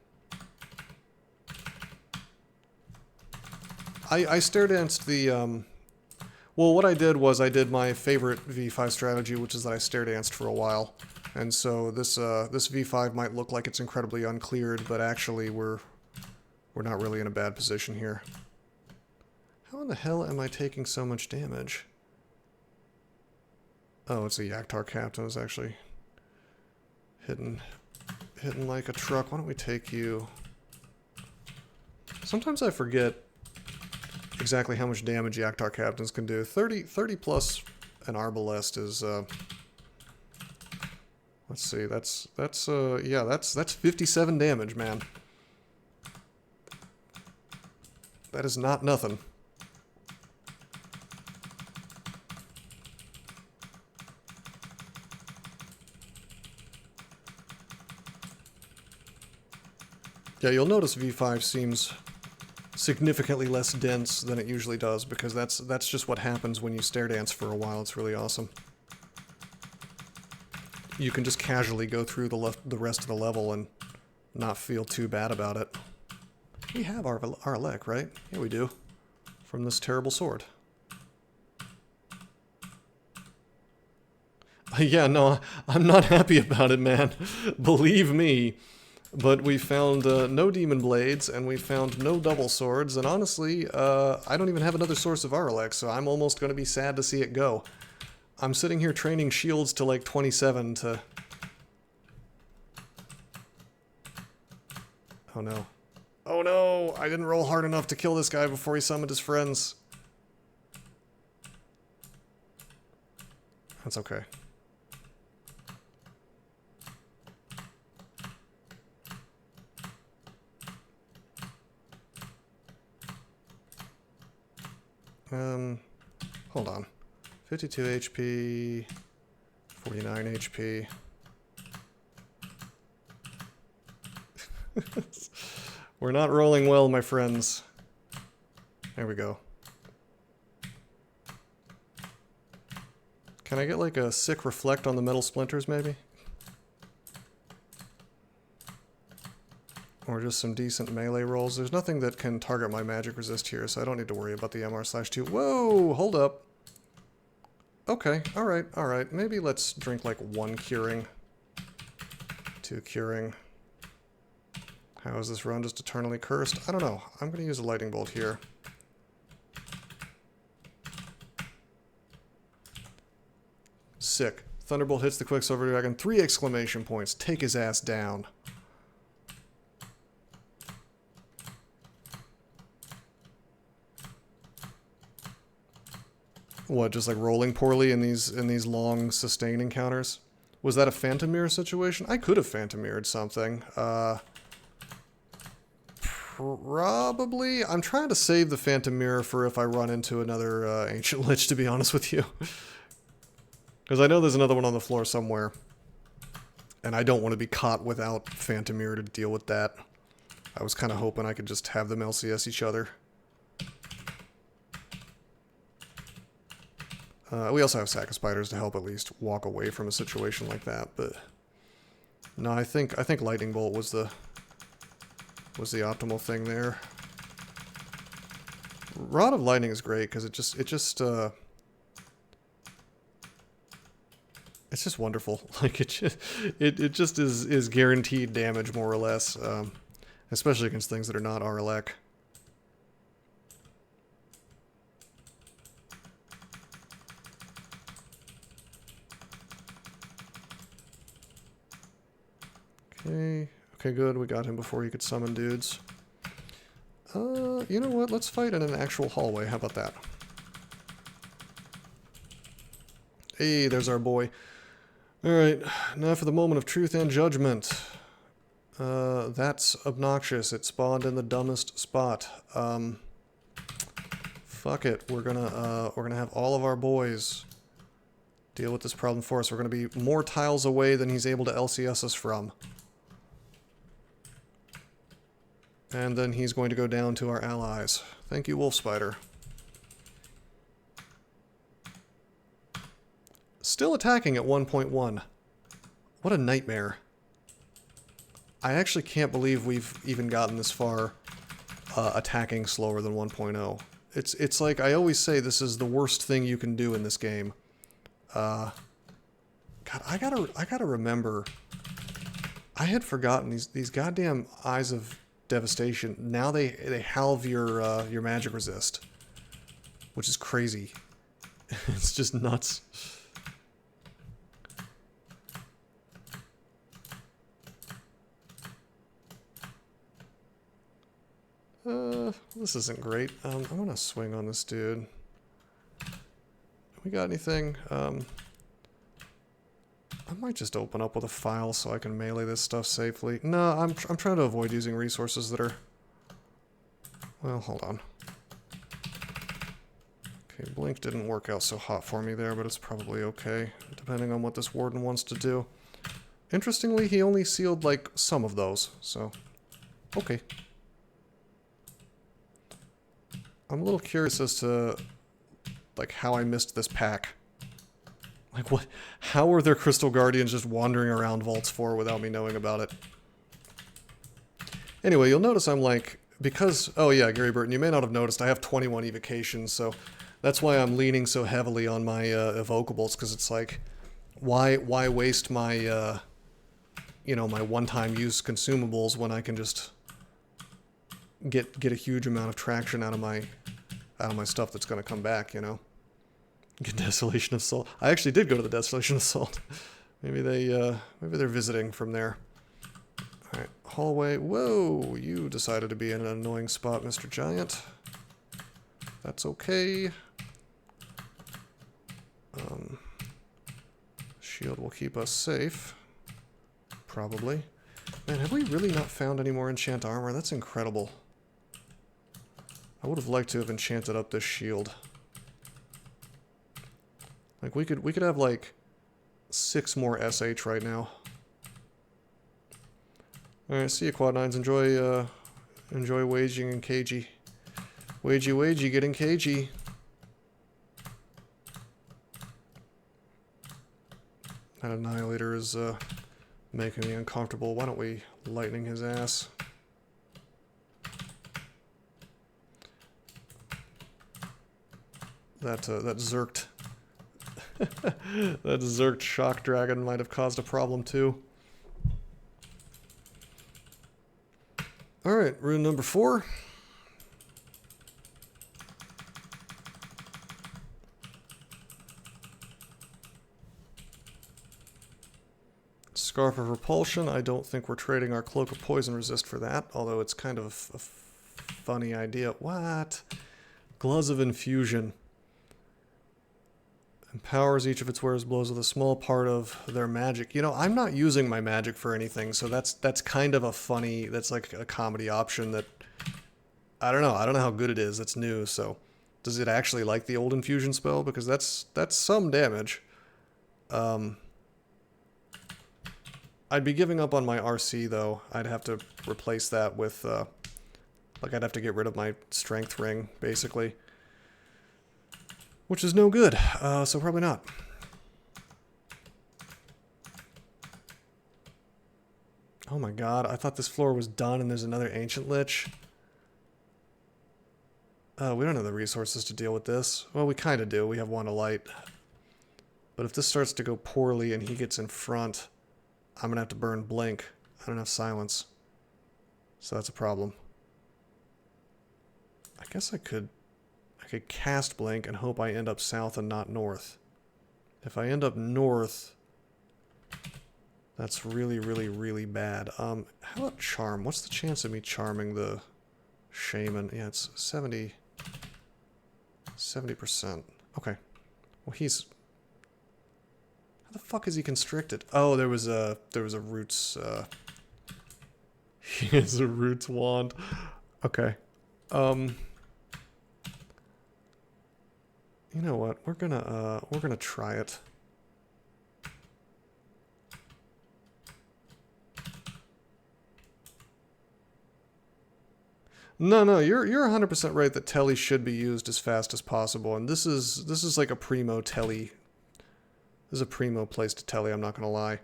I stair-danced the, well, what I did was I did my favorite V5 strategy, which is that I stair-danced for a while. And so this V5 might look like it's incredibly uncleared, but actually we're not really in a bad position here. How in the hell am I taking so much damage? Oh, it's a Yaktar captain. It's actually hitting like a truck. Why don't we take you? Sometimes I forget exactly how much damage Yaktar captains can do. 30 plus an arbalest is, let's see, that's 57 damage, man. That is not nothing. Yeah, you'll notice V5 seems significantly less dense than it usually does, because that's just what happens when you stair dance for a while. It's really awesome. You can just casually go through the rest of the level and not feel too bad about it. We have our Lek, right? Yeah, we do. From this terrible sword. Yeah, no, I'm not happy about it, man. Believe me. But we found no demon blades, and we found no double swords, and honestly, I don't even have another source of Aralek, so I'm almost going to be sad to see it go. I'm sitting here training shields to like 27 to... Oh no. Oh no! I didn't roll hard enough to kill this guy before he summoned his friends. That's okay. Hold on. 52 HP, 49 HP. We're not rolling well, my friends. There we go. Can I get like a sick reflect on the metal splinters, maybe? Or just some decent melee rolls. There's nothing that can target my magic resist here, so I don't need to worry about the MR/2. Whoa! Hold up. Okay, alright. Maybe let's drink like 1 curing. 2 curing. How is this run just eternally cursed? I don't know. I'm going to use a lightning bolt here. Sick. Thunderbolt hits the Quicksilver Dragon. 3 exclamation points. Take his ass down. What, just like rolling poorly in these long sustain encounters? Was that a Phantom Mirror situation? I could have Phantom Mirrored something. Probably. I'm trying to save the Phantom Mirror for if I run into another Ancient Lich, to be honest with you. Because I know there's another one on the floor somewhere. And I don't want to be caught without Phantom Mirror to deal with that. I was kind of hoping I could just have them LCS each other. We also have Sack of Spiders to help at least walk away from a situation like that, but... No, I think Lightning Bolt was the was the optimal thing there. Rod of Lightning is great because it's just wonderful. Like it just is guaranteed damage more or less, especially against things that are not RLEC. Okay, good. We got him before he could summon dudes. You know what? Let's fight in an actual hallway. How about that? Hey, there's our boy. Alright, now for the moment of truth and judgment. That's obnoxious. It spawned in the dumbest spot. Fuck it. We're gonna have all of our boys deal with this problem for us. We're gonna be more tiles away than he's able to LCS us from. And then he's going to go down to our allies. Thank you, Wolf Spider. Still attacking at 1.1. What a nightmare. I actually can't believe we've even gotten this far attacking slower than 1.0. It's like I always say, this is the worst thing you can do in this game. God, I gotta remember. I had forgotten these goddamn Eyes of Devastation. Now they halve your magic resist, which is crazy. It's just nuts. This isn't great. I'm gonna swing on this dude. We got anything? I might just open up with a file so I can melee this stuff safely. No, I'm trying to avoid using resources that are... Well, hold on. Okay, Blink didn't work out so hot for me there, but it's probably okay, depending on what this Warden wants to do. Interestingly, he only sealed, like, some of those, so... Okay. I'm a little curious as to, like, how I missed this pack. Like, what? How were there Crystal Guardians just wandering around Vaults 4 without me knowing about it? Anyway, you'll notice I'm like, because... Oh yeah, Gary Burton, you may not have noticed, I have 21 evocations, so that's why I'm leaning so heavily on my evocables, because it's like, why waste my, you know, my one-time use consumables when I can just get a huge amount of traction out of my stuff that's going to come back, you know? Get Desolation Assault. I actually did go to the Desolation Assault. Maybe they're visiting from there. Alright, hallway. Whoa, you decided to be in an annoying spot, Mr. Giant. That's okay. Shield will keep us safe. Probably. Man, have we really not found any more enchant armor? That's incredible. I would have liked to have enchanted up this shield. Like, we could have, like, 6 more SH right now. Alright, see you, Quad Nines. Enjoy waging and cagey. Wagey, getting cagey. That Annihilator is, making me uncomfortable. Why don't we lightning his ass? That Zerked... that Zerked Shock Dragon might have caused a problem too. Alright, rune number 4. Scarf of Repulsion. I don't think we're trading our Cloak of Poison Resist for that, although it's kind of a funny idea. What? Gloves of Infusion. Empowers each of its wearers blows with a small part of their magic. You know, I'm not using my magic for anything, so that's kind of a funny, that's like a comedy option that, I don't know how good it is, it's new, so does it actually like the old infusion spell? Because that's some damage. I'd be giving up on my RC though. I'd have to replace that with, like I'd have to get rid of my strength ring, basically. Which is no good, so probably not. Oh my god, I thought this floor was done and there's another ancient lich. We don't have the resources to deal with this. Well, we kind of do. We have one of light. But if this starts to go poorly and he gets in front, I'm going to have to burn blink. I don't have silence. So that's a problem. I guess I could cast blink and hope I end up south and not north. If I end up north, that's really, really, really bad. How about charm? What's the chance of me charming the shaman? Yeah, it's 70%. Okay. Well, he's... How the fuck is he constricted? Oh, there was a roots, he has a roots wand. Okay. You know what? We're gonna try it. No, you're 100% right that telly should be used as fast as possible, and this is like a primo telly. This is a primo place to telly, I'm not gonna lie.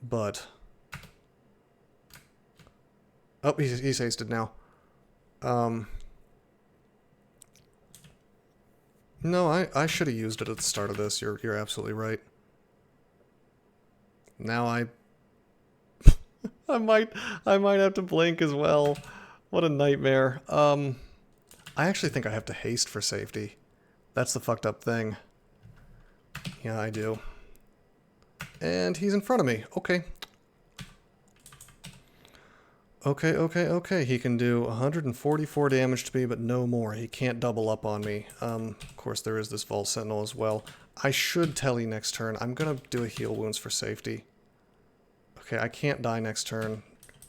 But oh, he's hasted now. No, I should have used it at the start of this. You're absolutely right. Now I might have to blink as well. What a nightmare. I actually think I have to haste for safety. That's the fucked up thing. Yeah, I do. And he's in front of me. Okay. Okay. He can do 144 damage to me, but no more. He can't double up on me. Of course, there is this Vault Sentinel as well. I should telly next turn. I'm gonna do a heal wounds for safety. Okay, I can't die next turn.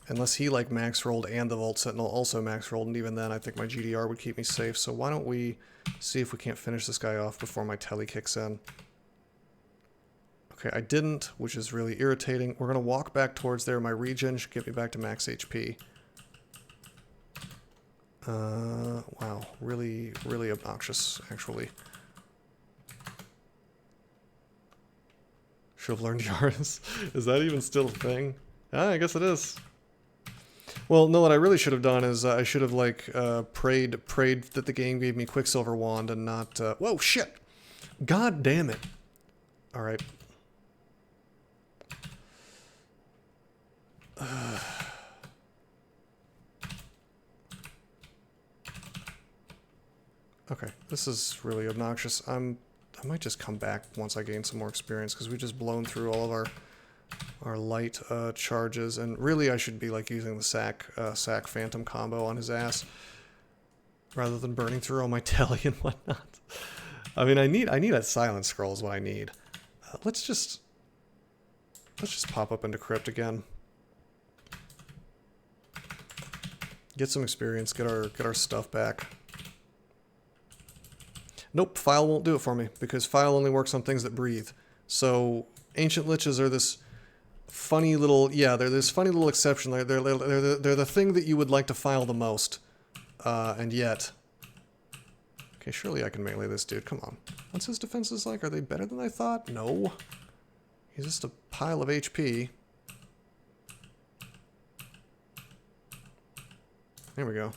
Unless he, like, max rolled and the Vault Sentinel also max rolled, and even then I think my GDR would keep me safe. So why don't we see if we can't finish this guy off before my telly kicks in. Okay, I didn't, which is really irritating. We're going to walk back towards there. My regen should get me back to max HP. Wow. Really, really obnoxious, actually. Should have learned Yaris. Is that even still a thing? Ah, I guess it is. Well, no, what I really should have done is I should have, like, prayed that the game gave me Quicksilver Wand and not... Whoa, shit! God damn it. Alright. Okay, this is really obnoxious. I might just come back once I gain some more experience, because we just blown through all of our light charges, and really I should be like using the sack phantom combo on his ass rather than burning through all my telly and whatnot. I mean, I need a silent scroll is what I need. Let's just pop up into crypt again. Get some experience, get our stuff back. Nope, file won't do it for me, because file only works on things that breathe. So ancient liches are this funny little, yeah, they're this funny little exception. They're the thing that you would like to file the most, and yet. Okay, surely I can melee this dude. Come on. What's his defenses like? Are they better than I thought? No. He's just a pile of HP. There we go.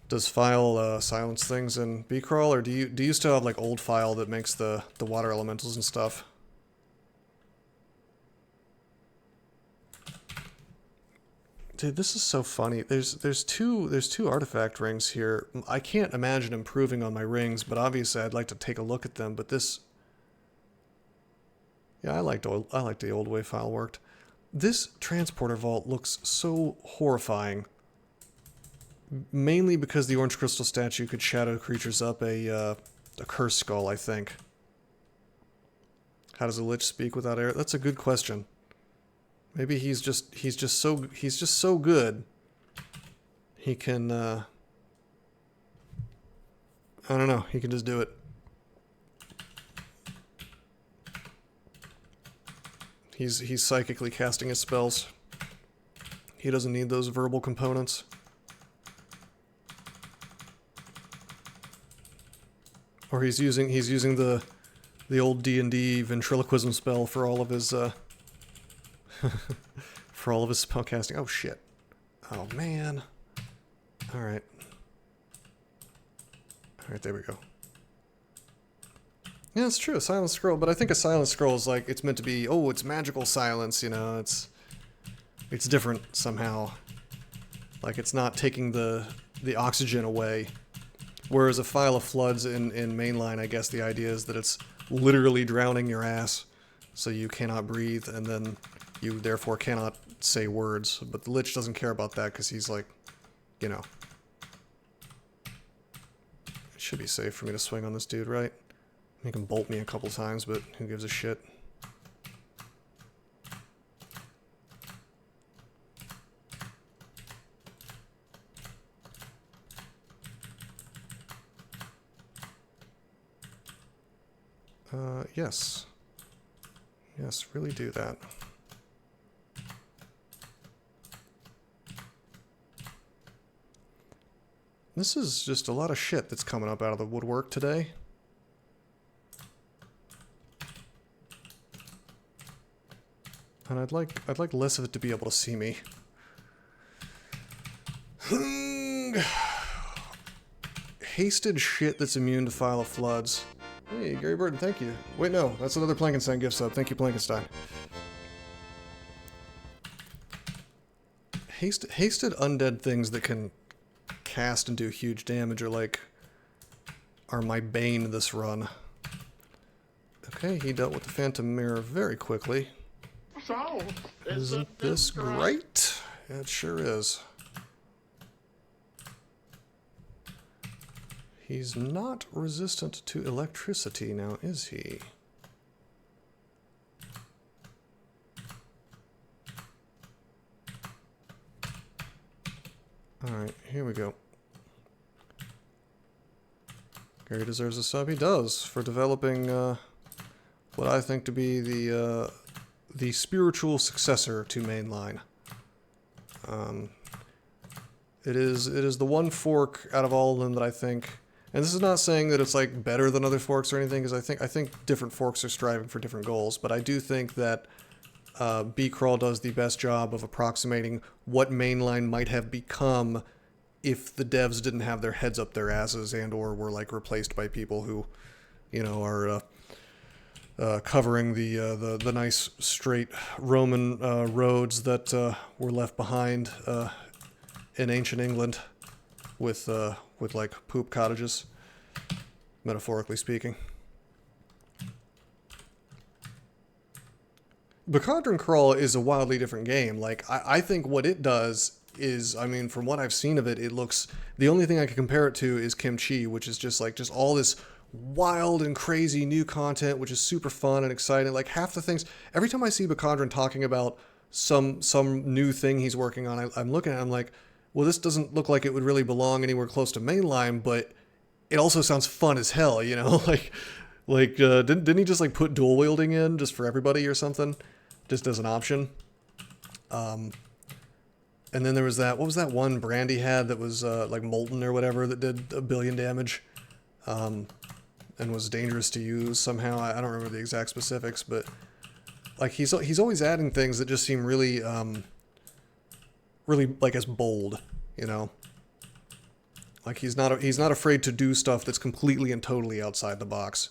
Does file silence things in B-Crawl, or do you still have like old file that makes the water elementals and stuff? Dude, this is so funny. There's two artifact rings here. I can't imagine improving on my rings, but obviously I'd like to take a look at them. But this, yeah, I like the old way file worked. This transporter vault looks so horrifying. Mainly because the orange crystal statue could shadow creatures up a curse skull, I think. How does a lich speak without air? That's a good question. Maybe he's just so good. He can I don't know, he can just do it. He's psychically casting his spells. He doesn't need those verbal components. Or he's using the the old D&D ventriloquism spell for all of his for all of his spellcasting. Oh shit. Oh man. Alright. Alright, there we go. Yeah, it's true, a silent scroll, but I think a silent scroll is like, it's meant to be, oh, it's magical silence, you know, it's different somehow. Like, it's not taking the oxygen away. Whereas a file of floods in mainline, I guess the idea is that it's literally drowning your ass, so you cannot breathe, and then you therefore cannot say words. But the Lich doesn't care about that, because he's like, you know. It should be safe for me to swing on this dude, right? He can bolt me a couple times, but who gives a shit? Yes. Yes, really do that. This is just a lot of shit that's coming up out of the woodwork today. And I'd like less of it to be able to see me. Hasted shit that's immune to file of floods. Hey, Gary Burton, thank you. Wait, no, that's another Plankenstein gift sub. Thank you, Plankenstein. Hasted undead things that can cast and do huge damage are my bane this run. Okay, he dealt with the Phantom Mirror very quickly. So, Isn't this great? It sure is. He's not resistant to electricity now, is he? Alright, here we go. Gary deserves a sub. He does, for developing what I think to be the spiritual successor to mainline. It is the one fork out of all of them that I think, and this is not saying that it's like better than other forks or anything, because I think different forks are striving for different goals, but I do think that B-Crawl does the best job of approximating what mainline might have become if the devs didn't have their heads up their asses and or were like replaced by people who, you know, are covering the nice straight Roman roads that were left behind in ancient England with like poop cottages, metaphorically speaking. Bacadron Crawl is a wildly different game. Like, I think what it does is, I mean, from what I've seen of it, it looks, the only thing I can compare it to is Kimchi, which is just all this wild and crazy new content, which is super fun and exciting. Like, half the things, every time I see Bacadron talking about some new thing he's working on, I'm looking at it, I'm like, well, this doesn't look like it would really belong anywhere close to mainline, but it also sounds fun as hell, you know? Didn't he just like put dual wielding in just for everybody or something, just as an option? And then there was that, what was that one brand he had that was like molten or whatever that did 1 billion damage, and was dangerous to use somehow. I don't remember the exact specifics, but like he's always adding things that just seem really really like as bold, you know. Like he's not afraid to do stuff that's completely and totally outside the box.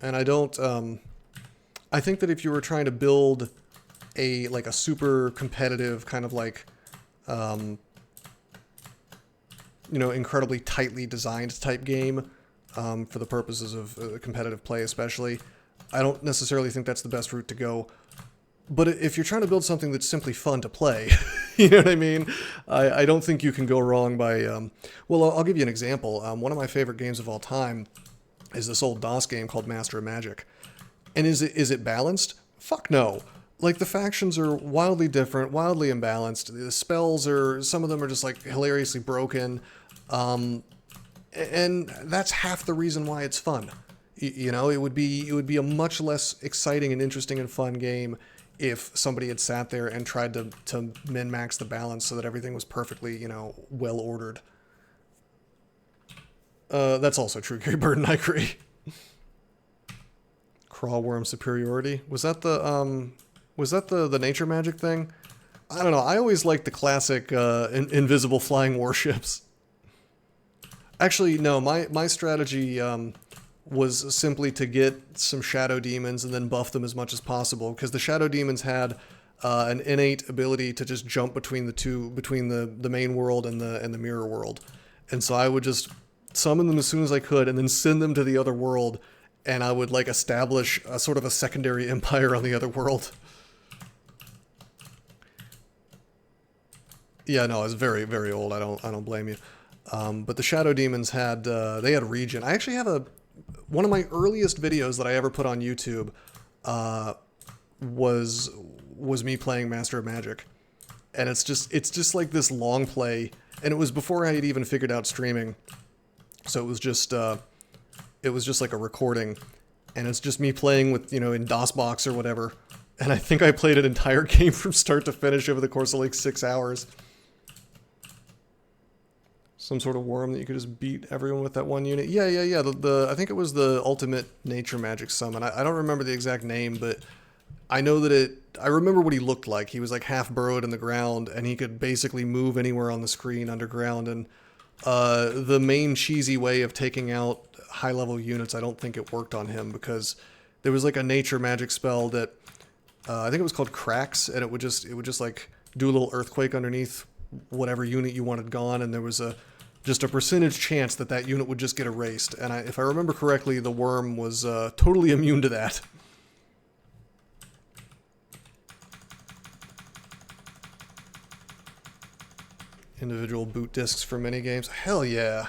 And I don't I think that if you were trying to build a super competitive kind of like you know, incredibly tightly designed type game for the purposes of competitive play especially, I don't necessarily think that's the best route to go. But if you're trying to build something that's simply fun to play, you know what I mean? I don't think you can go wrong by... well, I'll give you an example. One of my favorite games of all time is this old DOS game called Master of Magic. And is it balanced? Fuck no. Like, the factions are wildly different, wildly imbalanced. The spells are... some of them are just, like, hilariously broken. And that's half the reason why it's fun. You know, it would be a much less exciting and interesting and fun game if somebody had sat there and tried to min-max the balance so that everything was perfectly, you know, well-ordered. That's also true, Gary Burton, I agree. Crawlworm superiority. Was that the nature magic thing? I don't know. I always liked the classic invisible flying warships. Actually, no. My strategy was simply to get some shadow demons and then buff them as much as possible, because the shadow demons had an innate ability to just jump between the main world and the mirror world, and so I would just summon them as soon as I could and then send them to the other world, and I would like establish a sort of a secondary empire on the other world. Yeah, no, it's very, very old. I don't blame you. But the shadow demons had they had regen. I actually have one of my earliest videos that I ever put on YouTube was me playing Master of Magic, and it's just like this long play, and it was before I had even figured out streaming, so it was just like a recording, and it's just me playing with, in DOSBox or whatever, and I think I played an entire game from start to finish over the course of like 6 hours. Some sort of worm that you could just beat everyone with that one unit. Yeah. I think it was the ultimate nature magic summon. I don't remember the exact name, but I know that I remember what he looked like. He was like half burrowed in the ground, and he could basically move anywhere on the screen underground. And the main cheesy way of taking out high-level units, I don't think it worked on him, because there was like a nature magic spell that I think it was called Cracks, and it would just like do a little earthquake underneath whatever unit you wanted gone, and there was just a percentage chance that unit would just get erased. And if I remember correctly, the worm was totally immune to that. Individual boot discs for minigames. Hell yeah.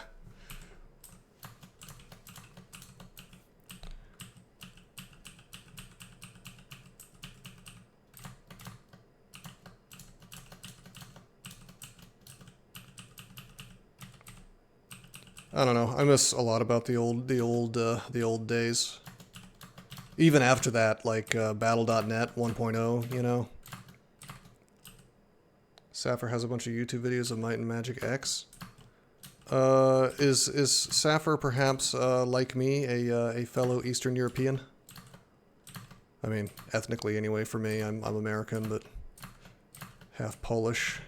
I don't know. I miss a lot about the old days. Even after that, like Battle.net 1.0, Sapphire has a bunch of YouTube videos of Might and Magic X. Is Sapphire perhaps like me, a fellow Eastern European? I mean, ethnically anyway. For me, I'm American, but half Polish.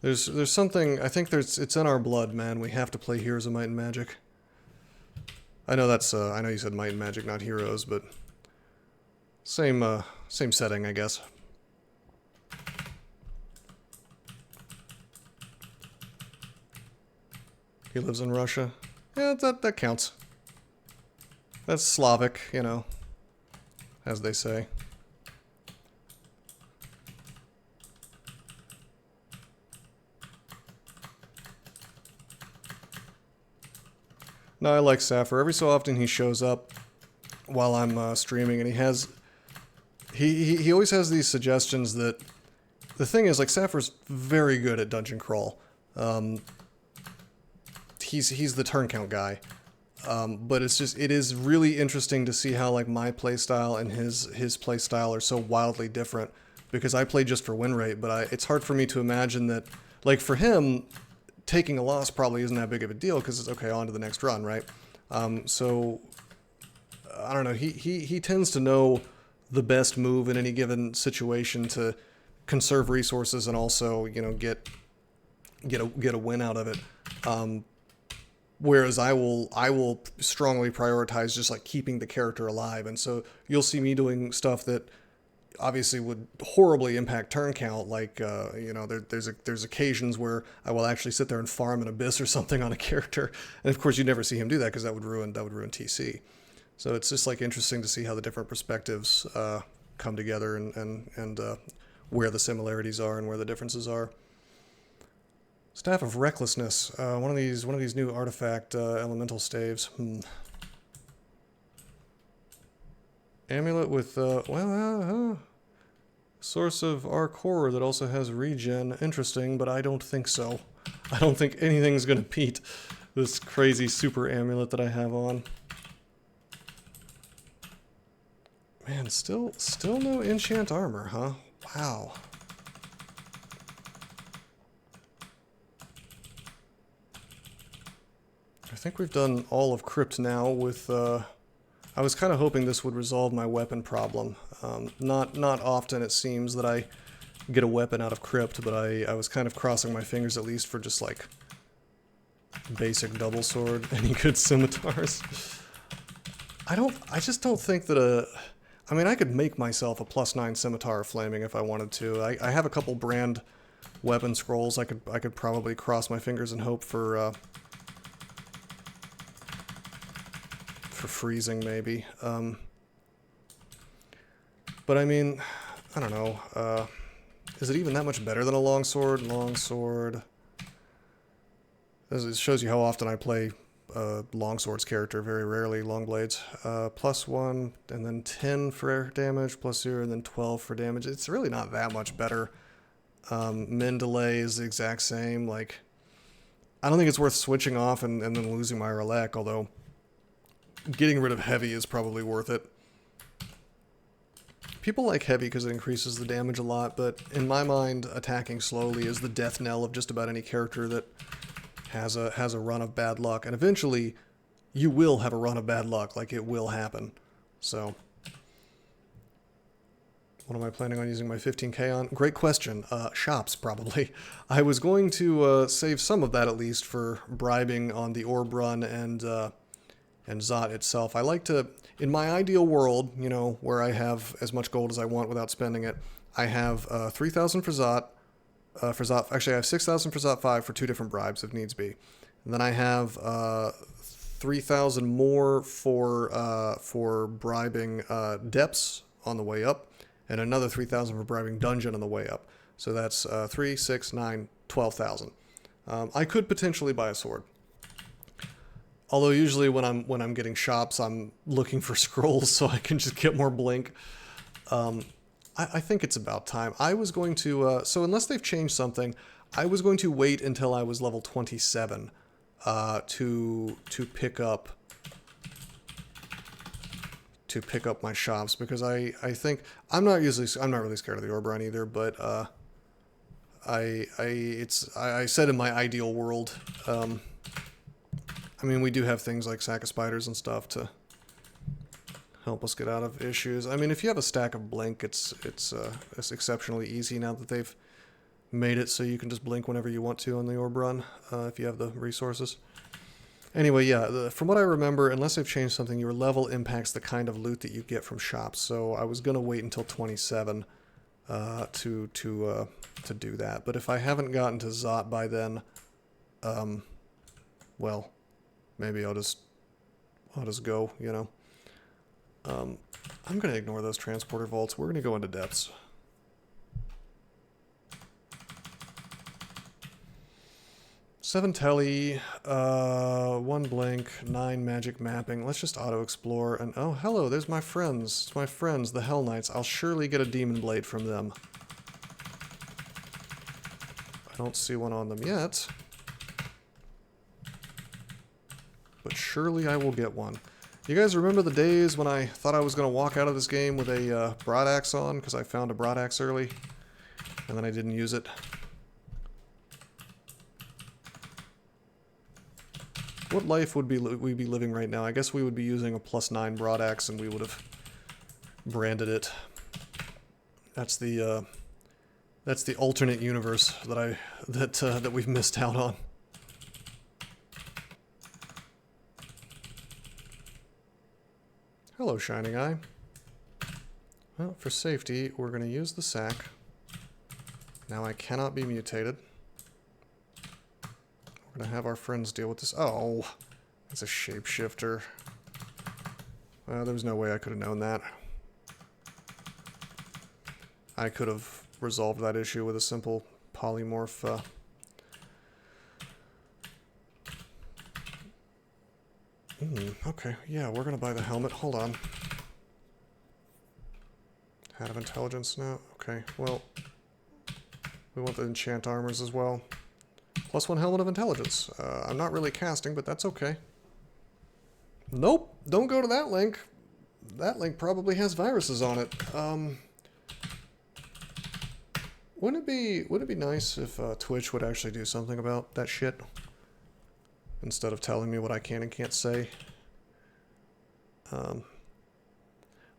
There's something, I think it's in our blood, man. We have to play Heroes of Might and Magic. I know I know you said Might and Magic, not Heroes, but same setting, I guess. He lives in Russia. Yeah, that counts. That's Slavic, as they say. No, I like Sapphire. Every so often he shows up while I'm streaming, and he always has these suggestions that... The thing is, like, Sapphire's very good at dungeon crawl. He's the turn count guy. But it is really interesting to see how, like, my playstyle and his playstyle are so wildly different, because I play just for win rate, but it's hard for me to imagine that, like, for him, taking a loss probably isn't that big of a deal, because it's okay, on to the next run, right? So I don't know, he tends to know the best move in any given situation to conserve resources and also, get a win out of it. Whereas I will strongly prioritize just like keeping the character alive, and so you'll see me doing stuff that obviously would horribly impact turn count, like there's occasions where I will actually sit there and farm an abyss or something on a character, and of course you never see him do that because that would ruin TC. So it's just like interesting to see how the different perspectives come together and where the similarities are and where the differences are. Staff of Recklessness, one of these new artifact elemental staves. Amulet with source of arc horror that also has regen. Interesting, but I don't think so. I don't think anything's gonna beat this crazy super amulet that I have on. Man, still no enchant armor, huh? Wow. I think we've done all of Crypt now with, I was kind of hoping this would resolve my weapon problem. Not often it seems that I get a weapon out of Crypt, but I was kind of crossing my fingers at least for just like basic double sword, any good scimitars. I just don't think that I mean, I could make myself a +9 scimitar flaming if I wanted to. I have a couple brand weapon scrolls. I could probably cross my fingers and hope for freezing maybe. But I mean, I don't know. Is it even that much better than a longsword? Longsword. It shows you how often I play longsword's character, very rarely long blades. +1 and then 10 for damage, +0 and then 12 for damage. It's really not that much better. Min delay is the exact same. Like, I don't think it's worth switching off and then losing my Relec, although getting rid of heavy is probably worth it. People like heavy because it increases the damage a lot, but in my mind, attacking slowly is the death knell of just about any character that has a run of bad luck. And eventually, you will have a run of bad luck. Like, it will happen. So, what am I planning on using my 15k on? Great question. Shops, probably. I was going to save some of that at least for bribing on the orb run and Zot itself. I like to, in my ideal world, you know, where I have as much gold as I want without spending it, I have 3,000 for Zot. Actually, I have 6,000 for Zot 5 for 2 different bribes if needs be. And then I have 3,000 more for bribing depths on the way up, and another 3,000 for bribing dungeon on the way up. So that's 3, 6, 9, 12,000. I could potentially buy a sword. Although usually when I'm getting shops, I'm looking for scrolls so I can just get more blink. I think it's about time. I was going to so unless they've changed something, I was going to wait until I was level 27 to pick up my shops, because I think I'm not really scared of the orb run either, but I said in my ideal world. I mean, we do have things like sack of spiders and stuff to help us get out of issues. I mean, if you have a stack of blink, it's exceptionally easy now that they've made it so you can just blink whenever you want to on the orb run, if you have the resources. Anyway, yeah, from what I remember, unless they've changed something, your level impacts the kind of loot that you get from shops. So I was gonna wait until 27 to do that. But if I haven't gotten to Zot by then, well, maybe I'll just go, you know. I'm going to ignore those transporter vaults. We're going to go into depths. Seven tele, 1 blink, 9 magic mapping. Let's just auto-explore. And oh, hello, there's my friends. It's my friends, the Hell Knights. I'll surely get a demon blade from them. I don't see one on them yet. But surely I will get one. You guys remember the days when I thought I was going to walk out of this game with a broadaxe on because I found a broadaxe early, and then I didn't use it? What life would we be living right now? I guess we would be using a +9 broadaxe, and we would have branded it. That's the alternate universe that we've missed out on. Hello, Shining Eye. Well, for safety, we're going to use the sack. Now I cannot be mutated. We're going to have our friends deal with this. Oh, that's a shapeshifter. Well, there was no way I could have known that. I could have resolved that issue with a simple polymorph. Okay, yeah, we're gonna buy the helmet. Hold on. Hat of Intelligence now. Okay, well, we want the enchant armors as well. +1 helmet of intelligence. I'm not really casting, but that's okay. Nope, don't go to that link. That link probably has viruses on it. Wouldn't it be nice if Twitch would actually do something about that shit? instead of telling me what I can and can't say.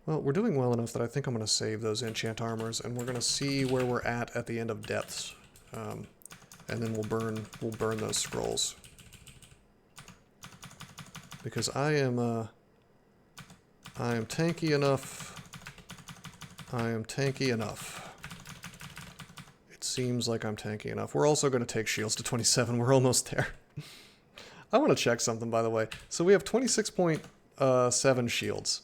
Well, we're doing well enough that I think I'm going to save those enchant armors, and we're going to see where we're at the end of depths. And then we'll burn those scrolls. Because I am tanky enough. I am tanky enough. It seems like I'm tanky enough. We're also going to take shields to 27. We're almost there. I want to check something, by the way. So we have 26.7 shields.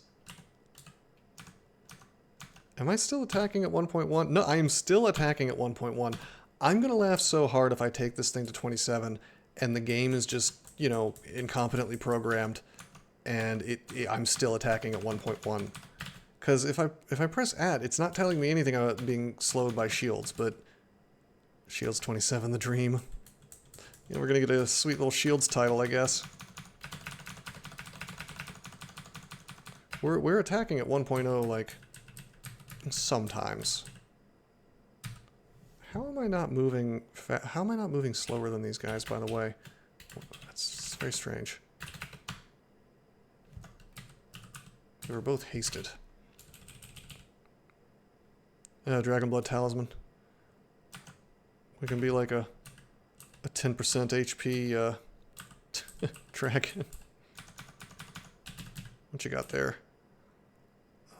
Am I still attacking at 1.1? No, I am still attacking at 1.1. I'm going to laugh so hard if I take this thing to 27 and the game is just, you know, incompetently programmed and I'm still attacking at 1.1. Because if I press At, it's not telling me anything about being slowed by shields, but shields 27, the dream. You know, we're going to get a sweet little shields title, I guess. We're attacking at 1.0, like, sometimes. How am I not moving how am I not moving slower than these guys, by the way? That's very strange. They were both hasted. Dragonblood Talisman. We can be like a 10% HP dragon. What you got there?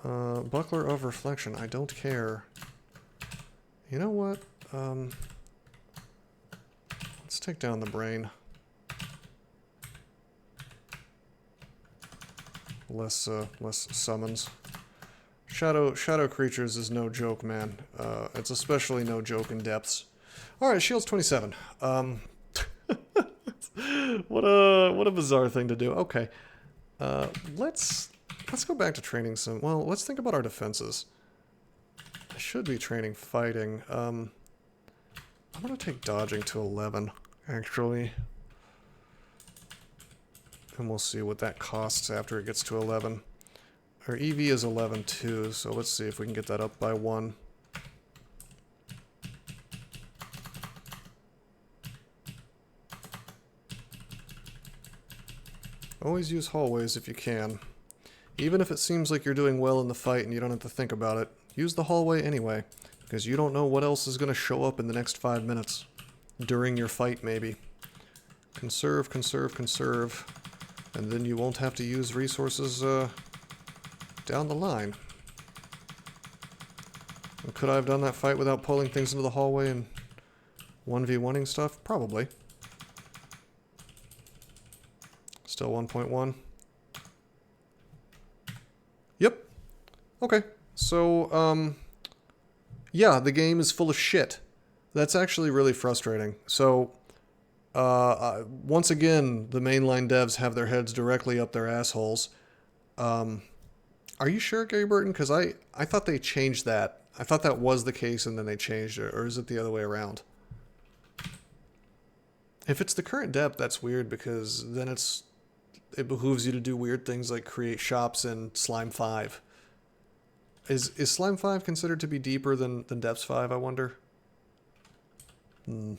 Buckler of Reflection. I don't care. You know what? Let's take down the brain. Less summons. Shadow creatures is no joke, man. It's especially no joke in depths. Alright, shields 27. What a bizarre thing to do. Okay. Let's go back to training some. Well, let's think about our defenses. I should be training fighting. I'm gonna take dodging to 11, actually. And we'll see what that costs after it gets to 11. Our EV is 11 too, so let's see if we can get that up by 1. Always use hallways if you can. Even if it seems like you're doing well in the fight and you don't have to think about it, use the hallway anyway, because you don't know what else is going to show up in the next 5 minutes. During your fight, maybe. Conserve, conserve, conserve, and then you won't have to use resources down the line. And could I have done that fight without pulling things into the hallway and 1v1ing stuff? Probably. Still 1.1. Yep. Okay. So, yeah, the game is full of shit. That's actually really frustrating. So, once again, the mainline devs have their heads directly up their assholes. Are you sure, Gary Burton? Because I thought they changed that. I thought that was the case and then they changed it. Or is it the other way around? If it's the current depth, that's weird because then it behooves you to do weird things like create shops in Slime 5. Is Slime 5 considered to be deeper than Depths 5, I wonder? Can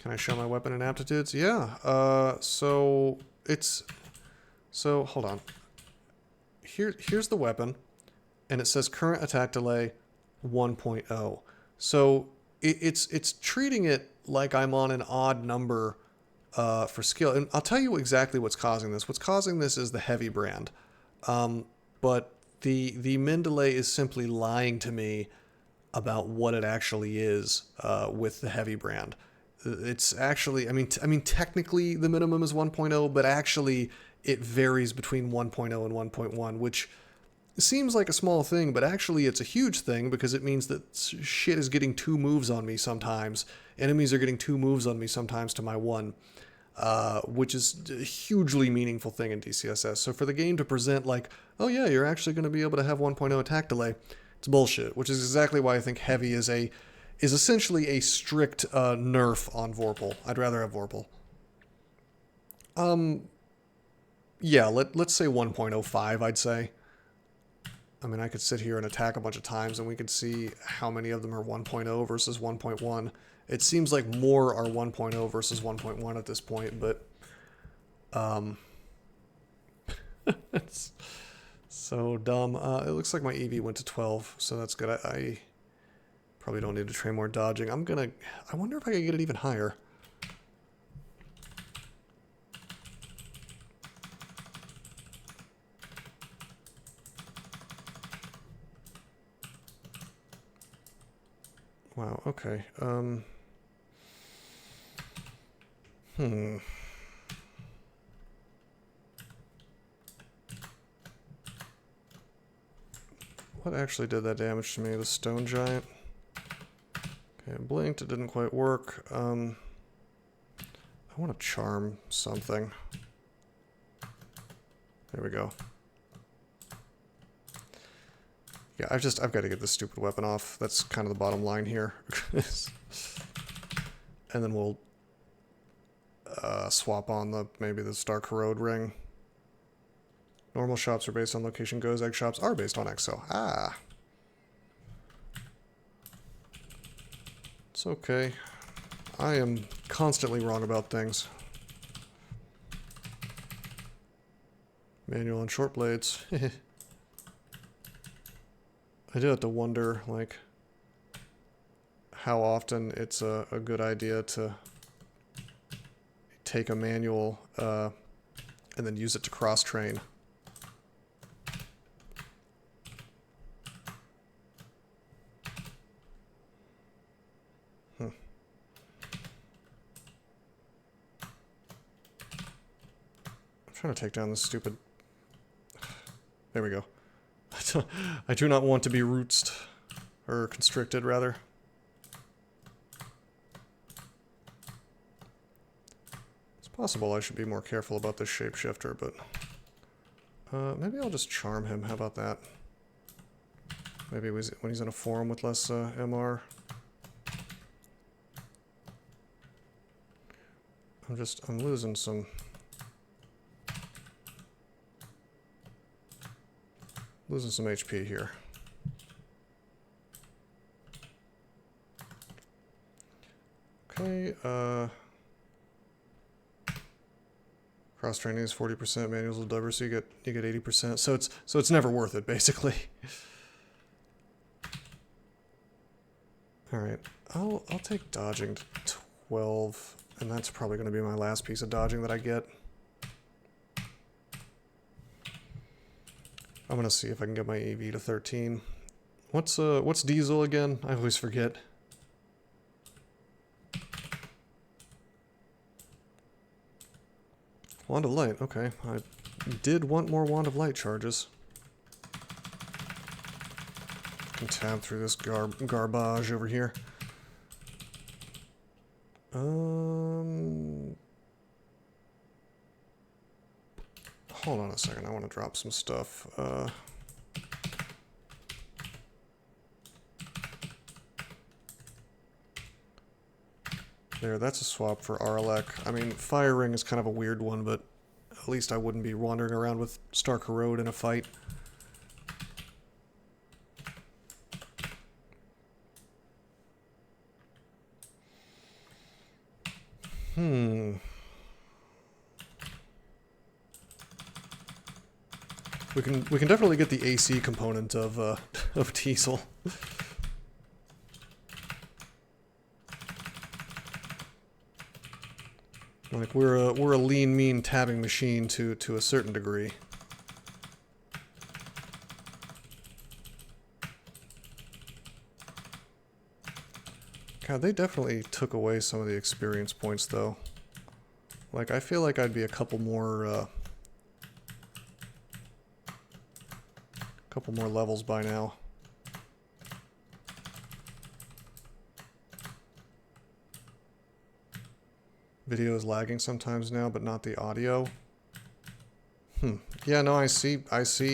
I show my weapon and aptitudes? Yeah. So hold on. Here's the weapon, and it says current attack delay 1.0. So it's treating it like I'm on an odd number for skill. And I'll tell you exactly what's causing this. What's causing this is the heavy brand. But the min delay is simply lying to me about what it actually is with the heavy brand. It's actually, I mean, technically the minimum is 1.0, but actually it varies between 1.0 and 1.1, which seems like a small thing, but actually it's a huge thing because it means that shit is getting 2 moves on me sometimes. Enemies are getting 2 moves on me sometimes to my 1, which is a hugely meaningful thing in DCSS. So for the game to present like, oh yeah, you're actually going to be able to have 1.0 attack delay, it's bullshit, which is exactly why I think heavy is essentially a strict nerf on Vorpal. I'd rather have Vorpal. Yeah, let's say 1.05, I'd say. I mean, I could sit here and attack a bunch of times and we could see how many of them are 1.0 versus 1.1. It seems like more are 1.0 versus 1.1 at this point, but it's so dumb. It looks like my EV went to 12, so that's good. I probably don't need to train more dodging. I wonder if I can get it even higher. Wow, okay. What actually did that damage to me? The stone giant? Okay, it blinked, it didn't quite work. I want to charm something. There we go. Yeah, I've got to get this stupid weapon off. That's kind of the bottom line here. And then we'll swap on maybe the Star Corrode ring. Normal shops are based on location. Gozag shops are based on EXO. Ah. It's okay. I am constantly wrong about things. Manual and short blades. I do have to wonder, like, how often it's a good idea to take a manual and then use it to cross-train. I'm trying to take down this stupid... There we go. I do not want to be rootsed, or constricted, rather. It's possible I should be more careful about this shapeshifter, but... maybe I'll just charm him, how about that? Maybe when he's in a form with less MR. I'm losing some... Losing some HP here. Okay, cross training is 40%, manuals will double, so you get 80%. So it's never worth it, basically. All right, I'll take dodging to 12, and that's probably going to be my last piece of dodging that I get. I'm gonna see if I can get my EV to 13. What's diesel again? I always forget. Wand of light, okay. I did want more wand of light charges. Can tab through this garbage over here. Hold on a second, I want to drop some stuff. There, that's a swap for Arlek. I mean, Fire Ring is kind of a weird one, but at least I wouldn't be wandering around with Star Corrode in a fight. We can definitely get the AC component of Diesel. Like we're a lean, mean tabbing machine to a certain degree. God, they definitely took away some of the experience points, though. Like, I feel like I'd be a couple more levels by now. Video is lagging sometimes now, but not the audio. Yeah, no, I see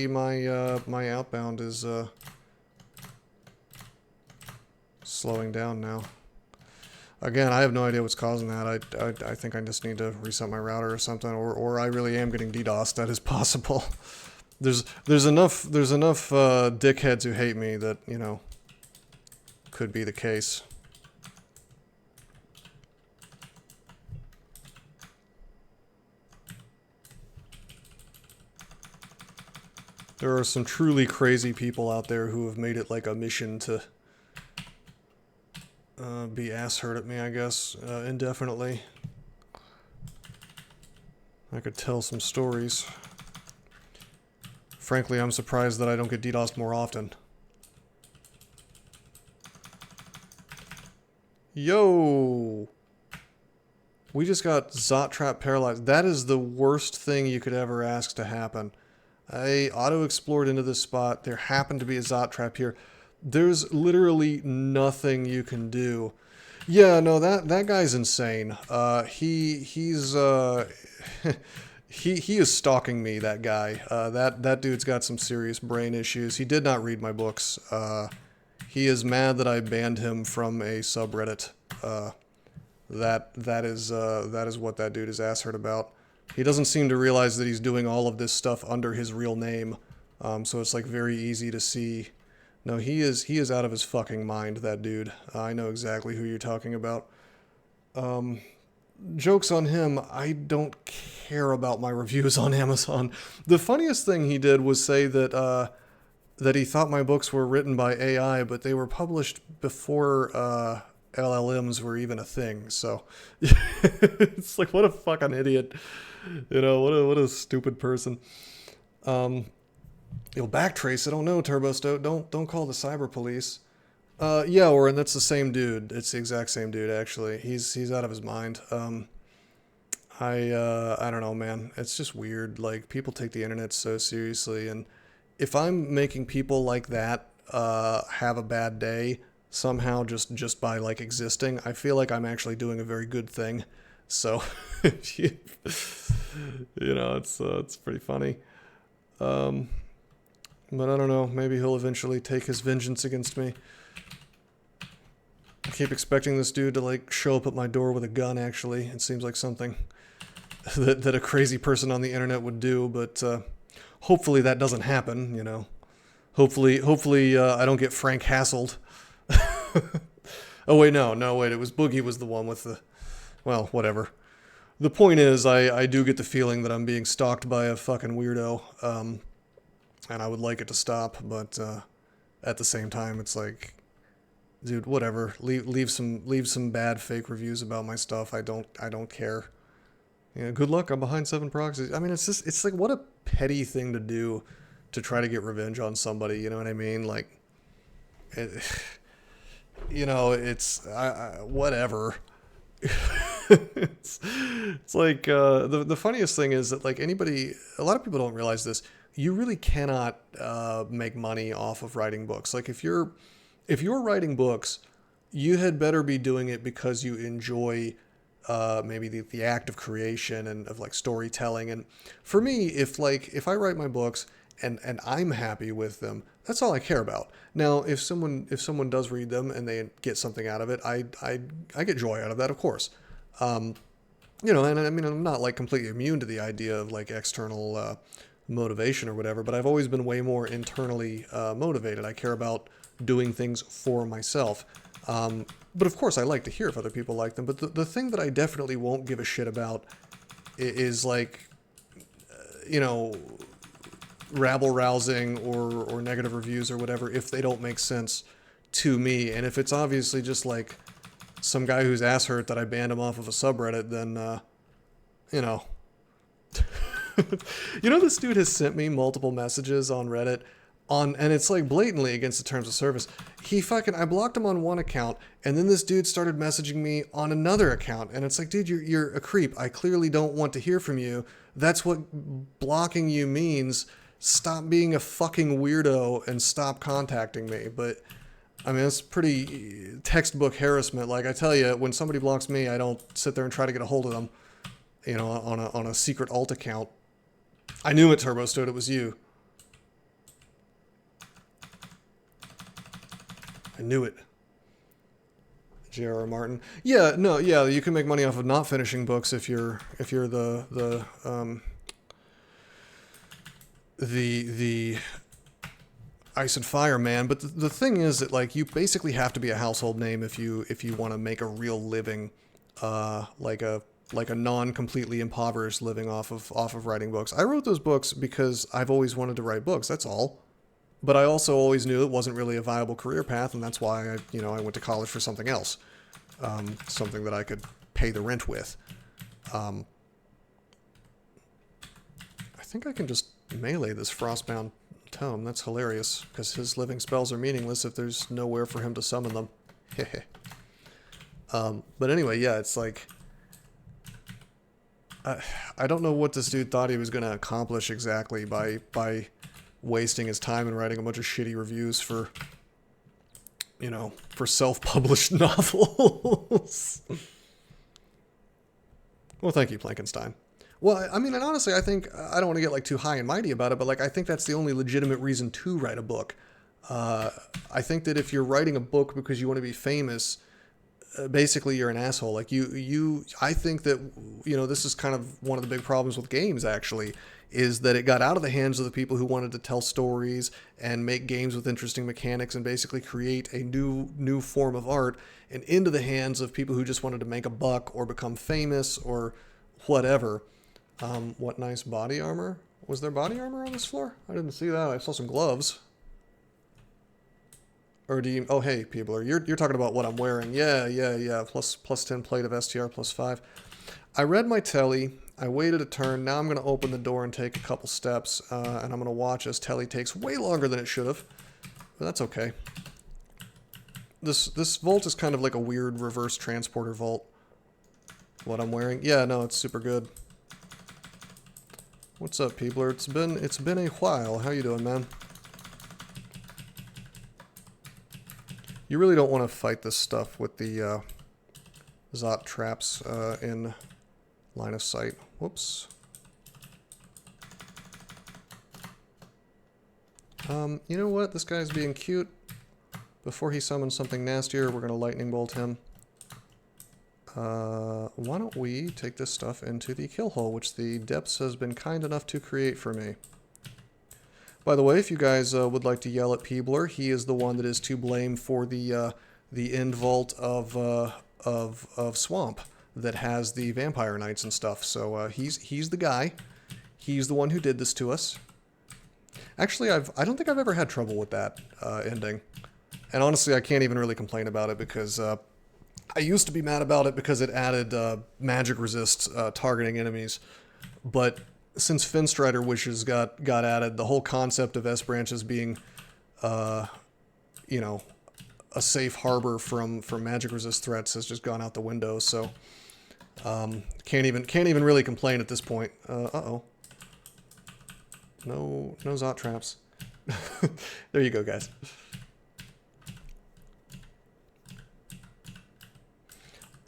my my outbound is slowing down now. Again, I have no idea what's causing that. I think I just need to reset my router or something, or I really am getting DDoS. That is possible. There's enough dickheads who hate me that, you know, could be the case. There are some truly crazy people out there who have made it like a mission to be ass hurt at me, I guess, indefinitely. I could tell some stories. Frankly, I'm surprised that I don't get DDoSed more often. Yo! We just got Zot Trap paralyzed. That is the worst thing you could ever ask to happen. I auto-explored into this spot. There happened to be a Zot Trap here. There's literally nothing you can do. Yeah, no, that guy's insane. He's he is stalking me, that guy. That dude's got some serious brain issues. He did not read my books. He is mad that I banned him from a subreddit. That is what that dude is ass hurt about. He doesn't seem to realize that he's doing all of this stuff under his real name. So it's like very easy to see. No, he is out of his fucking mind, that dude. I know exactly who you're talking about. Joke's on him. I don't care about my reviews on Amazon. The funniest thing he did was say that that he thought my books were written by AI, but they were published before LLMs were even a thing. So it's like, what a fucking idiot. You know, what a stupid person. You'll backtrace it. Oh no, TurboStoat, don't call the cyber police. Yeah, Oren, that's the same dude. It's the exact same dude, actually. He's out of his mind. I don't know, man. It's just weird. Like, people take the internet so seriously, and if I'm making people like that have a bad day somehow just by like existing, I feel like I'm actually doing a very good thing. So, you know, it's pretty funny. But I don't know. Maybe he'll eventually take his vengeance against me. I keep expecting this dude to like show up at my door with a gun. Actually, it seems like something that a crazy person on the internet would do. But hopefully that doesn't happen. You know. Hopefully I don't get Frank hassled. Oh wait, no, wait. It was Boogie was the one with the. Well, whatever. The point is, I do get the feeling that I'm being stalked by a fucking weirdo. And I would like it to stop, but at the same time, it's like, dude, whatever. Leave some bad fake reviews about my stuff. I don't care. Yeah, good luck. I'm behind 7 proxies. I mean, it's like, what a petty thing to do to try to get revenge on somebody. You know what I mean? Like, you know, it's whatever. It's like the funniest thing is that like a lot of people don't realize this. You really cannot make money off of writing books. Like if you're writing books, you had better be doing it because you enjoy maybe the act of creation and of like storytelling. And for me, if I write my books and I'm happy with them, that's all I care about. Now, if someone does read them and they get something out of it, I get joy out of that, of course. You know, and I mean, I'm not like completely immune to the idea of like external motivation or whatever, but I've always been way more internally motivated. I care about doing things for myself. But of course I like to hear if other people like them. But the thing that I definitely won't give a shit about is like, you know, rabble-rousing or negative reviews or whatever if they don't make sense to me. And if it's obviously just like some guy who's ass hurt that I banned him off of a subreddit, then, you know. You know, this dude has sent me multiple messages on Reddit and it's like blatantly against the terms of service. I blocked him on one account, and then this dude started messaging me on another account, and it's like, dude, you're a creep. I clearly don't want to hear from you. That's what blocking you means. Stop being a fucking weirdo and stop contacting me. But I mean, it's pretty textbook harassment. Like I tell you, when somebody blocks me, I don't sit there and try to get a hold of them, you know, on a secret alt account. I knew it, TurboStoat, it was you. I knew it. J.R.R. Martin. Yeah, no, yeah, you can make money off of not finishing books if you're the Ice and Fire man. But the thing is that like you basically have to be a household name if you want to make a real living, like a like a non-completely impoverished living off of writing books. I wrote those books because I've always wanted to write books. That's all. But I also always knew it wasn't really a viable career path, and that's why I went to college for something else, something that I could pay the rent with. I think I can just melee this Frostbound Tome. That's hilarious, because his living spells are meaningless if there's nowhere for him to summon them. But anyway, yeah, it's like... I don't know what this dude thought he was going to accomplish exactly by wasting his time and writing a bunch of shitty reviews for, for self-published novels. Well, thank you, Plankenstein. Well, I mean, and honestly, I think, I don't want to get, like, too high and mighty about it, but, like, I think that's the only legitimate reason to write a book. I think that if you're writing a book because you want to be famous, basically you're an asshole. Like, I think that, this is kind of one of the big problems with games, actually, is that it got out of the hands of the people who wanted to tell stories and make games with interesting mechanics and basically create a new form of art, and into the hands of people who just wanted to make a buck or become famous or whatever. What nice body armor. Was there body armor on this floor? I didn't see that. I saw some gloves. Or do you... Oh, hey, Peebler. You're talking about what I'm wearing. Yeah. Plus 10 plate of STR, plus 5. I read my telly. I waited a turn. Now I'm going to open the door and take a couple steps. And I'm going to watch as telly takes way longer than it should have. But that's okay. This vault is kind of like a weird reverse transporter vault. What I'm wearing. Yeah, no, it's super good. What's up, Peebler? It's been a while. How you doing, man? You really don't want to fight this stuff with the Zot traps in line of sight. Whoops. You know what? This guy's being cute. Before he summons something nastier, we're going to lightning bolt him. Why don't we take this stuff into the kill hole, which the Depths has been kind enough to create for me. By the way, if you guys would like to yell at Peebler, he is the one that is to blame for the end vault of Swamp that has the Vampire Knights and stuff. So he's the guy. He's the one who did this to us. Actually, I don't think I've ever had trouble with that ending. And honestly, I can't even really complain about it because I used to be mad about it because it added magic resist targeting enemies. But since Finstrider Wishes got added, the whole concept of S branches being, a safe harbor from magic resist threats has just gone out the window. So can't even really complain at this point. Uh-oh. No Zot traps. There you go, guys.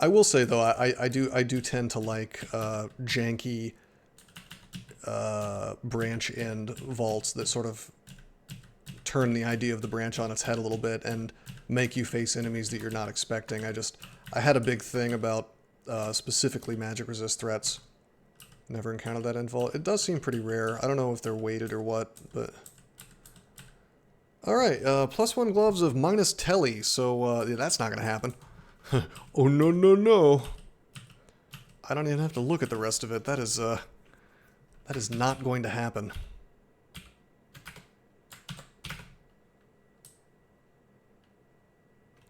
I will say though, I do tend to like janky branch end vaults that sort of turn the idea of the branch on its head a little bit and make you face enemies that you're not expecting. I had a big thing about specifically magic resist threats. Never encountered that end vault. It does seem pretty rare. I don't know if they're weighted or what, but... Alright, +1 gloves of minus telly, so yeah, that's not going to happen. Oh, no. I don't even have to look at the rest of it. That is not going to happen.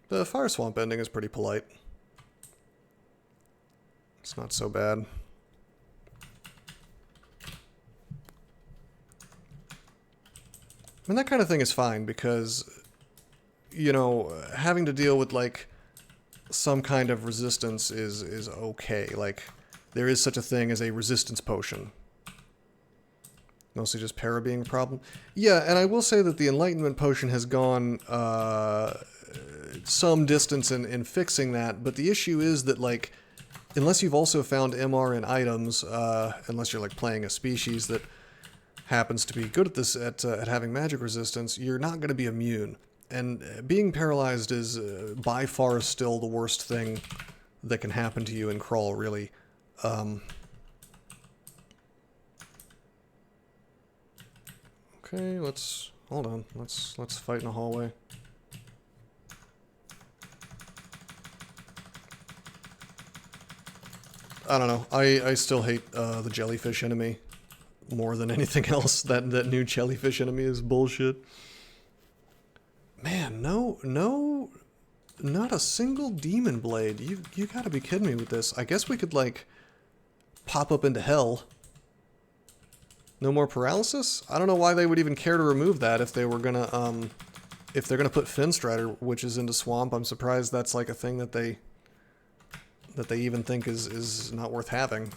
The Fire Swamp ending is pretty polite. It's not so bad. I mean, that kind of thing is fine because, having to deal with, like, some kind of resistance is okay. Like, there is such a thing as a resistance potion. Mostly just para being a problem. Yeah, and I will say that the Enlightenment potion has gone some distance in fixing that, but the issue is that, like, unless you've also found MR in items, unless you're, like, playing a species that happens to be good at this, at having magic resistance, you're not going to be immune. And being paralyzed is by far still the worst thing that can happen to you in Crawl, really. Okay, hold on. Let's fight in a hallway. I don't know. I still hate the jellyfish enemy more than anything else. That new jellyfish enemy is bullshit. Man, no, not a single demon blade. You gotta be kidding me with this. I guess we could, like, pop up into hell. No more paralysis? I don't know why they would even care to remove that if they were gonna, if they're gonna put Finstrider witches into swamp. I'm surprised that's like a thing that they even think is not worth having.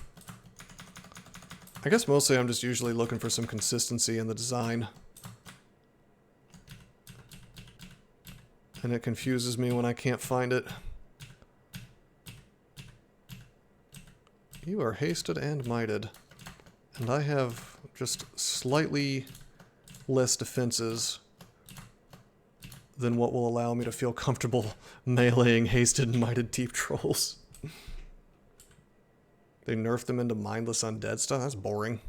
I guess mostly I'm just usually looking for some consistency in the design. And it confuses me when I can't find it. You are hasted and mighted. And I have just slightly less defenses than what will allow me to feel comfortable meleeing hasted and mighted deep trolls. They nerfed them into mindless undead stuff? That's boring.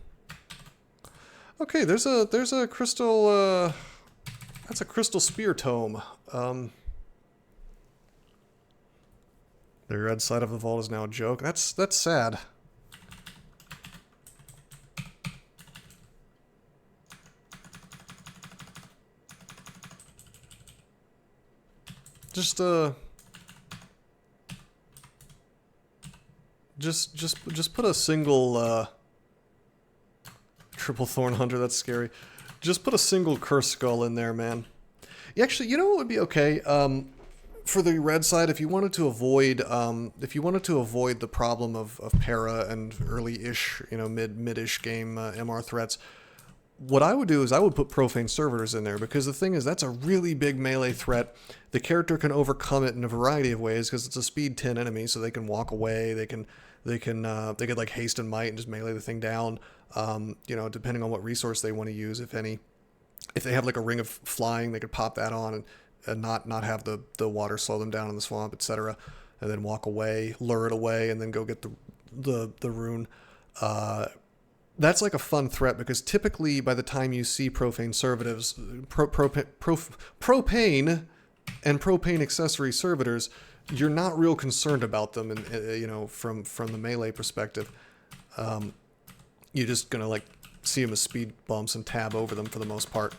Okay, there's a crystal, that's a crystal spear tome. The red side of the vault is now a joke. That's sad. Just put a single triple thorn hunter. That's scary. Just put a single curse skull in there, man. Actually, you know what would be okay? For the red side, if you wanted to avoid the problem of para and early-ish, you know, mid-ish game MR threats, what I would do is I would put profane servitors in there, because the thing is, that's a really big melee threat. The character can overcome it in a variety of ways because it's a speed 10 enemy, so they can walk away. They could like haste and might and just melee the thing down. You know, depending on what resource they want to use, if any. If they have like a ring of flying, they could pop that on and not have the water slow them down in the swamp, etc. And then walk away, lure it away, and then go get the rune. That's like a fun threat, because typically by the time you see profane servitors, propane and propane accessory servitors, you're not real concerned about them, and you know, from the melee perspective. You're just gonna like see them as speed bumps and tab over them for the most part.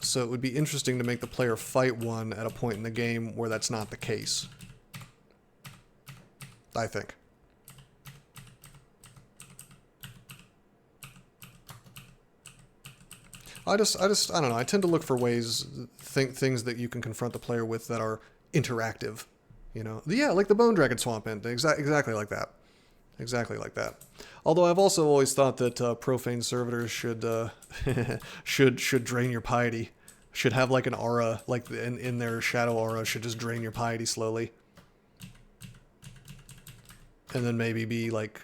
So it would be interesting to make the player fight one at a point in the game where that's not the case, I think. I don't know. I tend to look for ways, things that you can confront the player with that are interactive. You know, yeah, like the Bone Dragon Swamp End, exactly like that, exactly like that. Although I've also always thought that profane servitors should should drain your piety, should have like an aura, like in their shadow aura, should just drain your piety slowly, and then maybe be like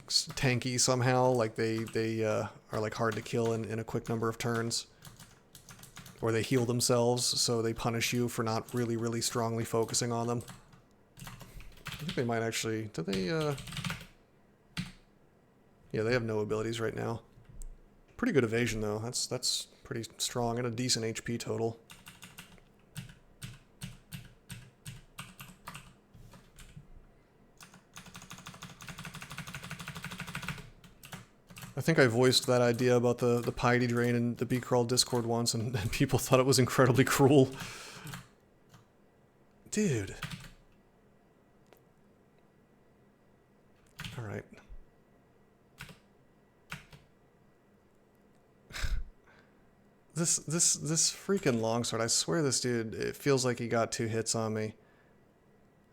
tanky somehow, like they are like hard to kill in a quick number of turns, or they heal themselves, so they punish you for not really strongly focusing on them. I think they might actually, do they yeah, they have no abilities right now. Pretty good evasion though, that's pretty strong, and a decent HP total. I think I voiced that idea about the piety drain in the B-Crawl Discord once, and people thought it was incredibly cruel. Dude. Alright. This freaking longsword, I swear this dude, it feels like he got 2 hits on me.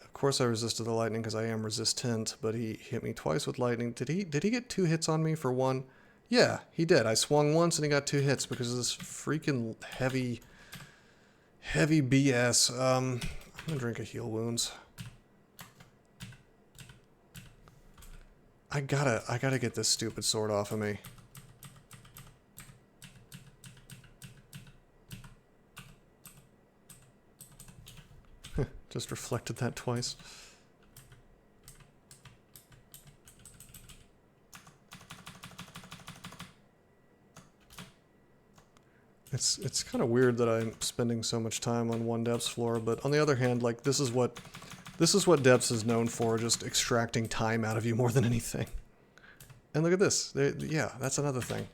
Of course I resisted the lightning because I am resistant, but he hit me twice with lightning. Did he get 2 hits on me for 1? Yeah, he did. I swung once and he got 2 hits because of this freaking heavy BS. I'm gonna drink a heal wounds. I gotta get this stupid sword off of me. Just reflected that twice. It's kind of weird that I'm spending so much time on one depths floor, but on the other hand, like, this is what This is what Depths is known for, just extracting time out of you more than anything. And look at this. Yeah, that's another thing.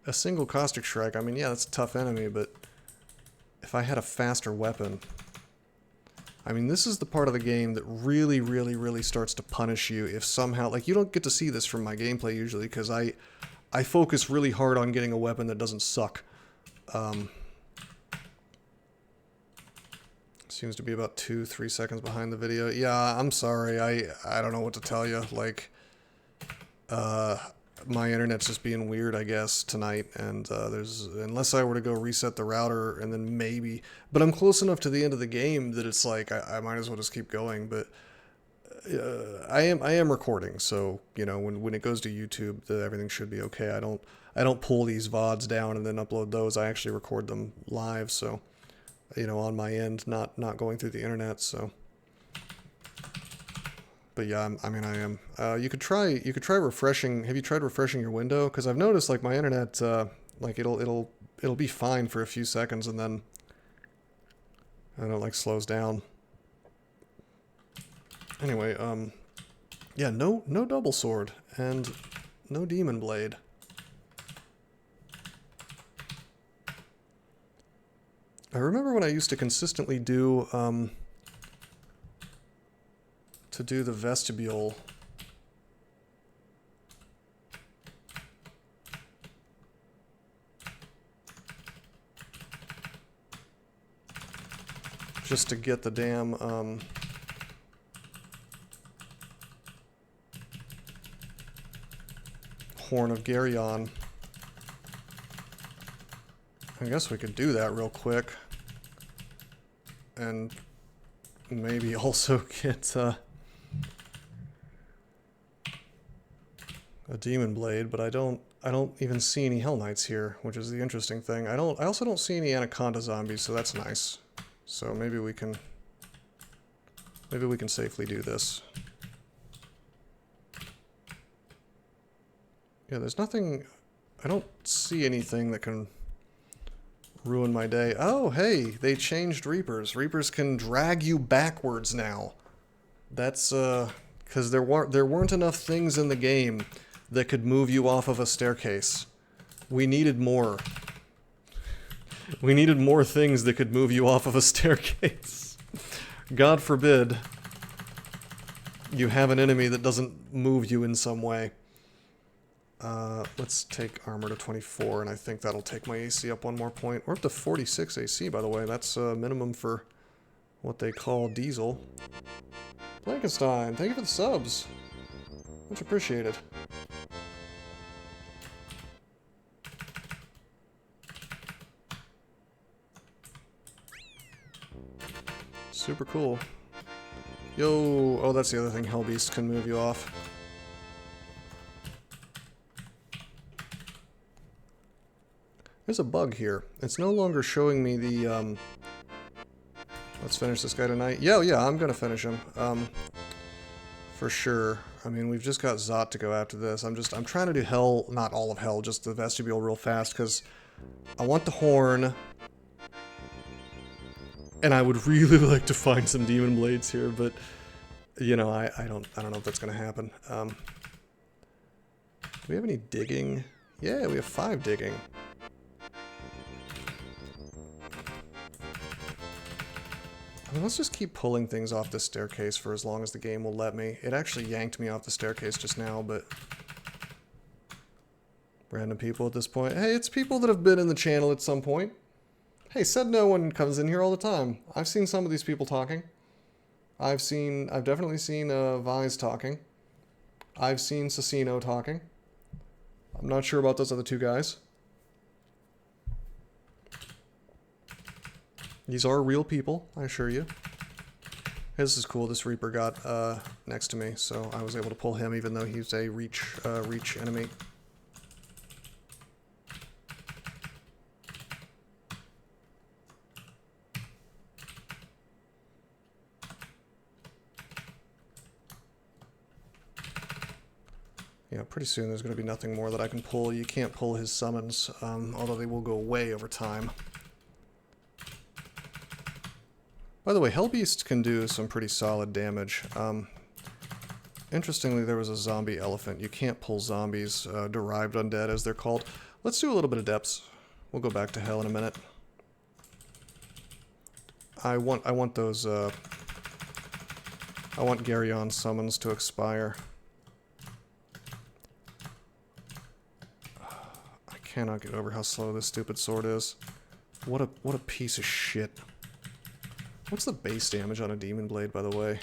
A single caustic strike, I mean, yeah, that's a tough enemy, but if I had a faster weapon... I mean, this is the part of the game that really, really, really starts to punish you if somehow... Like, you don't get to see this from my gameplay usually, because I focus really hard on getting a weapon that doesn't suck. Seems to be about 2-3 seconds behind the video. Yeah, I'm sorry. I don't know what to tell you. Like, my internet's just being weird, I guess, tonight. And unless I were to go reset the router and then maybe... But I'm close enough to the end of the game that it's like, I might as well just keep going. But I am recording, so, you know, when it goes to YouTube, everything should be okay. I don't pull these VODs down and then upload those. I actually record them live, so... You know, on my end, not going through the internet, so. But yeah, I mean, I am. You could try refreshing. Have you tried refreshing your window? Because I've noticed, like, my internet, like it'll be fine for a few seconds, and then I don't know, like, slows down. Anyway, yeah, no double sword and no demon blade. I remember when I used to consistently do, the vestibule. Just to get the damn, Horn of Geryon. I guess we could do that real quick. And maybe also get a demon blade, but I don't even see any Hell Knights here, which is the interesting thing. I also don't see any Anaconda zombies, so that's nice. So maybe we can safely do this. Yeah, there's nothing. I don't see anything that can ruin my day. Oh, hey, they changed Reapers. Reapers can drag you backwards now. That's, because there weren't enough things in the game that could move you off of a staircase. We needed more. We needed more things that could move you off of a staircase. God forbid you have an enemy that doesn't move you in some way. Let's take armor to 24, and I think that'll take my AC up one more point. We're up to 46 AC, by the way. That's minimum for what they call diesel. Blankenstein, thank you for the subs. Much appreciated. Super cool. Yo, oh, that's the other thing. Hellbeast can move you off. There's a bug here. It's no longer showing me the, let's finish this guy tonight. Yeah, I'm gonna finish him. For sure. I mean, we've just got Zot to go after this. I'm trying to do hell, not all of hell, just the vestibule real fast, because I want the horn. And I would really like to find some demon blades here, but, you know, I don't know if that's gonna happen. Do we have any digging? Yeah, we have 5 digging. I mean, let's just keep pulling things off this staircase for as long as the game will let me. It actually yanked me off the staircase just now, but... Random people at this point. Hey, it's people that have been in the channel at some point. Hey, said no one comes in here all the time. I've seen some of these people talking. I've definitely seen Vise talking. I've seen Cecino talking. I'm not sure about those other 2 guys. These are real people, I assure you. Hey, this is cool. This Reaper got next to me, so I was able to pull him even though he's a reach enemy. Yeah, pretty soon there's going to be nothing more that I can pull. You can't pull his summons, although they will go away over time. By the way, Hellbeast can do some pretty solid damage. Interestingly, there was a zombie elephant. You can't pull zombies, derived undead as they're called. Let's do a little bit of depths. We'll go back to hell in a minute. I want those, I want Garyon summons to expire. I cannot get over how slow this stupid sword is. What a piece of shit. What's the base damage on a demon blade, by the way?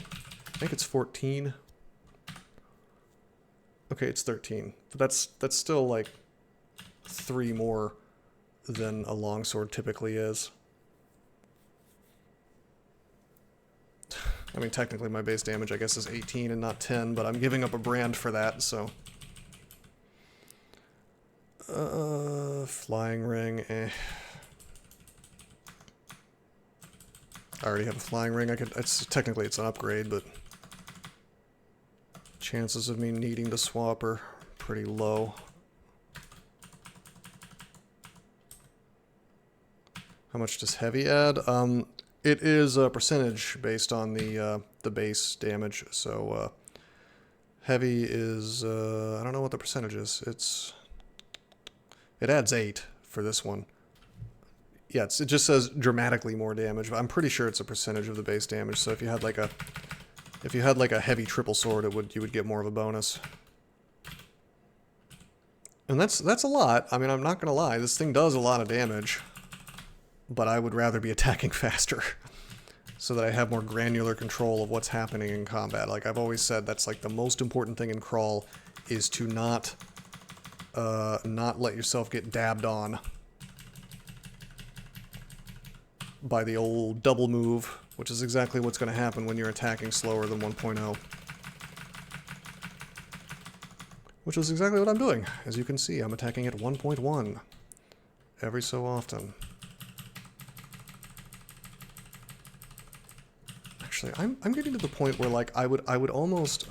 I think it's 14. Okay, it's 13. But that's still like 3 more than a longsword typically is. I mean, technically my base damage, I guess, is 18 and not 10, but I'm giving up a brand for that, so... flying ring, eh. I already have a flying ring. Technically it's an upgrade, but... chances of me needing to swap are pretty low. How much does heavy add? It is a percentage based on the base damage. So heavy is I don't know what the percentage is. It adds 8 for this one. Yeah, it just says dramatically more damage, but I'm pretty sure it's a percentage of the base damage. So if you had like a heavy triple sword, you would get more of a bonus. And that's a lot. I mean, I'm not gonna lie, this thing does a lot of damage. But I would rather be attacking faster, so that I have more granular control of what's happening in combat. Like I've always said, that's like the most important thing in Crawl, is to not let yourself get dabbed on by the old double move, which is exactly what's going to happen when you're attacking slower than 1.0. Which is exactly what I'm doing. As you can see, I'm attacking at 1.1 every so often. Actually, I'm getting to the point where like I would almost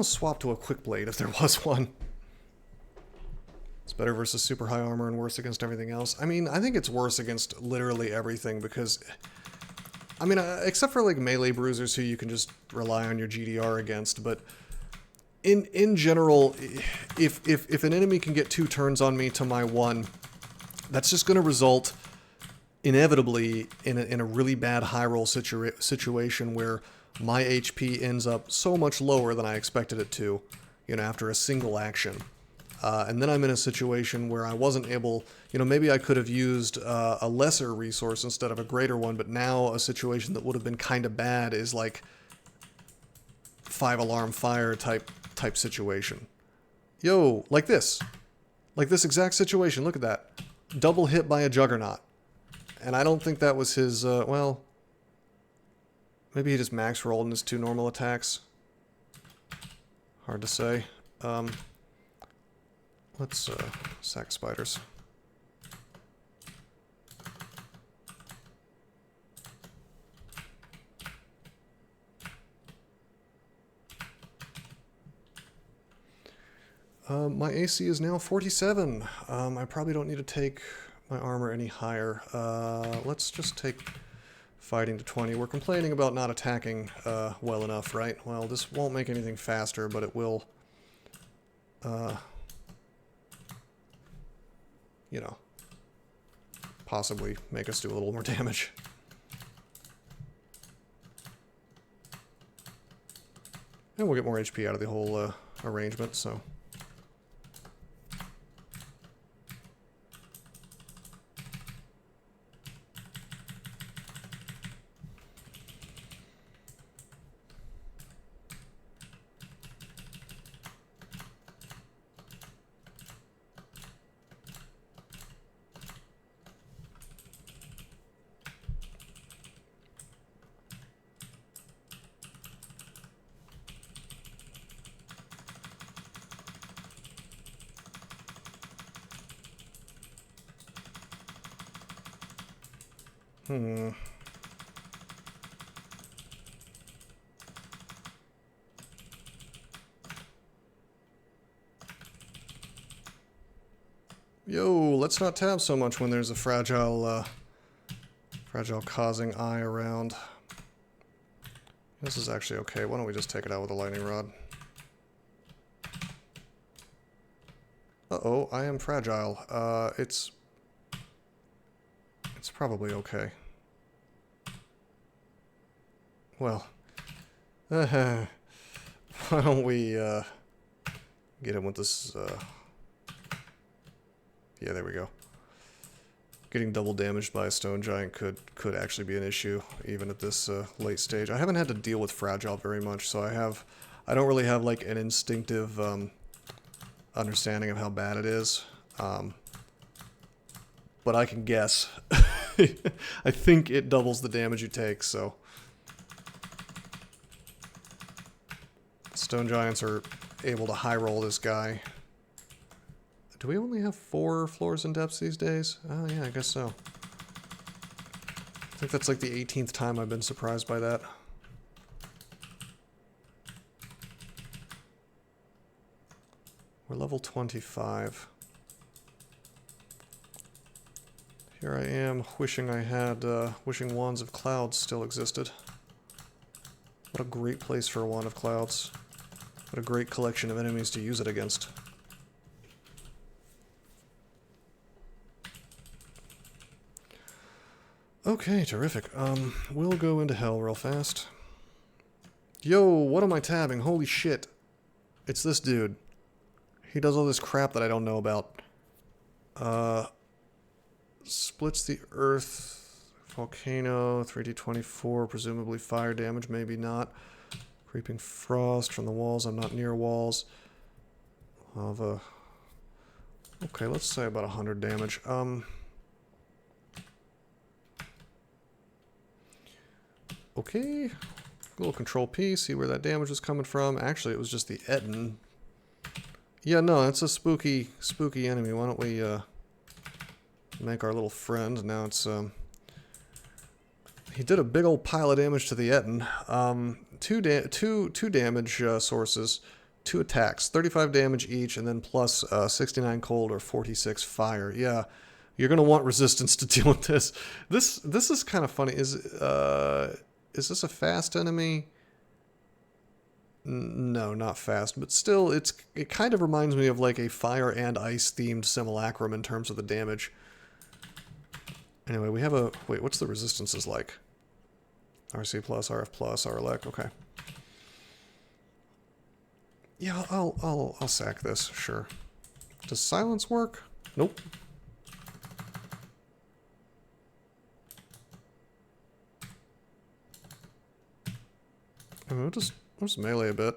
swap to a quick blade if there was one. It's better versus super high armor and worse against everything else. I mean, I think it's worse against literally everything because, I mean, except for like melee bruisers who you can just rely on your GDR against, but in general, if an enemy can get 2 turns on me to my 1, that's just going to result inevitably in a really bad high roll situation where my HP ends up so much lower than I expected it to, you know, after a single action. And then I'm in a situation where I wasn't able, you know, maybe I could have used a lesser resource instead of a greater one, but now a situation that would have been kind of bad is like 5-alarm fire type situation. Yo, like this exact situation. Look at that. Double hit by a juggernaut. And I don't think that was his, well, maybe he just max rolled in his 2 normal attacks. Hard to say. Let's sack spiders. My AC is now 47. I probably don't need to take my armor any higher. Let's just take fighting to 20. We're complaining about not attacking well enough, right? Well, this won't make anything faster, but it will, you know, possibly make us do a little more damage. And we'll get more HP out of the whole arrangement, so... Yo, let's not tab so much when there's a fragile Fragile causing eye around. This is actually okay. Why don't we just take it out with a lightning rod? Uh-oh, I am fragile. It's probably okay. Well, why don't we get him with this? Yeah, there we go. Getting double damaged by a stone giant could actually be an issue, even at this late stage. I haven't had to deal with fragile very much, so I don't really have like an instinctive understanding of how bad it is. But I can guess. I think it doubles the damage you take, so. Stone giants are able to high roll this guy. Do we only have 4 floors and depths these days? Oh yeah, I guess so. I think that's like the 18th time I've been surprised by that. We're level 25. Here I am, wishing I had, wishing Wands of Clouds still existed. What a great place for a Wand of Clouds. What a great collection of enemies to use it against. Okay, terrific. We'll go into hell real fast. Yo, what am I tabbing? Holy shit. It's this dude. He does all this crap that I don't know about. Splits the earth. Volcano. 3d24. Presumably fire damage. Maybe not. Creeping frost from the walls. I'm not near walls. Lava. Okay, let's say about 100 damage. Okay. A little control P. See where that damage was coming from. Actually, it was just the Etten. Yeah, no, it's a spooky enemy. Why don't we make our little friend? Now it's he did a big old pile of damage to the Etten. Two damage sources, 2 attacks, 35 damage each, and then plus 69 cold or 46 fire. Yeah, you're gonna want resistance to deal with this. This is kind of funny. Is this a fast enemy? No, not fast, but still, it kind of reminds me of like a fire and ice themed simulacrum in terms of the damage. Anyway, we have a... Wait, what's the resistances like? RC plus, RF plus, RLEC, okay. Yeah, I'll sack this, sure. Does silence work? Nope. We'll just melee a bit.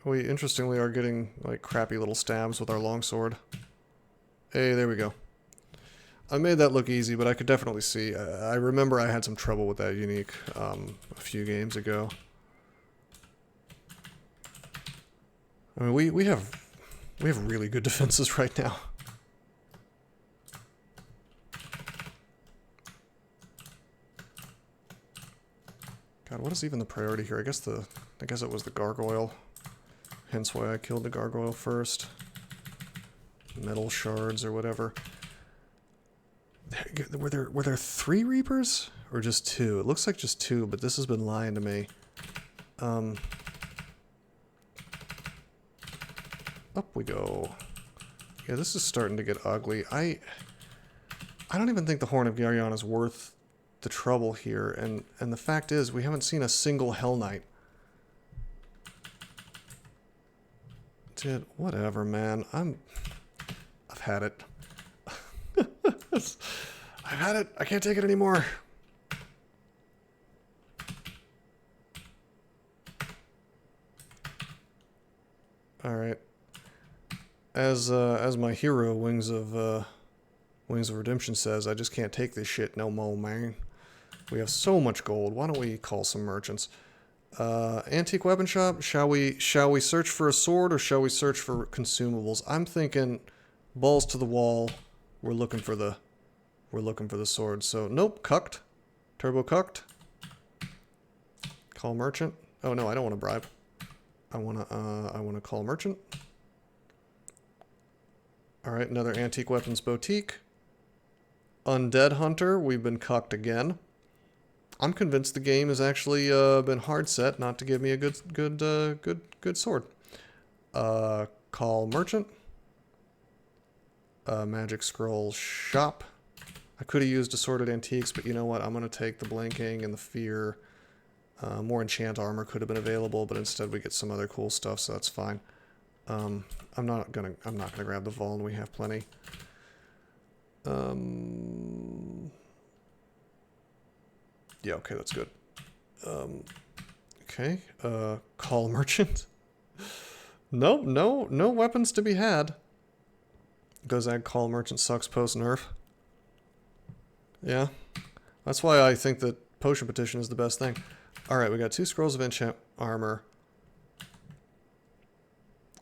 We, interestingly, are getting, like, crappy little stabs with our longsword. Hey, there we go. I made that look easy, but I could definitely see. I remember I had some trouble with that unique a few games ago. I mean, we have really good defenses right now. God, what is even the priority here? I guess it was the gargoyle. Hence why I killed the gargoyle first. Metal shards or whatever. Were there 3 reapers or just 2? It looks like just 2, but this has been lying to me. Up we go. Yeah, this is starting to get ugly. I don't even think the Horn of Geryon is worth the trouble here, and the fact is we haven't seen a single Hell Knight. Dude, whatever, man. I've had it. I've had it. I can't take it anymore. All right. As my hero Wings of Redemption says, I just can't take this shit no more, man. We have so much gold. Why don't we call some merchants? Antique weapon shop. Shall we search for a sword or shall we search for consumables? I'm thinking balls to the wall. We're looking for the sword. So nope, cucked. Turbo cucked. Call merchant. Oh no, I don't want to bribe. I wanna call merchant. Alright, another Antique Weapons Boutique. Undead Hunter, we've been cucked again. I'm convinced the game has actually been hard set not to give me a good sword. Call Merchant. Magic Scroll Shop. I could have used Assorted Antiques, but you know what? I'm going to take the Blinking and the Fear. More enchant armor could have been available, but instead we get some other cool stuff, so that's fine. I'm not gonna grab the Vuln. We have plenty. Yeah, okay, that's good. Okay, call merchant. No weapons to be had. Gozag call merchant sucks post nerf. Yeah, that's why I think that potion petition is the best thing. All right, we got 2 scrolls of enchant armor.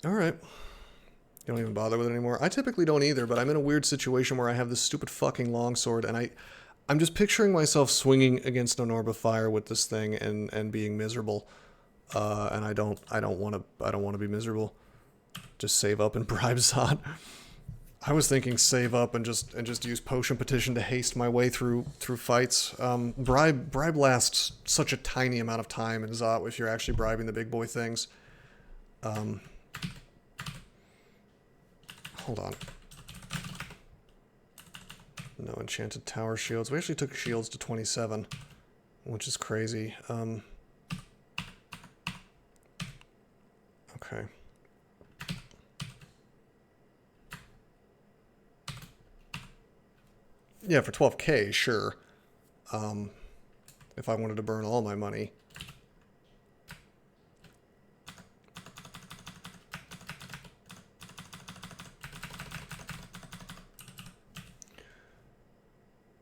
All right. You don't even bother with it anymore. I typically don't either, but I'm in a weird situation where I have this stupid fucking longsword, and I'm just picturing myself swinging against an orb of fire with this thing and being miserable. And I don't want to be miserable. Just save up and bribe Zod. I was thinking save up and just use potion petition to haste my way through fights. Bribe lasts such a tiny amount of time in Zot if you're actually bribing the big boy things. Hold on. No enchanted tower shields. We actually took shields to 27, which is crazy. Okay. Yeah, for 12k, sure. If I wanted to burn all my money.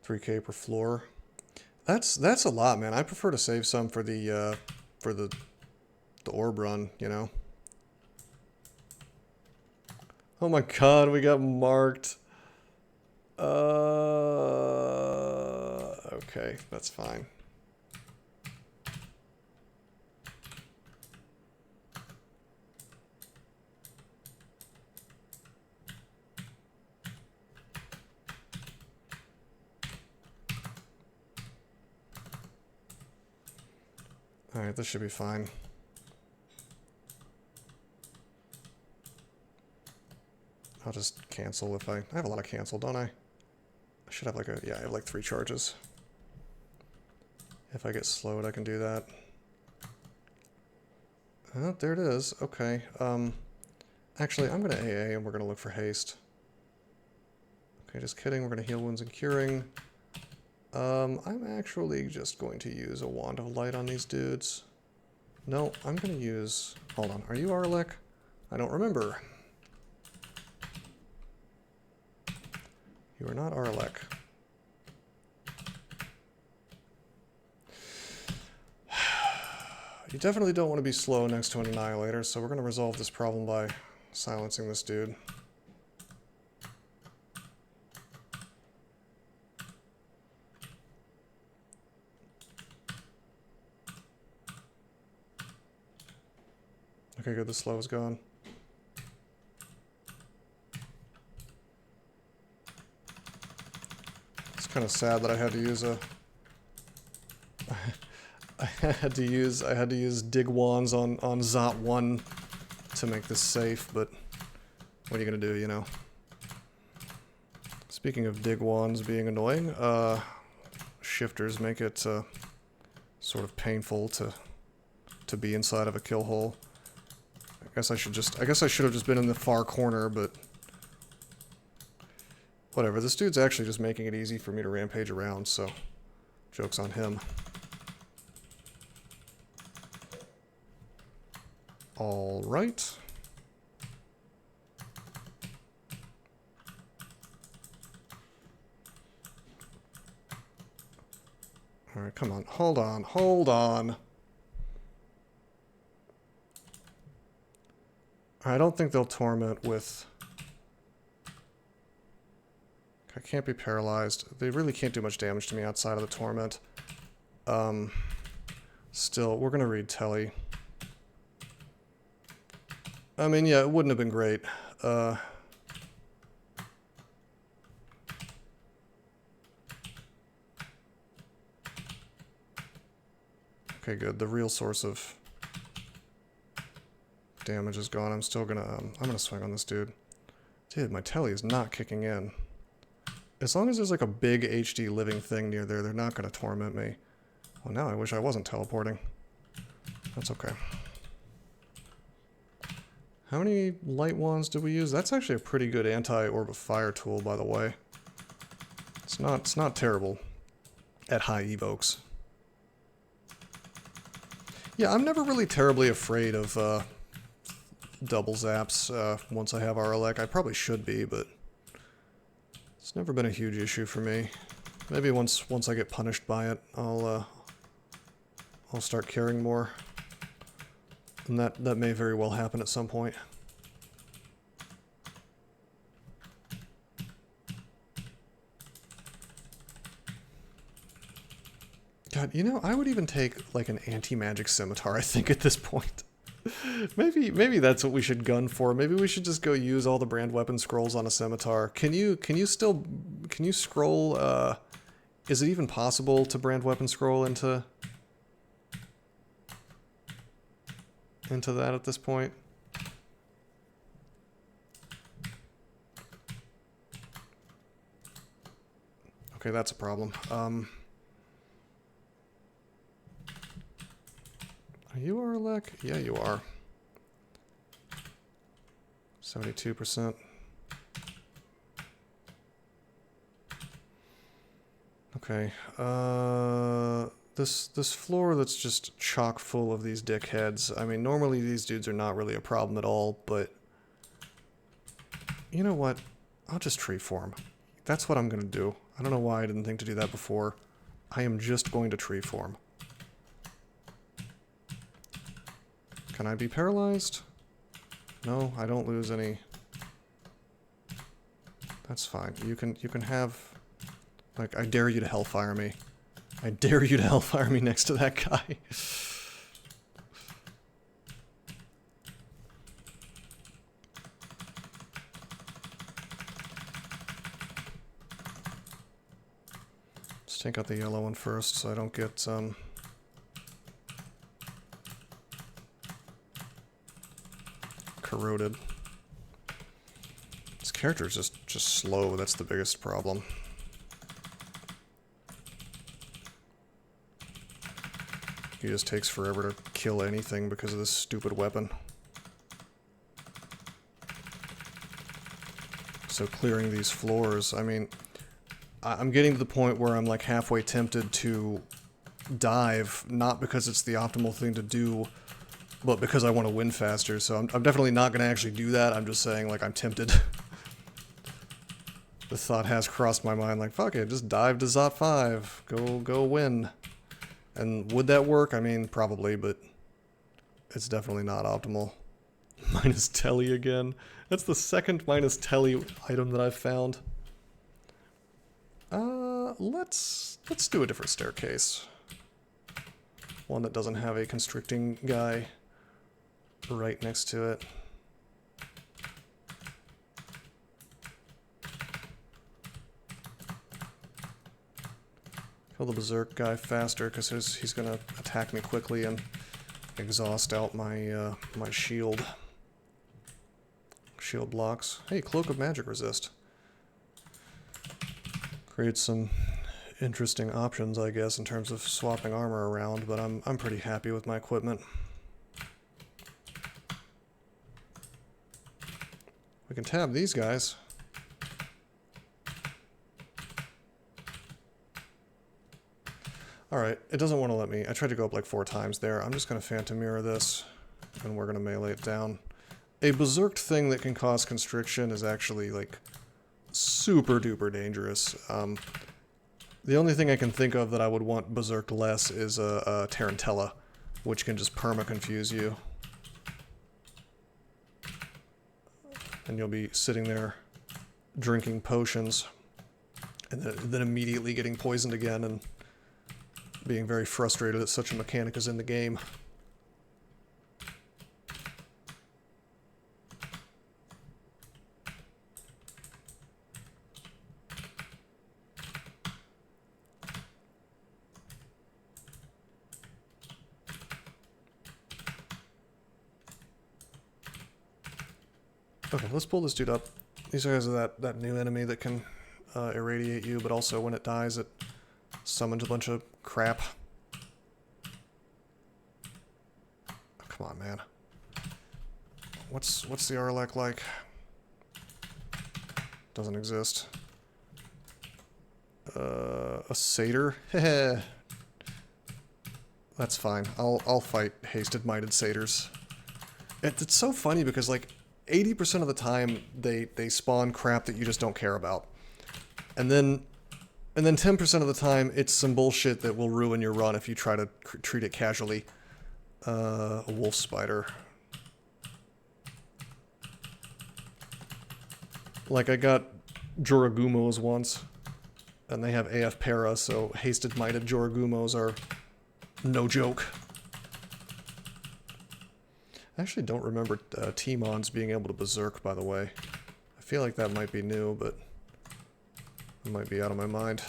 $3k per floor. That's a lot, man. I prefer to save some for the orb run, you know. Oh my god, we got marked. Okay, that's fine. Alright, this should be fine. I'll just cancel if I have a lot of cancel, don't I? I should have like yeah, I have like 3 charges. If I get slowed, I can do that. Oh, there it is. Okay. Actually, I'm going to AA and we're going to look for haste. Okay, just kidding. We're going to heal wounds and curing. I'm actually just going to use a wand of light on these dudes. No, I'm going to use... Hold on. Are you Arlek? I don't remember. You are not Arlek. You definitely don't want to be slow next to an Annihilator, so we're going to resolve this problem by silencing this dude. Okay, good, the slow is gone. It's kind of sad that I had to use a... I had to use dig wands on Zot 1 to make this safe, but what are you gonna do, you know? Speaking of dig wands being annoying, shifters make it sort of painful to be inside of a kill hole. I guess I should have just been in the far corner, but whatever. This dude's actually just making it easy for me to rampage around, so joke's on him. All right. All right, come on. Hold on. Hold on. I don't think they'll torment with... I can't be paralyzed. They really can't do much damage to me outside of the torment. Still, we're going to read Telly. I mean, yeah, it wouldn't have been great. Okay, good. The real source of damage is gone. I'm still gonna, I'm gonna swing on this dude. Dude, my telly is not kicking in. As long as there's like a big HD living thing near there, they're not gonna torment me. Well, now I wish I wasn't teleporting. That's okay. How many light wands do we use? That's actually a pretty good anti-orb of fire tool, by the way. It's not terrible at high evokes. Yeah, I'm never really terribly afraid of double zaps once I have RLEC. I probably should be, but it's never been a huge issue for me. Maybe once I get punished by it, I'll start caring more. And that may very well happen at some point. God, you know, I would even take like an anti-magic scimitar, I think, at this point. maybe that's what we should gun for. Maybe we should just go use all the brand weapon scrolls on a scimitar. Can you scroll, is it even possible to brand weapon scroll into that at this point? Okay, that's a problem. Are you RLEC? Yeah, you are. 72%. Okay. This floor that's just chock full of these dickheads. I mean, normally these dudes are not really a problem at all, but you know what? I'll just tree form. That's what I'm gonna do. I don't know why I didn't think to do that before. I am just going to tree form. Can I be paralyzed? No, I don't lose any. That's fine. You can have, like, I dare you to hellfire me. I dare you to hellfire me next to that guy. Let's take out the yellow one first so I don't get corroded. This character's just slow, that's the biggest problem. He just takes forever to kill anything because of this stupid weapon. So clearing these floors, I mean, I'm getting to the point where I'm like halfway tempted to dive, not because it's the optimal thing to do, but because I want to win faster, so I'm definitely not going to actually do that. I'm just saying, like, I'm tempted. The thought has crossed my mind, like, fuck it, just dive to Zot 5. Go win. And would that work? I mean, probably, but it's definitely not optimal. Minus telly again. That's the second minus telly item that I've found. Let's do a different staircase. One that doesn't have a constricting guy right next to it. Kill the berserk guy faster because he's gonna attack me quickly and exhaust out my my shield blocks. Hey, cloak of magic resist. Creates some interesting options, I guess, in terms of swapping armor around, but I'm pretty happy with my equipment. We can tab these guys. Alright, it doesn't want to let me. I tried to go up like 4 times there. I'm just going to Phantom Mirror this, and we're going to melee it down. A berserked thing that can cause constriction is actually, like, super duper dangerous. The only thing I can think of that I would want berserked less is a Tarantella, which can just perma-confuse you. And you'll be sitting there drinking potions, and then immediately getting poisoned again, and being very frustrated that such a mechanic is in the game. Okay, let's pull this dude up. These guys are that new enemy that can irradiate you, but also when it dies, it summons a bunch of crap. Oh, come on, man. What's the Arlec like? Doesn't exist. A satyr? Heh. That's fine. I'll fight hasted minded satyrs. It's so funny because like 80% of the time they spawn crap that you just don't care about. And then 10% of the time it's some bullshit that will ruin your run if you try to treat it casually. A wolf spider. Like I got Joragumos once, and they have AF para, so hasted-minded Joragumos are no joke. I actually don't remember T-Mons being able to berserk, by the way. I feel like that might be new, but it might be out of my mind.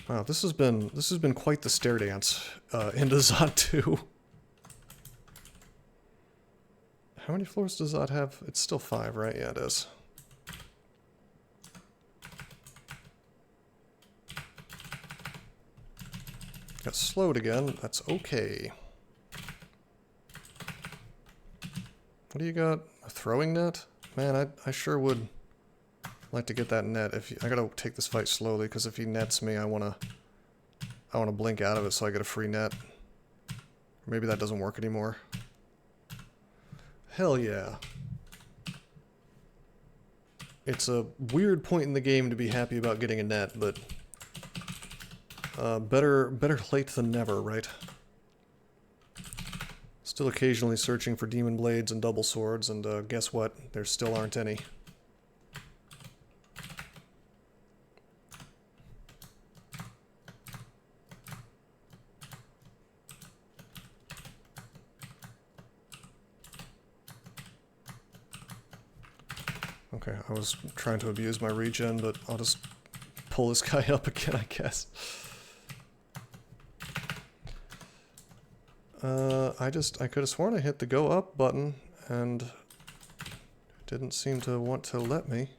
Wow, this has been quite the stair dance into Zod 2. How many floors does Zod have? It's still 5, right? Yeah, it is. Got slowed again. That's okay. What do you got? A throwing net? Man, I sure would like to get that net. I gotta take this fight slowly because if he nets me, I wanna blink out of it so I get a free net. Or maybe that doesn't work anymore. Hell yeah. It's a weird point in the game to be happy about getting a net, but better late than never, right? Still occasionally searching for demon blades and double swords, and guess what? There still aren't any. Okay, I was trying to abuse my regen, but I'll just pull this guy up again, I guess. I could have sworn I hit the go up button, and it didn't seem to want to let me.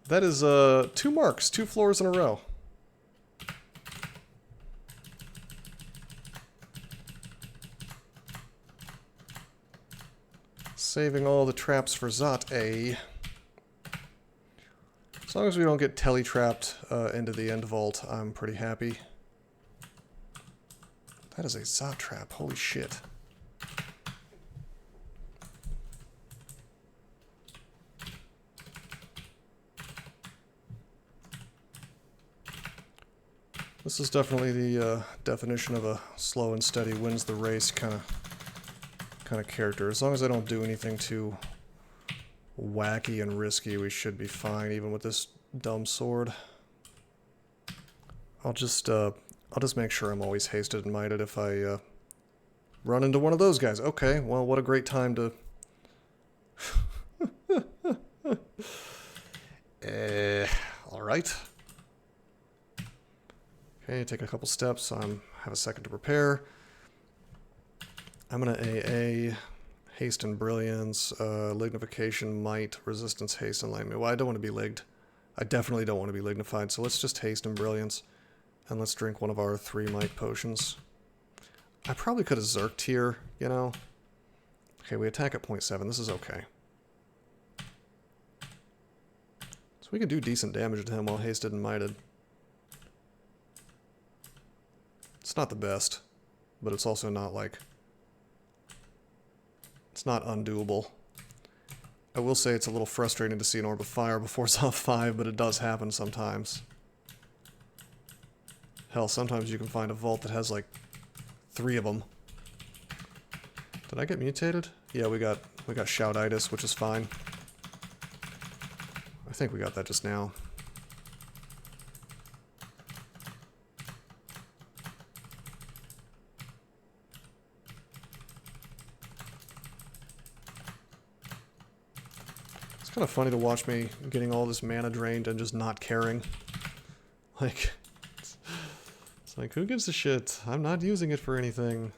That is 2 marks, 2 floors in a row. Saving all the traps for Zot A. As long as we don't get tele-trapped into the end vault, I'm pretty happy. That is a Zot trap, holy shit. This is definitely the definition of a slow and steady wins the race kind of character. As long as I don't do anything too wacky and risky, we should be fine, even with this dumb sword. I'll just make sure I'm always hasted and minded if I run into one of those guys. Okay, well, what a great time to... Alright. Okay, take a couple steps. Have a second to prepare. I'm gonna AA, haste and brilliance, lignification, might, resistance, haste, enlightenment. Well, I don't want to be ligged. I definitely don't want to be lignified, so let's just haste and brilliance. And let's drink one of our 3 might potions. I probably could have zerked here, you know? Okay, we attack at 0.7. This is okay. So we can do decent damage to him while hasted and mighted. It's not the best, but it's also not like... It's not undoable. I will say it's a little frustrating to see an orb of fire before Zot 5, but it does happen sometimes. Hell, sometimes you can find a vault that has like 3 of them. Did I get mutated? Yeah, we got shoutitis, which is fine. think we got that just now. It's kind of funny to watch me getting all this mana drained and just not caring. Like, it's like, who gives a shit? I'm not using it for anything.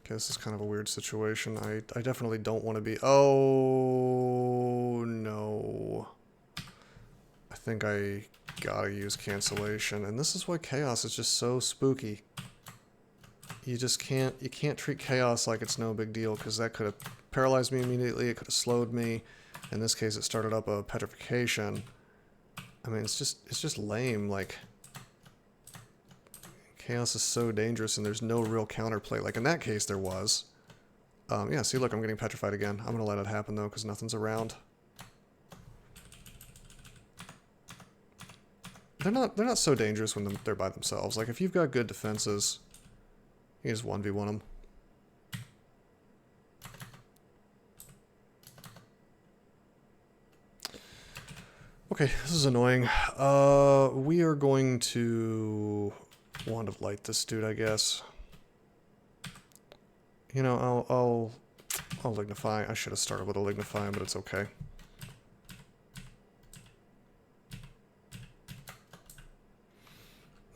Okay, this is kind of a weird situation. I definitely don't want to be... Oh, no. I think I gotta use cancellation. And this is why chaos is just so spooky. You just can't... You can't treat chaos like it's no big deal, because that could have paralyzed me immediately. It could have slowed me. In this case, it started up a petrification. I mean, it's just lame, like... Chaos is so dangerous and there's no real counterplay. Like in that case there was. Yeah, see look, I'm getting petrified again. I'm gonna let it happen though because nothing's around. They're not so dangerous when they're by themselves. Like if you've got good defenses, you just 1v1 them. Okay, this is annoying. We are going to... Wand of Light this dude, I guess. You know, I'll lignify. I should have started with a lignify, but it's okay.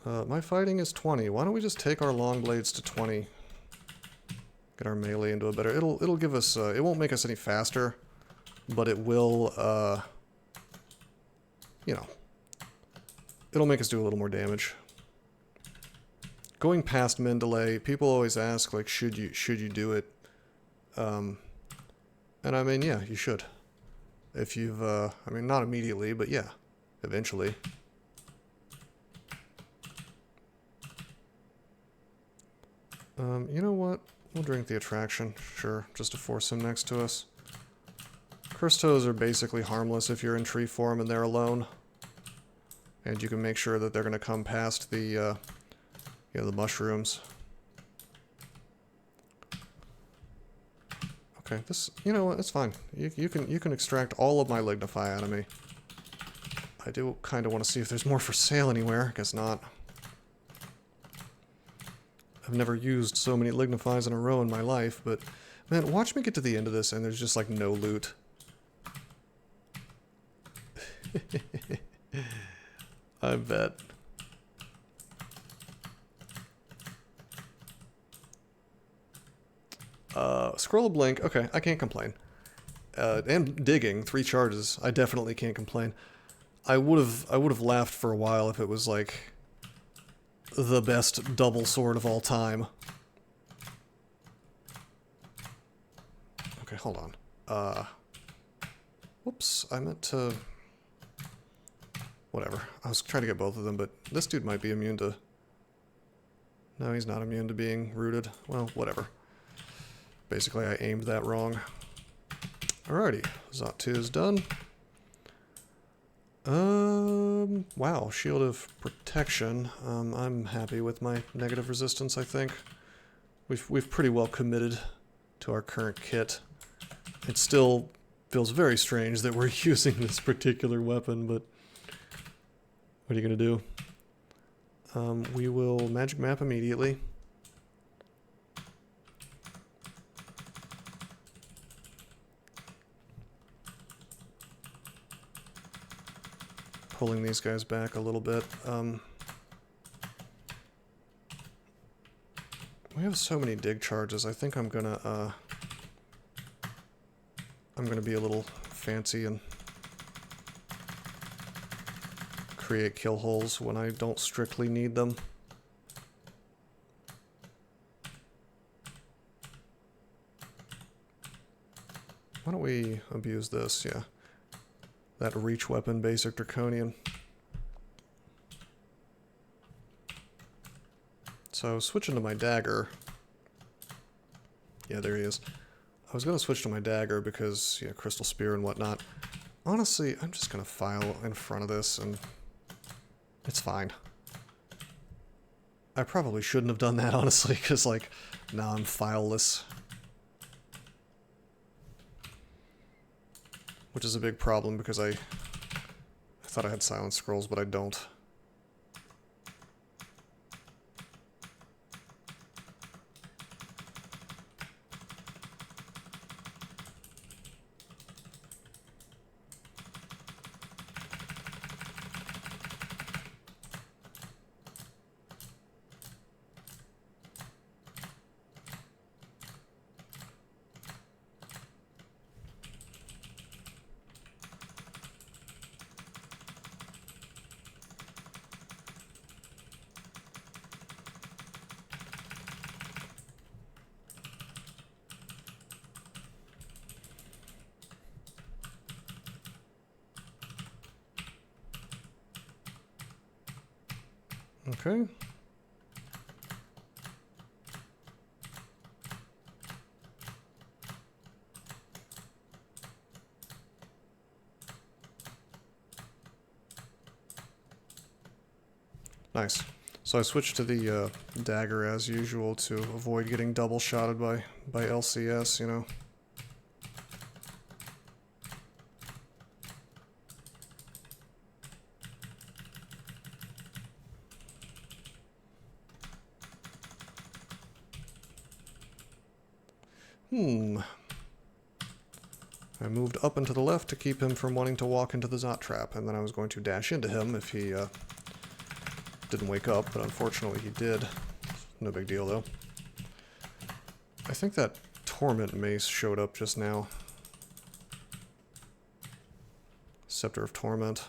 My fighting is 20. Why don't we just take our long blades to 20? Get our melee into a better... It'll give us... it won't make us any faster, but it will, you know... It'll make us do a little more damage. Going past Mendeley, people always ask, like, should you do it? And I mean, yeah, you should. If you've, I mean, not immediately, but yeah, eventually. You know what? We'll drink the attraction, sure, just to force him next to us. Cursed toes are basically harmless if you're in tree form and they're alone. And you can make sure that they're going to come past the, yeah, the mushrooms. Okay, this, you know what, it's fine. You can extract all of my lignify out of me. I do kind of want to see if there's more for sale anywhere. Guess not. I've never used so many lignifies in a row in my life, but man, watch me get to the end of this and there's just like no loot. I bet. Scroll a blink. Okay, I can't complain. And digging, 3 charges. I definitely can't complain. I would have laughed for a while if it was like the best double sword of all time. Okay, hold on. Whoops, I meant to... Whatever. I was trying to get both of them, but this dude might be immune to... No, he's not immune to being rooted. Well, whatever. Basically, I aimed that wrong. Alrighty, Zot 2 is done. Wow, Shield of Protection. I'm happy with my negative resistance, I think. We've pretty well committed to our current kit. It still feels very strange that we're using this particular weapon, but what are you gonna do? We will magic map immediately. Pulling these guys back a little bit. We have so many dig charges. I think I'm gonna be a little fancy and create kill holes when I don't strictly need them. Why don't we abuse this? Yeah. That reach weapon, basic draconian. So switching to my dagger. Yeah, there he is. I was gonna switch to my dagger because, yeah, crystal spear and whatnot. Honestly, I'm just gonna file in front of this and it's fine. I probably shouldn't have done that, honestly, because, like, now I'm fileless. Which is a big problem, because I thought I had silent scrolls, but I don't. Okay. Nice. So I switched to the dagger as usual to avoid getting double shotted by LCS, you know. I moved up and to the left to keep him from wanting to walk into the Zot trap, and then I was going to dash into him if he didn't wake up, but unfortunately he did. No big deal, though. I think that Torment mace showed up just now. Scepter of Torment.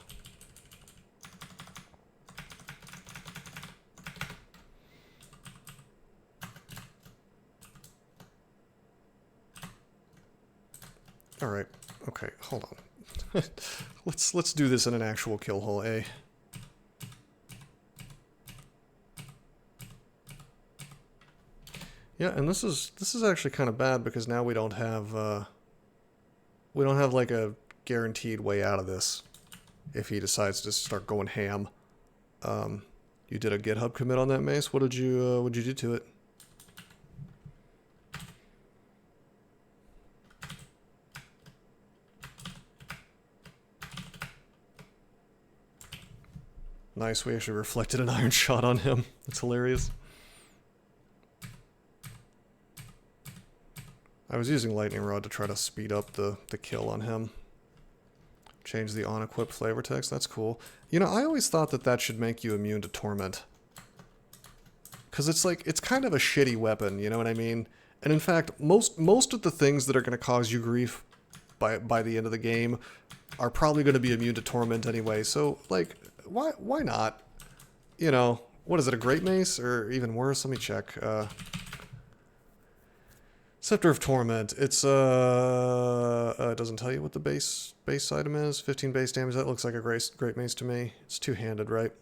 Alright, okay, hold on. let's do this in an actual kill hole, eh? Yeah, and this is actually kind of bad because now we don't have like a guaranteed way out of this if he decides to start going ham. You did a GitHub commit on that mace. What'd you do to it? Nice, we actually reflected an iron shot on him. That's hilarious. I was using Lightning Rod to try to speed up the kill on him. Change the on-equipped flavor text, that's cool. You know, I always thought that should make you immune to Torment. Because it's like, it's kind of a shitty weapon, you know what I mean? And in fact, most of the things that are going to cause you grief by the end of the game are probably going to be immune to Torment anyway, so, like, why not? You know, what is it, a Great Mace? Or even worse, let me check. Scepter of Torment. It's, it doesn't tell you what the base item is. 15 base damage. That looks like a great mace to me. It's two-handed, right?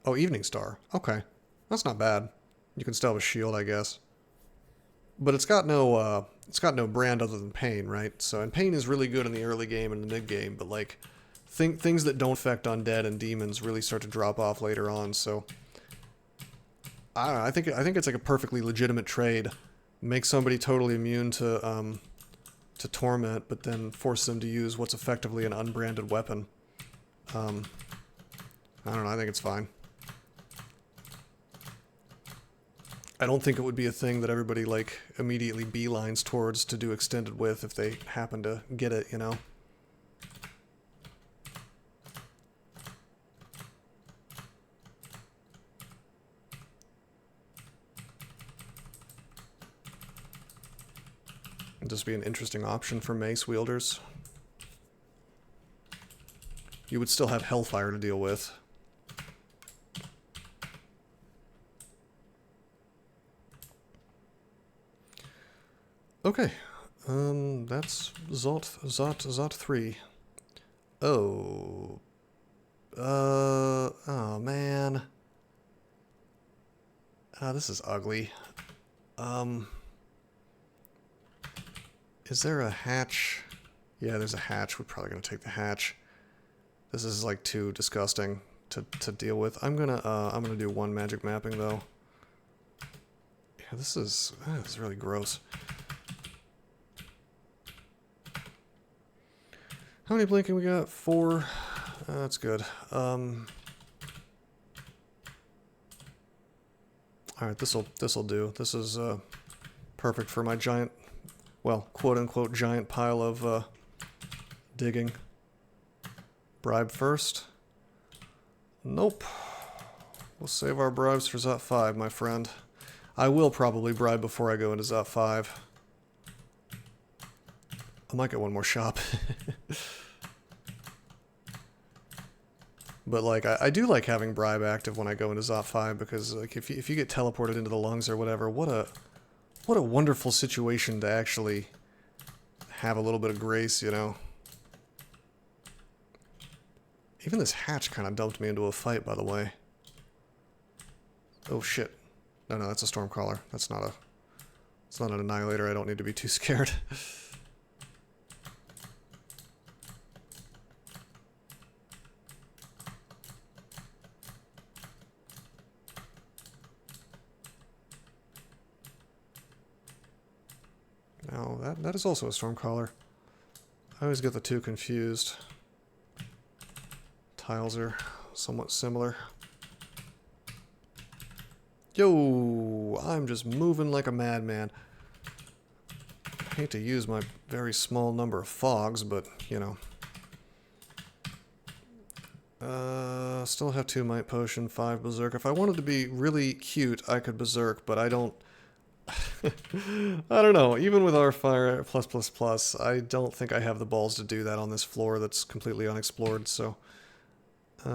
Oh, Evening Star. Okay. That's not bad. You can still have a shield, I guess. But it's got no brand other than Pain, right? So, and Pain is really good in the early game and the mid game, but like, things that don't affect undead and demons really start to drop off later on, so... I don't know, I think it's like a perfectly legitimate trade. Make somebody totally immune to Torment, but then force them to use what's effectively an unbranded weapon. I don't know, I think it's fine. I don't think it would be a thing that everybody, like, immediately beelines towards to do extended with if they happen to get it, you know? It'd just be an interesting option for mace wielders. You would still have Hellfire to deal with. Okay, that's Zot 3. Oh. Oh man. This is ugly. Is there a hatch? Yeah, there's a hatch. We're probably gonna take the hatch. This is like too disgusting. to deal with. I'm gonna do one magic mapping though. Yeah, this is really gross. How many blinking we got? 4. That's good. Alright, this'll do. This is perfect for my giant, well, quote-unquote giant pile of digging. Bribe first? Nope. We'll save our bribes for Zot 5, my friend. I will probably bribe before I go into Zot 5. I might get one more shop. But, like, I do like having bribe active when I go into Zot 5, because, like, if you get teleported into the lungs or whatever, what a wonderful situation to actually have a little bit of grace, you know? Even this hatch kind of dumped me into a fight, by the way. Oh, shit. No, that's a Stormcrawler. It's not an Annihilator. I don't need to be too scared. Now, that is also a Stormcrawler. I always get the two confused. Tiles are somewhat similar. Yo, I'm just moving like a madman. I hate to use my very small number of fogs, but, you know. Still have 2 Might Potion, 5 Berserk. If I wanted to be really cute, I could Berserk, but I don't... I don't know. Even with our fire +++, I don't think I have the balls to do that on this floor that's completely unexplored, so...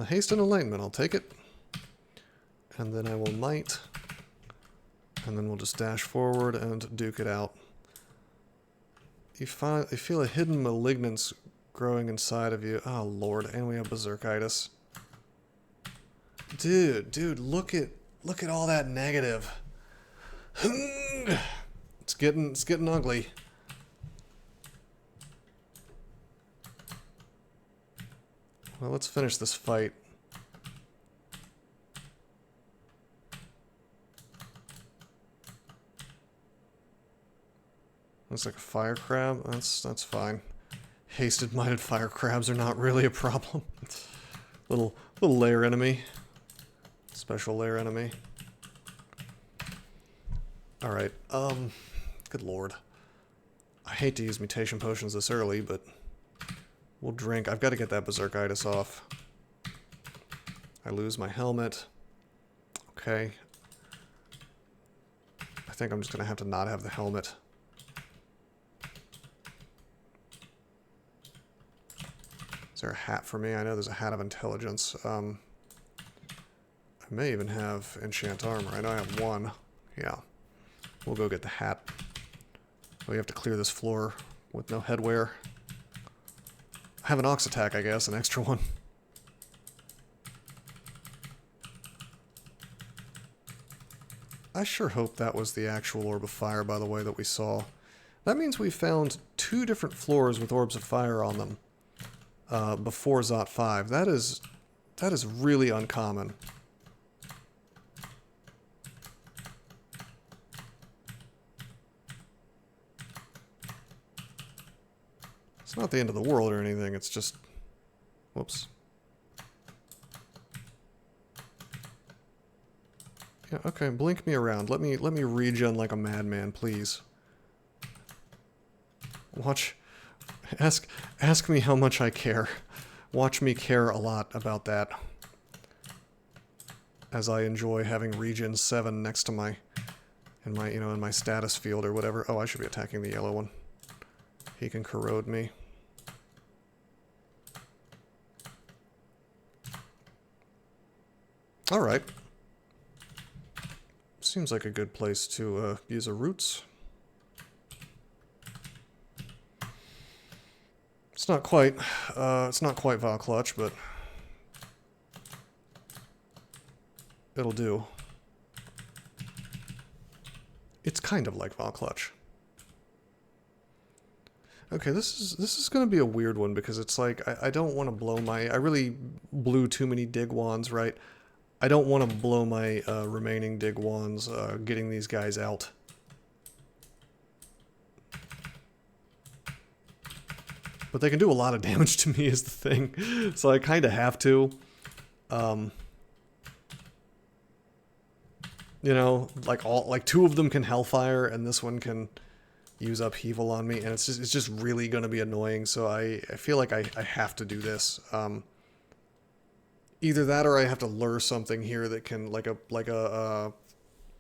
Haste and Enlightenment, I'll take it. And then I will Might. And then we'll just dash forward and duke it out. You feel a hidden malignance growing inside of you. Oh, Lord. And we have Berserkitis. Dude, look at all that negative. It's getting ugly. Well, let's finish this fight. Looks like a fire crab. That's fine. Hasted minded fire crabs are not really a problem. little lair enemy. Special lair enemy. Alright, good lord. I hate to use mutation potions this early, but we'll drink. I've got to get that Berserkitis off. I lose my helmet. Okay. I think I'm just going to have to not have the helmet. Is there a hat for me? I know there's a hat of intelligence. I may even have enchant armor. I know I have 1. Yeah. We'll go get the hat. We have to clear this floor with no headwear. I have an Ox attack, I guess, an extra one. I sure hope that was the actual orb of fire, by the way, that we saw. That means we found 2 different floors with orbs of fire on them before Zot 5. That is really uncommon. It's not the end of the world or anything, it's just... Whoops. Yeah, okay, blink me around. Let me regen like a madman, please. Ask me how much I care. Watch me care a lot about that. As I enjoy having regen 7 next to my... in my status field or whatever. Oh, I should be attacking the yellow one. He can corrode me. Alright. Seems like a good place to use a roots. It's not quite Val Clutch, but it'll do. It's kind of like Val Clutch. Okay, this is gonna be a weird one because it's like I don't want to blow my. I really blew too many dig wands, right? I don't want to blow my remaining dig wands getting these guys out. But they can do a lot of damage to me is the thing. So I kind of have to. You know, like two of them can Hellfire and this one can use upheaval on me, and it's just really gonna be annoying, so I feel like I have to do this. Either that or I have to lure something here that can like a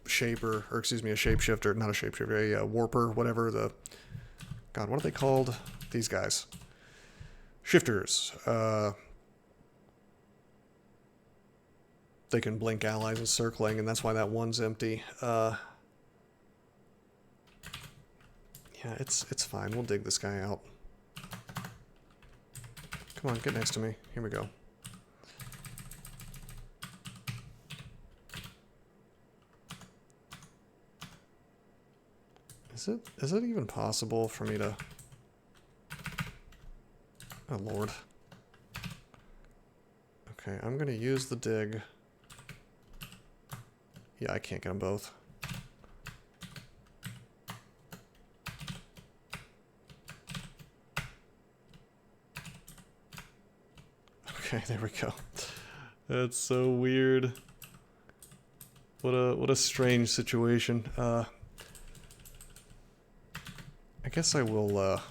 shaper, or excuse me, a shapeshifter, not a shapeshifter, a warper, whatever the God, what are they called? These guys. Shifters. They can blink allies and circling, and that's why that one's empty. Yeah, it's fine. We'll dig this guy out. Come on, get next to me. Here we go. Is it even possible for me to... Oh, Lord. Okay, I'm gonna use the dig. Yeah, I can't get them both. Okay, there we go. That's so weird. What a strange situation. I guess I will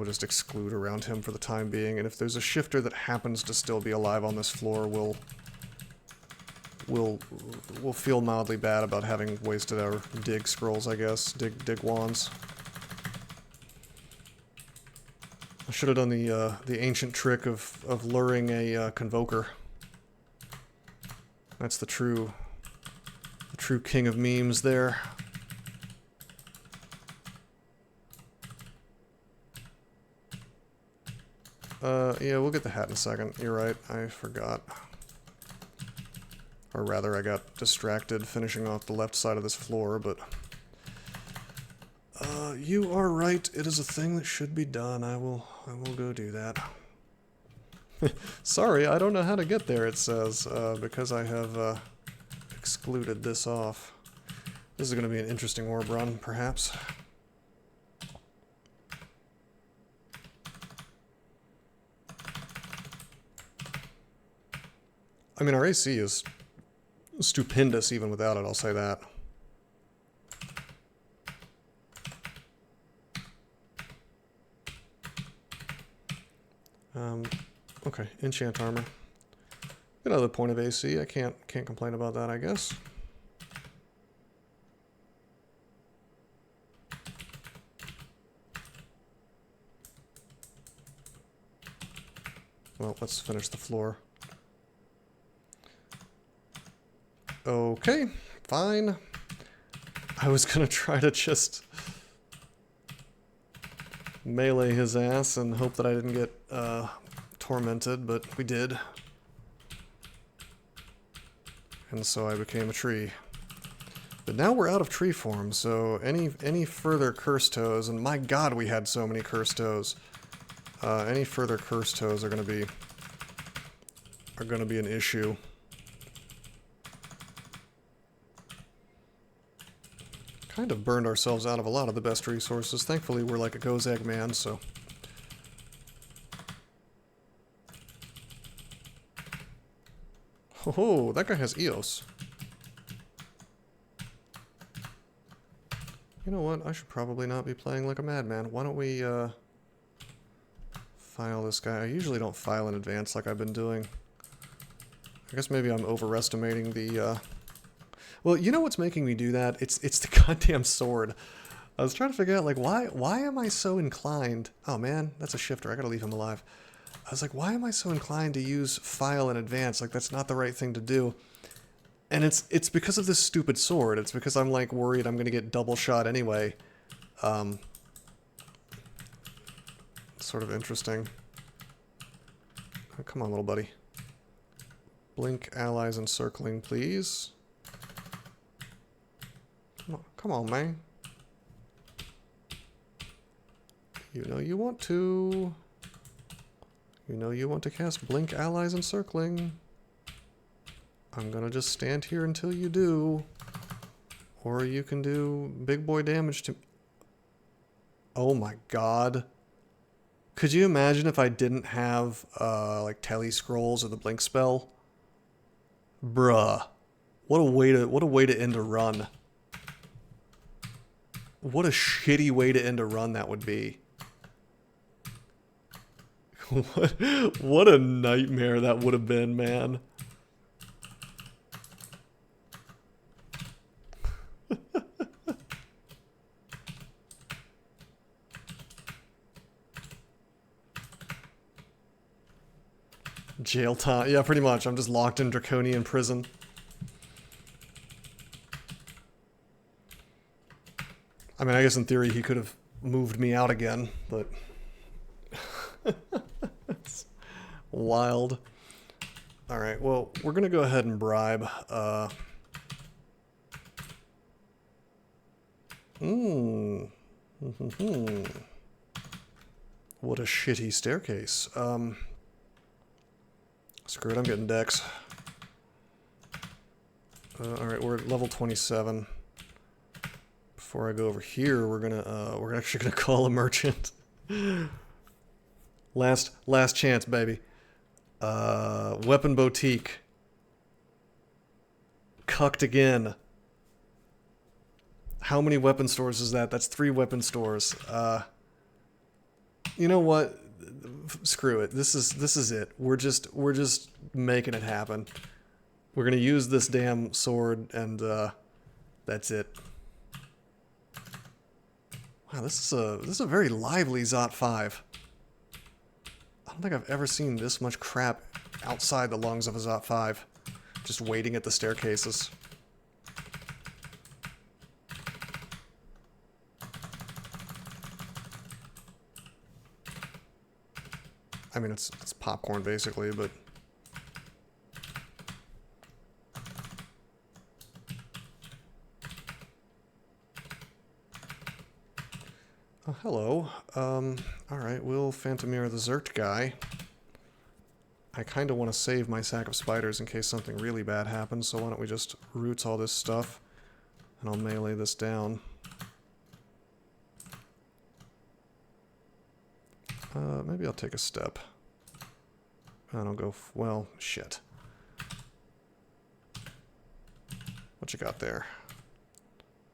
just exclude around him for the time being, and if there's a shifter that happens to still be alive on this floor, we'll feel mildly bad about having wasted our dig scrolls, I guess. Dig wands. I should have done the ancient trick of luring a convoker. That's the true king of memes there. Yeah, we'll get the hat in a second. You're right, I forgot. Or rather, I got distracted finishing off the left side of this floor, but... you are right, it is a thing that should be done. I will go do that. Sorry, I don't know how to get there, it says, because I have excluded this off. This is going to be an interesting orb run, perhaps. I mean, our AC is stupendous even without it, I'll say that. Okay, enchant armor. Another point of AC, I can't complain about that, I guess. Well, let's finish the floor. Okay, fine. I was gonna try to just melee his ass and hope that I didn't get tormented, but we did. And so I became a tree. But now we're out of tree form, so any further curse toes, and my god we had so many curse toes. Any further curse toes are gonna be an issue. Kind of burned ourselves out of a lot of the best resources. Thankfully, we're like a Gozag man, so... Oh, that guy has Eos. You know what? I should probably not be playing like a madman. Why don't we, file this guy? I usually don't file in advance like I've been doing. I guess maybe I'm overestimating the, Well, you know what's making me do that? It's the goddamn sword. I was trying to figure out, like, why am I so inclined... Oh, man, that's a shifter. I gotta leave him alive. I was like, why am I so inclined to use file in advance? Like, that's not the right thing to do. And it's because of this stupid sword. It's because I'm, like, worried I'm gonna get double shot anyway. Sort of interesting. Oh, come on, little buddy. Blink allies encircling, please. Come on, man. You know you want to. You know you want to cast Blink Allies Encircling. I'm gonna just stand here until you do. Or you can do big boy damage to... Oh my god. Could you imagine if I didn't have, like, tele scrolls or the blink spell? Bruh. What a way to end a run. What a shitty way to end a run that would be. What a nightmare that would have been, man. Jail time. Yeah, pretty much. I'm just locked in draconian prison. I mean, I guess in theory he could have moved me out again, but... It's wild. Alright, well, we're gonna go ahead and bribe, What a shitty staircase. Screw it, I'm getting dex. Alright, we're at level 27. Before I go over here, we're actually gonna call a merchant. Last chance, baby. Weapon boutique. Cucked again. How many weapon stores is that? That's 3 weapon stores. You know what? Screw it. This is it. We're just making it happen. We're gonna use this damn sword, and that's it. Wow, this is a very lively Zot 5. I don't think I've ever seen this much crap outside the lungs of a Zot 5. Just waiting at the staircases. I mean, it's popcorn basically, but... Oh, hello. Alright, we'll Phantomir the Zert guy. I kind of want to save my sack of spiders in case something really bad happens, so why don't we just roots all this stuff, and I'll melee this down. Maybe I'll take a step. I don't go... well, shit. What you got there?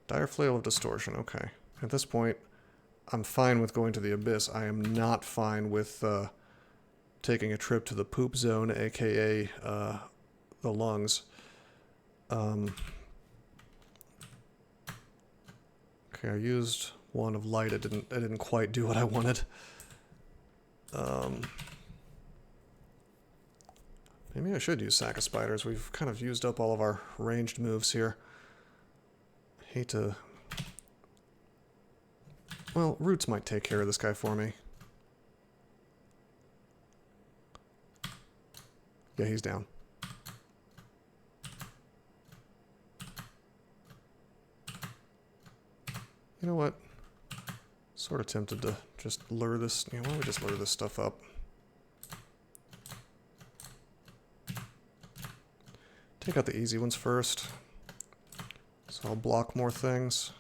Dire Flail of Distortion, okay. At this point, I'm fine with going to the Abyss. I am not fine with taking a trip to the poop zone, aka the lungs. Okay, I used Wand of Light. It didn't quite do what I wanted. Maybe I should use Sack of Spiders. We've kind of used up all of our ranged moves here. Hate to... well, Roots might take care of this guy for me. Yeah, he's down. You know what? Sort of tempted to just lure this... you know, why don't we just lure this stuff up? Take out the easy ones first. So I'll block more things.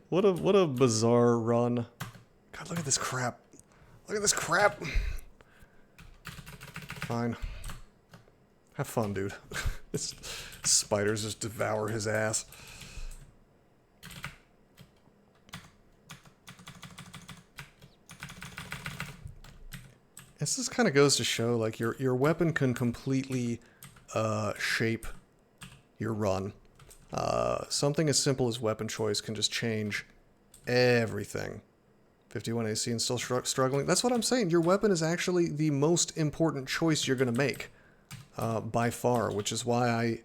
What a bizarre run. God, look at this crap. Look at this crap. Fine. Have fun, dude. This spiders just devour his ass. This just kind of goes to show, like, your weapon can completely shape your run. Something as simple as weapon choice can just change everything. 51 AC and still struggling. That's what I'm saying. Your weapon is actually the most important choice you're going to make by far, which is why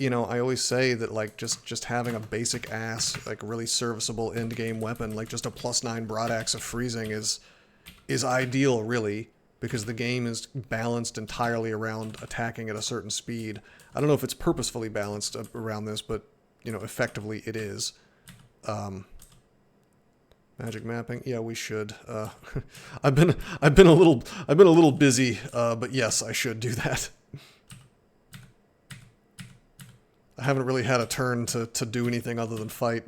I always say that, like, just having a basic ass, like, really serviceable end game weapon, like just a +9 broadaxe of freezing is ideal, really, because the game is balanced entirely around attacking at a certain speed. I don't know if it's purposefully balanced around this, but, effectively it is. Magic mapping. Yeah, we should. I've been a little busy, but yes, I should do that. I haven't really had a turn to do anything other than fight.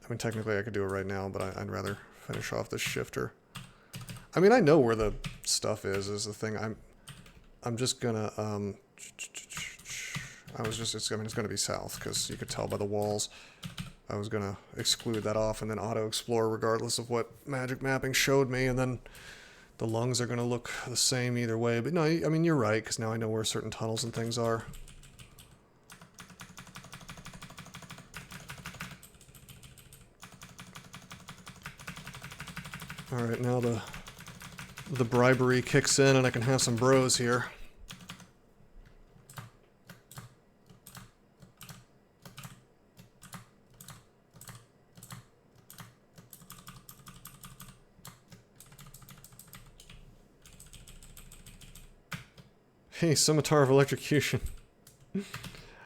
I mean, technically I could do it right now, but I'd rather finish off this shifter. I mean, I know where the stuff is the thing. I'm just gonna, it's gonna be south, because you could tell by the walls. I was gonna exclude that off and then auto-explore regardless of what magic mapping showed me, and then the lungs are gonna look the same either way. But no, I mean, you're right, because now I know where certain tunnels and things are. Alright, now the bribery kicks in and I can have some bros here. Hey, Scimitar of Electrocution.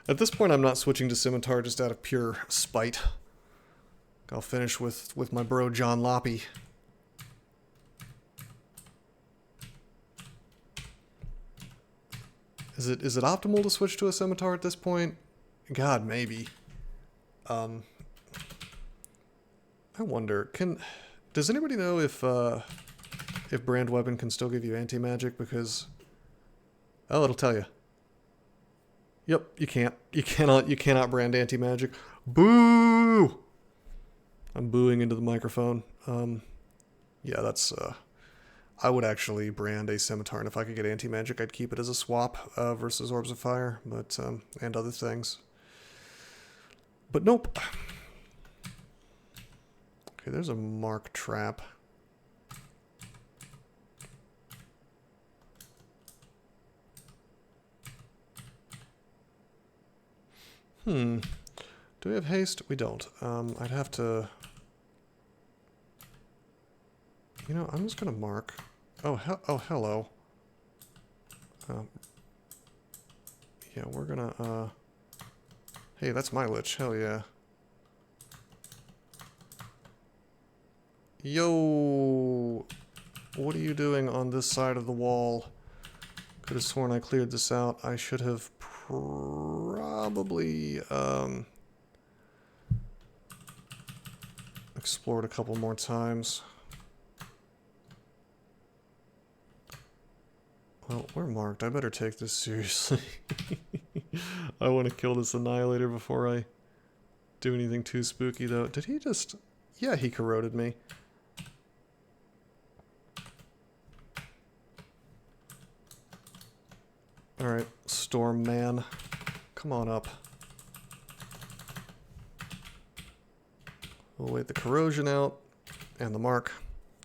At this point, I'm not switching to Scimitar just out of pure spite. I'll finish with my bro John Loppy. Is it optimal to switch to a Scimitar at this point? God, maybe. I wonder, does anybody know if brand weapon can still give you anti-magic? Because, oh, it'll tell you. Yep, you can't. You cannot brand anti-magic. Boo! I'm booing into the microphone. Yeah, that's, I would actually brand a Scimitar, and if I could get anti-magic, I'd keep it as a swap versus Orbs of Fire, but, and other things. But nope. Okay, there's a mark trap. Do we have haste? We don't. I'd have to... You know, I'm just gonna mark... Oh, hello. Yeah, we're gonna, Hey, that's my lich. Hell yeah. Yo! What are you doing on this side of the wall? Could have sworn I cleared this out. I should have probably, explored a couple more times. Well, we're marked. I better take this seriously. I want to kill this Annihilator before I do anything too spooky, though. Did he just... Yeah, he corroded me. Alright, Storm Man. Come on up. We'll wait the corrosion out. And the mark.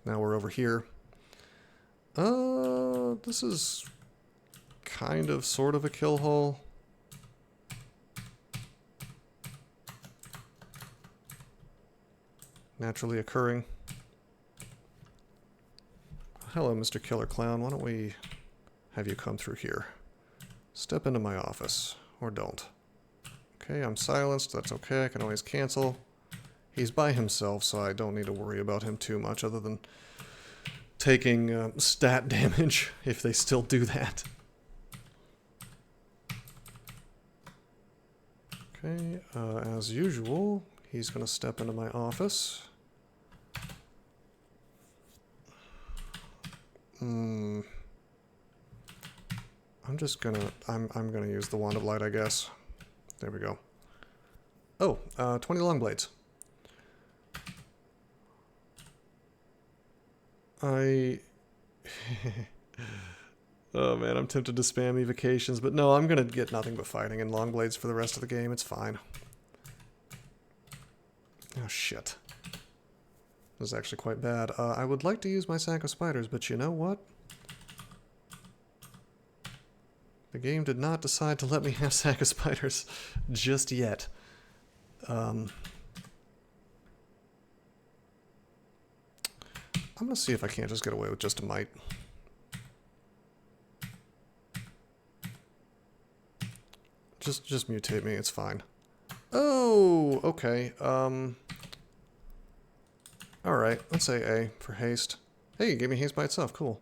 Now we're over here. This is kind of, sort of a kill hole. Naturally occurring. Hello, Mr. Killer Clown. Why don't we have you come through here? Step into my office. Or don't. Okay, I'm silenced. That's okay. I can always cancel. He's by himself, so I don't need to worry about him too much, other than taking stat damage, if they still do that. Okay, as usual, he's gonna step into my office. I'm just gonna, I'm gonna use the Wand of Light, I guess. There we go. Oh, 20 long blades. Oh man, I'm tempted to spam evocations, but no, I'm gonna get nothing but fighting and long blades for the rest of the game. It's fine. Oh shit. This is actually quite bad. I would like to use my sack of spiders, but you know what? The game did not decide to let me have sack of spiders just yet. I'm gonna see if I can't just get away with just a mite. Just mutate me, it's fine. Oh, okay. Alright, let's say A for haste. Hey, you gave me haste by itself. Cool.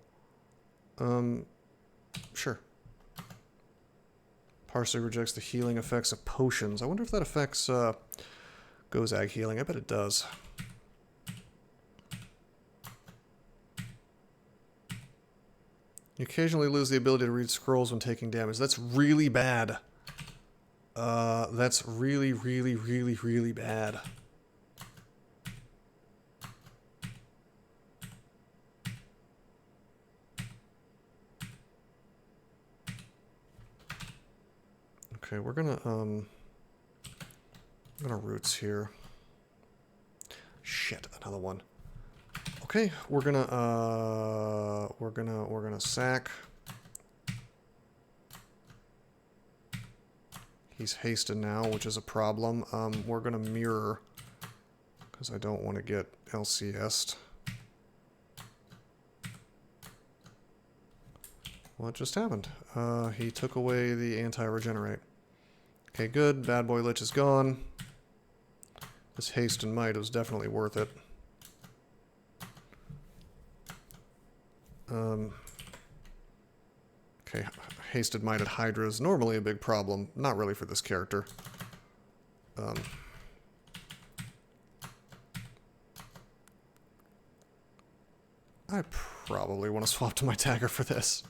Sure. Partially rejects the healing effects of potions. I wonder if that affects Gozag healing. I bet it does. You occasionally lose the ability to read scrolls when taking damage. That's really bad. That's really, really, really, really bad. Okay, we're gonna roots here. Shit, another one. Okay, we're gonna sack. He's hasted now, which is a problem. We're gonna mirror because I don't want to get LCS'd. What just happened? He took away the anti-regenerate. Okay, good. Bad boy lich is gone. This haste and might was definitely worth it. Okay, hasted might at Hydra is normally a big problem. Not really for this character. I probably want to swap to my dagger for this.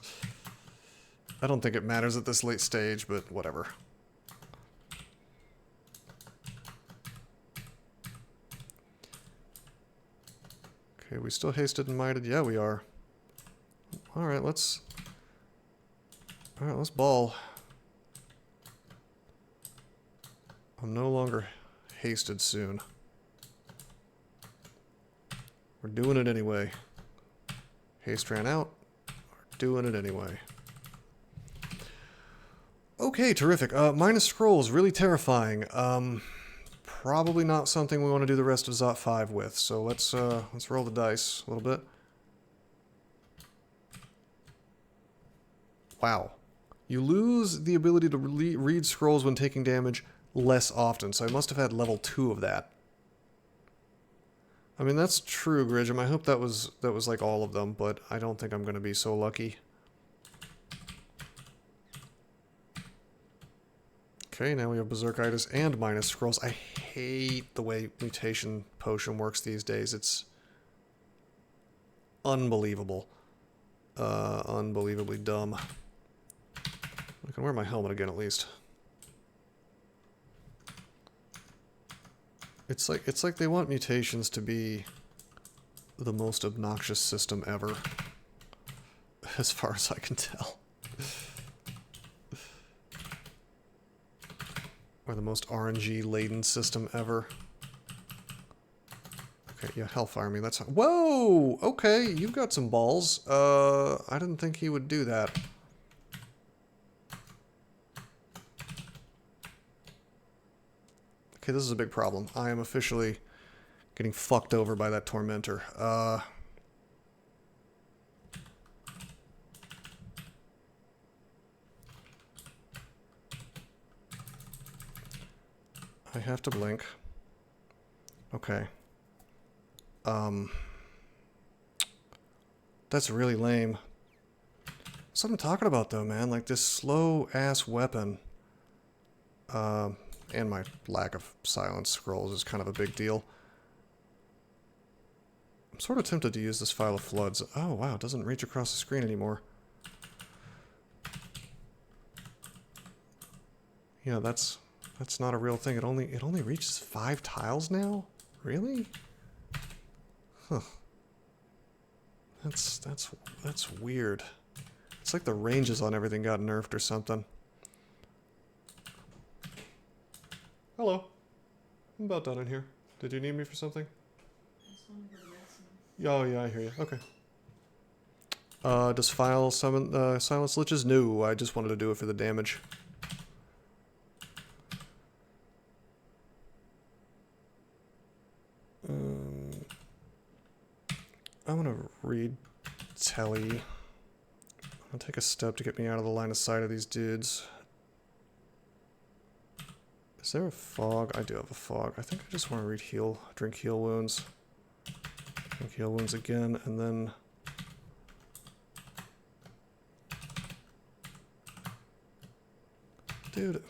I don't think it matters at this late stage, but whatever. Okay, we still hasted and mighted? Yeah, we are. Alright, let's ball. I'm no longer hasted soon. We're doing it anyway. Haste ran out. We're doing it anyway. Okay, terrific. Minus scrolls, really terrifying. Probably not something we want to do the rest of Zot 5 with, so let's roll the dice a little bit. Wow. You lose the ability to read scrolls when taking damage less often, so I must have had level 2 of that. I mean, that's true, Gridgem. I hope that was like all of them, but I don't think I'm going to be so lucky. Okay, now we have Berserkitis and minus scrolls. I hate the way mutation potion works these days. It's unbelievable. Unbelievably dumb. I can wear my helmet again at least. It's like they want mutations to be the most obnoxious system ever, as far as I can tell. Or the most RNG-laden system ever. Okay, yeah, Hellfire me, that's... Whoa! Okay, you've got some balls. I didn't think he would do that. Okay, this is a big problem. I am officially getting fucked over by that Tormentor. I have to blink. Okay. That's really lame. That's what I'm talking about though, man. Like this slow-ass weapon. And my lack of silence scrolls is kind of a big deal. I'm sort of tempted to use this File of Floods. Oh wow, it doesn't reach across the screen anymore. Yeah, that's not a real thing. It only reaches 5 tiles now? Really? Huh. That's weird. It's like the ranges on everything got nerfed or something. Hello. I'm about done in here. Did you need me for something? Oh yeah, I hear you. Okay. Does File summon silence liches? No, I just wanted to do it for the damage. I'm gonna read Telly. I'm gonna take a step to get me out of the line of sight of these dudes. Is there a fog? I do have a fog. I think I just want to read drink heal wounds. Heal wounds again, and then... Dude.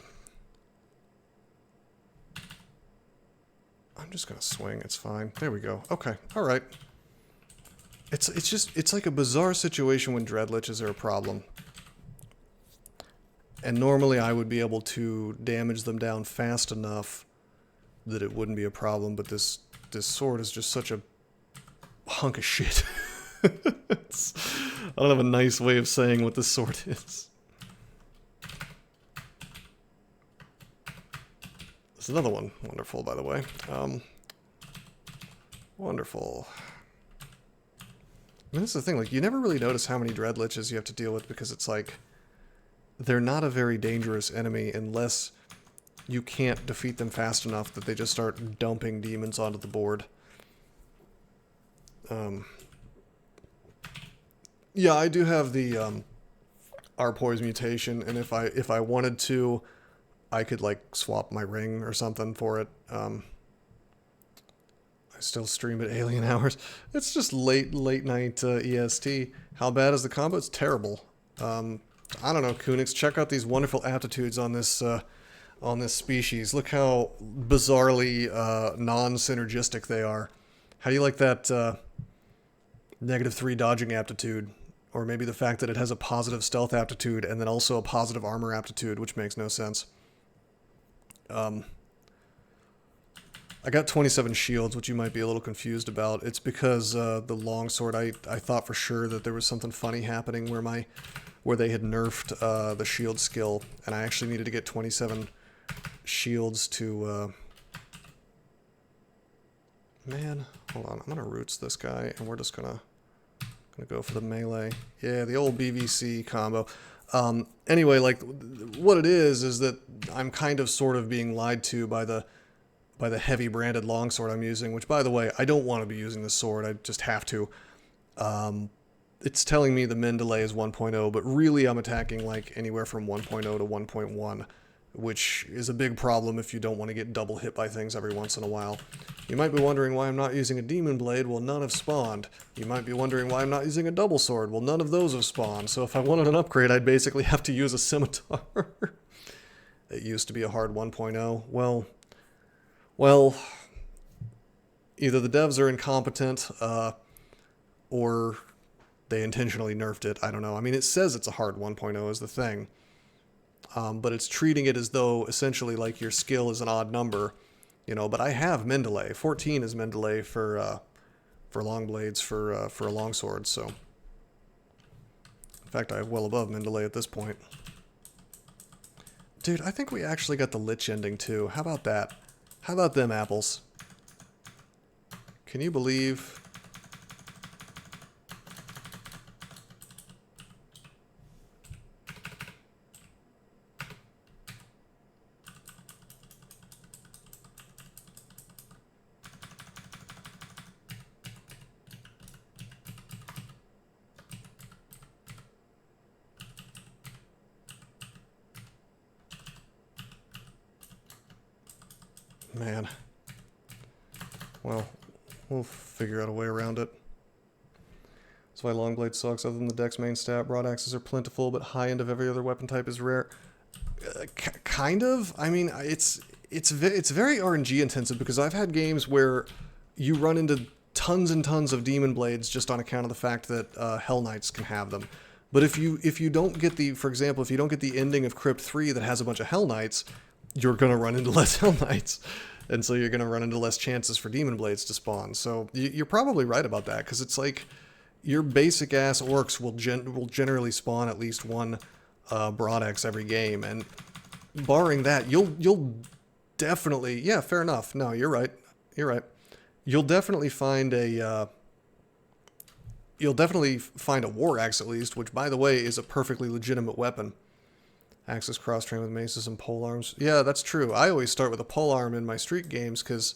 I'm just gonna swing, it's fine. There we go. Okay, alright. It's like a bizarre situation when dreadliches are a problem. And normally I would be able to damage them down fast enough that it wouldn't be a problem, but this sword is just such a hunk of shit. I don't have a nice way of saying what this sword is. There's another one. Wonderful, by the way. Wonderful. I mean, that's the thing, like, you never really notice how many dreadliches you have to deal with because it's like, they're not a very dangerous enemy unless you can't defeat them fast enough that they just start dumping demons onto the board. Yeah, I do have the Arpoise mutation, and if I wanted to, I could like swap my ring or something for it. I still stream at alien hours. It's just late night EST. How bad is the combo? It's terrible. I don't know, Kunix. Check out these wonderful aptitudes on this species. Look how bizarrely non-synergistic they are. How do you like that -3 dodging aptitude? Or maybe the fact that it has a positive stealth aptitude and then also a positive armor aptitude, which makes no sense. I got 27 shields, which you might be a little confused about. It's because the longsword, I thought for sure that there was something funny happening where they had nerfed the shield skill, and I actually needed to get 27 shields to... Man, hold on. I'm gonna roots this guy, and we're just gonna go for the melee. Yeah, the old BVC combo. Anyway, like, what it is that I'm kind of sort of being lied to by the heavy branded longsword I'm using, which, by the way, I don't want to be using this sword. I just have to. It's telling me the min delay is 1.0, but really I'm attacking like anywhere from 1.0 to 1.1, which is a big problem if you don't want to get double hit by things every once in a while. You might be wondering why I'm not using a demon blade. Well, none have spawned. You might be wondering why I'm not using a double sword. Well, none of those have spawned. So if I wanted an upgrade, I'd basically have to use a scimitar. It used to be a hard 1.0. Well, either the devs are incompetent, or they intentionally nerfed it. I don't know. I mean, it says it's a hard 1.0 is the thing. But it's treating it as though essentially like your skill is an odd number, you know, but I have min delay. 14 is min delay for long blades for a longsword, so. In fact, I have well above min delay at this point. Dude, I think we actually got the lich ending too. How about that? How about them apples? Can you believe... Man. Well, we'll figure out a way around it. That's why Longblade sucks. Other than the dex main stat, broadaxes are plentiful, but high end of every other weapon type is rare. Kind of. I mean, it's very RNG intensive because I've had games where you run into tons and tons of demon blades just on account of the fact that Hell Knights can have them. But if you don't get the, for example, if you don't get the ending of Crypt 3 that has a bunch of Hell Knights, you're going to run into less Hell Knights. And so you're going to run into less chances for Demon Blades to spawn. So you're probably right about that, because it's like your basic-ass orcs will generally spawn at least one Broadaxe every game. And barring that, you'll definitely... Yeah, fair enough. No, you're right. You're right. You'll definitely find a... War Axe, at least, which, by the way, is a perfectly legitimate weapon. Axis cross-train with maces and polearms. Yeah, that's true. I always start with a polearm in my street games because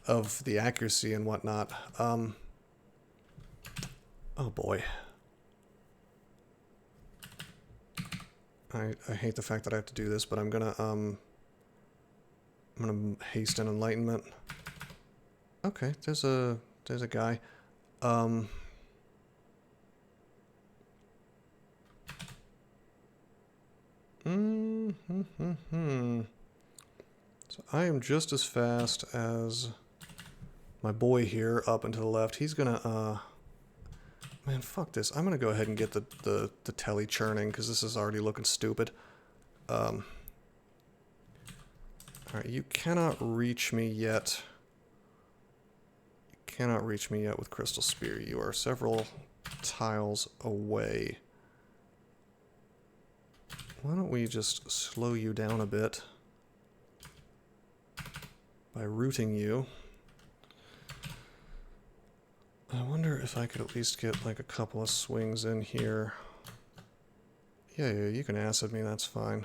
of the accuracy and whatnot. Oh boy. I hate the fact that I have to do this, but I'm gonna hasten enlightenment. Okay, there's a guy. Um, So I am just as fast as my boy here up and to the left. He's gonna, man, fuck this. I'm gonna go ahead and get the telly churning because this is already looking stupid. Alright, you cannot reach me yet. You cannot reach me yet with Crystal Spear. You are several tiles away. Why don't we just slow you down a bit by rooting you? I wonder if I could at least get like a couple of swings in here. Yeah, you can acid me, that's fine.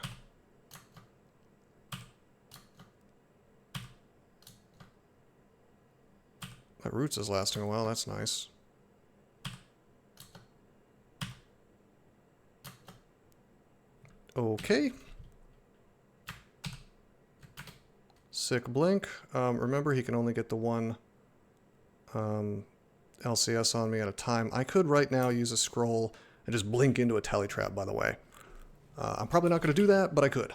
That roots is lasting a while, that's nice. Okay. Sick blink. Remember, he can only get the one LCS on me at a time. I could right now use a scroll and just blink into a telly trap, by the way. I'm probably not going to do that, but I could.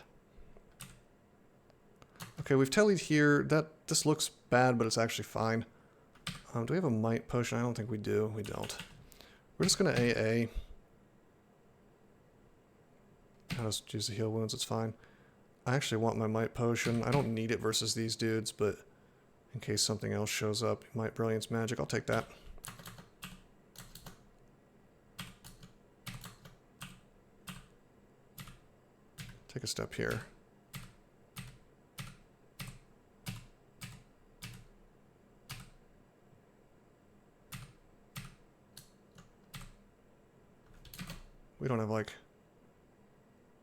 Okay, we've tellied here. This looks bad, but it's actually fine. Do we have a might potion? I don't think we do. We don't. We're just going to AA. I'll just use the heal wounds, it's fine. I actually want my might potion. I don't need it versus these dudes, but in case something else shows up, might brilliance magic, I'll take that. Take a step here. We don't have like...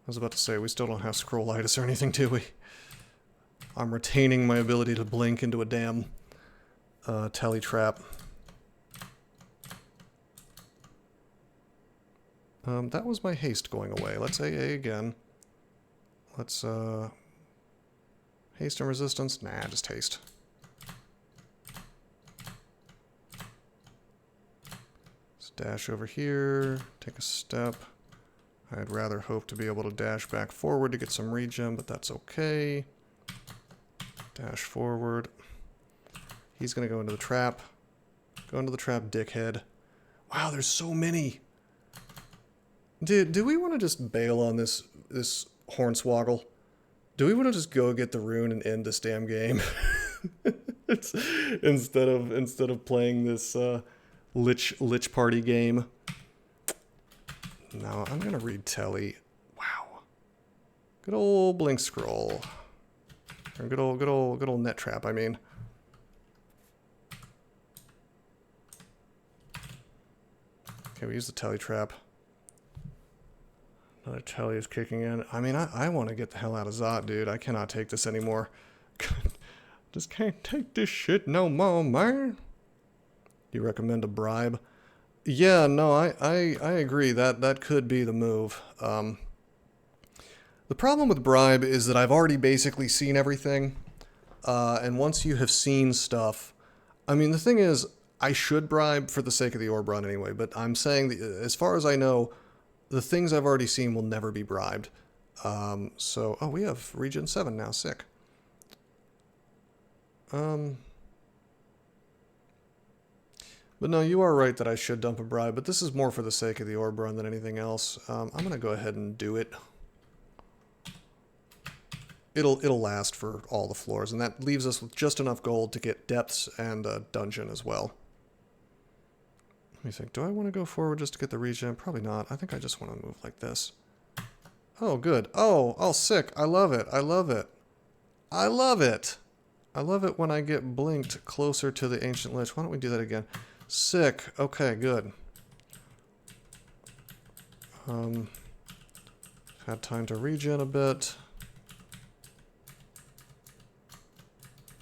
I was about to say, we still don't have scrollitis or anything, do we? I'm retaining my ability to blink into a damn telly trap. That was my haste going away. Let's AA again. Let's, haste and resistance? Nah, just haste. Let's dash over here, take a step. I'd rather hope to be able to dash back forward to get some regen, but that's okay. Dash forward. He's gonna go into the trap. Go into the trap, dickhead. Wow, there's so many. Do we want to just bail on this hornswoggle? Do we want to just go get the rune and end this damn game? instead of playing this lich party game. No, I'm gonna read telly. Wow. Good old blink scroll. Or good old net trap, I mean. Okay, we use the telly trap. Another telly is kicking in. I mean, I want to get the hell out of Zot, dude. I cannot take this anymore. Just can't take this shit no more, man. You recommend a bribe? Yeah, no, I agree. That could be the move. The problem with bribe is that I've already basically seen everything. And once you have seen stuff... I mean, the thing is, I should bribe for the sake of the orb run anyway, but I'm saying that as far as I know, the things I've already seen will never be bribed. So, oh, we have Regen 7 now, sick. But no, you are right that I should dump a bribe, but this is more for the sake of the orb run than anything else. I'm going to go ahead and do it. It'll last for all the floors, and that leaves us with just enough gold to get depths and a dungeon as well. Let me think, do I want to go forward just to get the regen? Probably not. I think I just want to move like this. Oh, good. Oh, sick. I love it. I love it. I love it. I love it when I get blinked closer to the Ancient Lich. Why don't we do that again? Sick. Okay, good. Had time to regen a bit.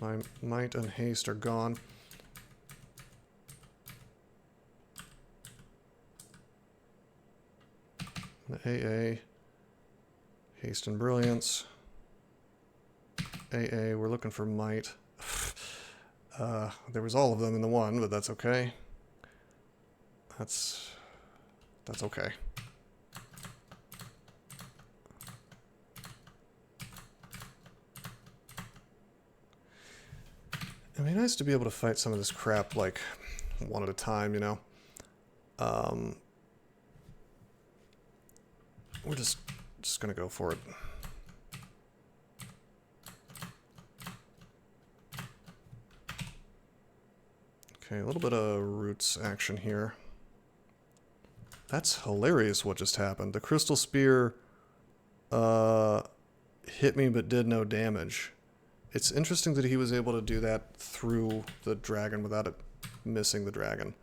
My might and haste are gone. The AA. Haste and brilliance. AA, we're looking for might. There was all of them in the one, but that's okay. That's okay. It'd be nice to be able to fight some of this crap, like, one at a time, you know? We're just gonna go for it. Okay, a little bit of roots action here. That's hilarious what just happened. The crystal spear hit me but did no damage. It's interesting that he was able to do that through the dragon without it missing the dragon.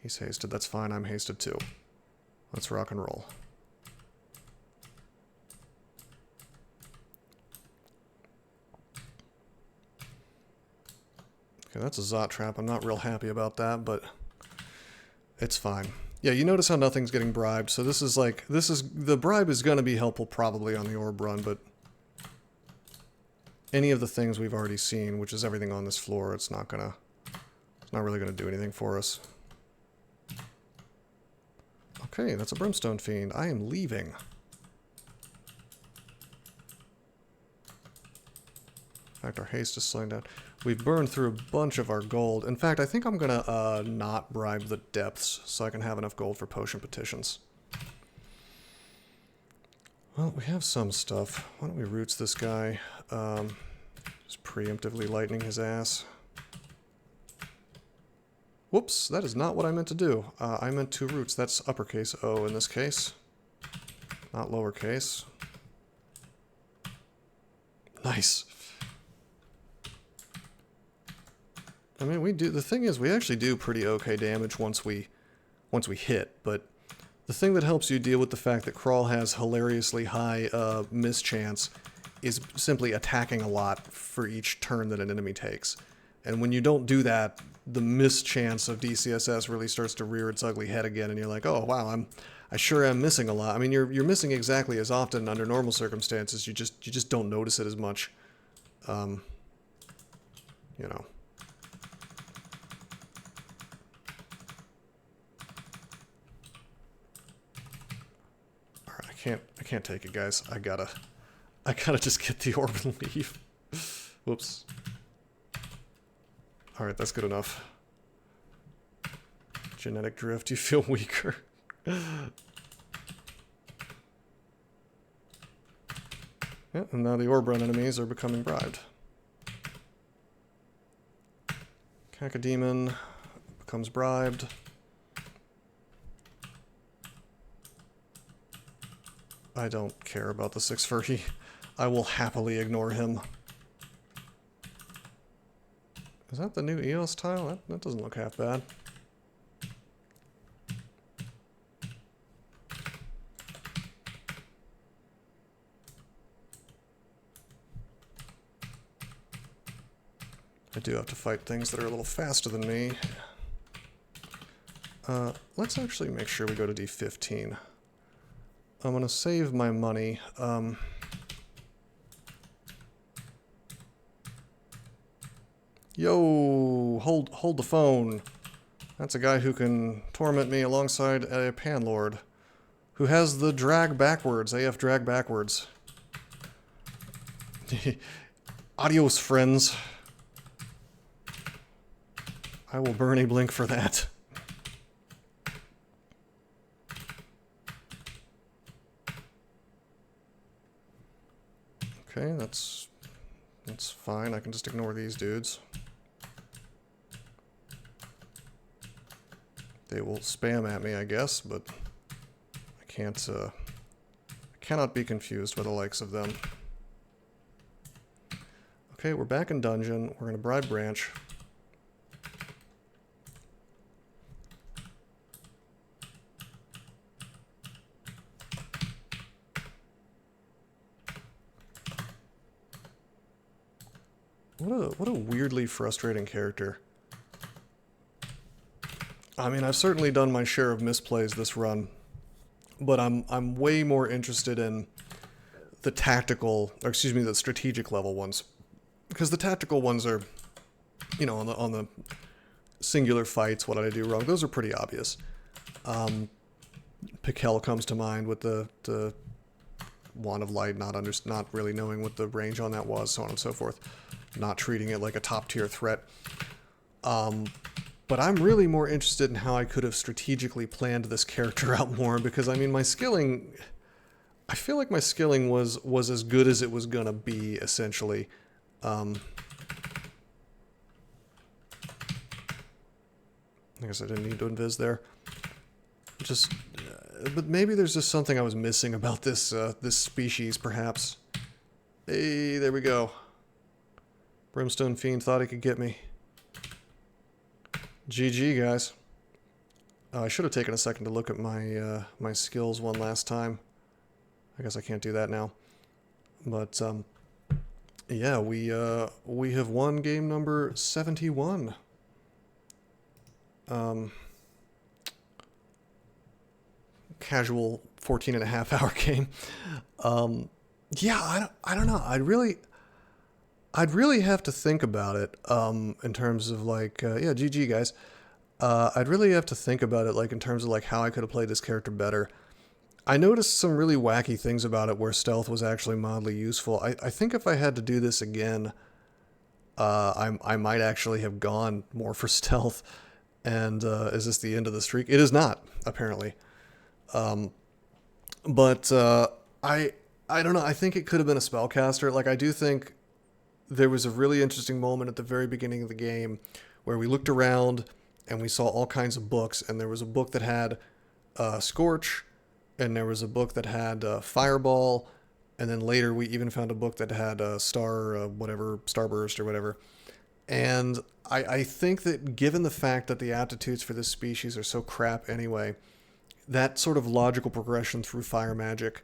He's hasted. That's fine. I'm hasted too. Let's rock and roll. Okay, that's a Zot trap. I'm not real happy about that, but it's fine. Yeah, you notice how nothing's getting bribed. So this is like, the bribe is going to be helpful probably on the orb run, but any of the things we've already seen, which is everything on this floor, it's not really gonna do anything for us. Okay, that's a brimstone fiend. I am leaving. In fact, our haste is slowing down. We've burned through a bunch of our gold. In fact, I think I'm gonna not bribe the depths so I can have enough gold for potion petitions. Well, we have some stuff. Why don't we roots this guy? Just preemptively lightning his ass. Whoops, that is not what I meant to do. I meant to roots. That's uppercase O in this case. Not lowercase. Nice. I mean, we do. The thing is, we actually do pretty okay damage once we hit, but the thing that helps you deal with the fact that Crawl has hilariously high mischance is simply attacking a lot for each turn that an enemy takes. And when you don't do that, the mischance of DCSS really starts to rear its ugly head again, and you're like, oh wow, I sure am missing a lot. I mean, you're missing exactly as often under normal circumstances. You just don't notice it as much. You know. I can't take it, guys. I gotta just get the orb and leave. Whoops. Alright, that's good enough. Genetic drift, you feel weaker. Yeah, and now the orb run enemies are becoming bribed. Cacodemon becomes bribed. I don't care about the 6 furry. I will happily ignore him. Is that the new EOS tile? That doesn't look half bad. I do have to fight things that are a little faster than me. Let's actually make sure we go to D15. I'm gonna save my money. Yo, hold the phone. That's a guy who can torment me alongside a panlord, who has the drag backwards, AF drag backwards. Adios, friends. I will burn a blink for that. Okay, that's fine. I can just ignore these dudes. They will spam at me, I guess, but I can't, I cannot be confused by the likes of them. Okay, we're back in dungeon. We're gonna bribe Branch. What a weirdly frustrating character. I mean, I've certainly done my share of misplays this run, but I'm way more interested in the tactical, or excuse me, the strategic level ones. because the tactical ones are, you know, on the singular fights, what did I do wrong? Those are pretty obvious. Piquel comes to mind with the Wand of Light, not really knowing what the range on that was, so on and so forth. Not treating it like a top-tier threat. But I'm really more interested in how I could have strategically planned this character out more, because, I mean, my skilling... I feel like my skilling was as good as it was gonna be, essentially. I guess I didn't need to invis there. Just... but maybe there's just something I was missing about this this species, perhaps. Hey, there we go. Brimstone Fiend thought he could get me. GG, guys. I should have taken a second to look at my my skills one last time. I guess I can't do that now. But yeah, we have won game number 71. Casual 14.5-hour game. Yeah, I don't know. I'd really have to think about it in terms of like yeah, GG guys. I'd really have to think about it like in terms of like how I could have played this character better. I noticed some really wacky things about it where stealth was actually mildly useful. I think if I had to do this again, I might actually have gone more for stealth. And is this the end of the streak? It is not, apparently. But I don't know. I think it could have been a spellcaster. Like, I do think there was a really interesting moment at the very beginning of the game where we looked around and we saw all kinds of books, and there was a book that had Scorch, and there was a book that had Fireball, and then later we even found a book that had Starburst or whatever. And I think that given the fact that the aptitudes for this species are so crap anyway, that sort of logical progression through fire magic,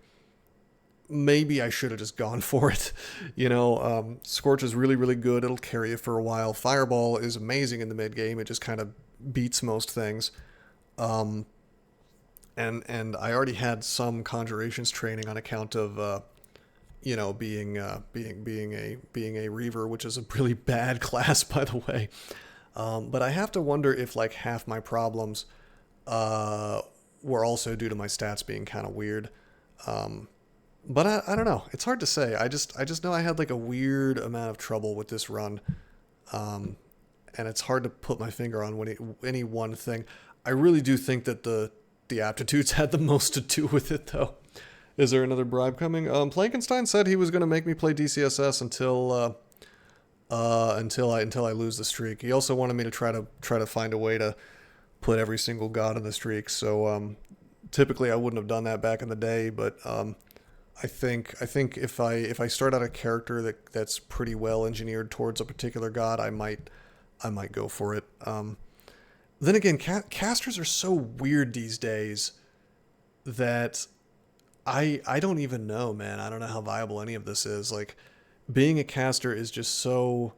maybe I should have just gone for it. You know, Scorch is really, really good. It'll carry you for a while. Fireball is amazing in the mid game. It just kind of beats most things. And I already had some conjurations training on account of, you know, being a Reaver, which is a really bad class, by the way. But I have to wonder if like half my problems were also due to my stats being kind of weird. But I don't know. It's hard to say. I just know I had like a weird amount of trouble with this run. And it's hard to put my finger on any one thing. I really do think that the aptitudes had the most to do with it, though. Is there another bribe coming? Plankenstein said he was going to make me play DCSS until I lose the streak. He also wanted me to try to find a way to put every single god in the streak. So typically I wouldn't have done that back in the day, but I think if I start out a character that's pretty well engineered towards a particular god, I might go for it. Then again, casters are so weird these days that I don't even know, man. I don't know how viable any of this is. Like, being a caster is just so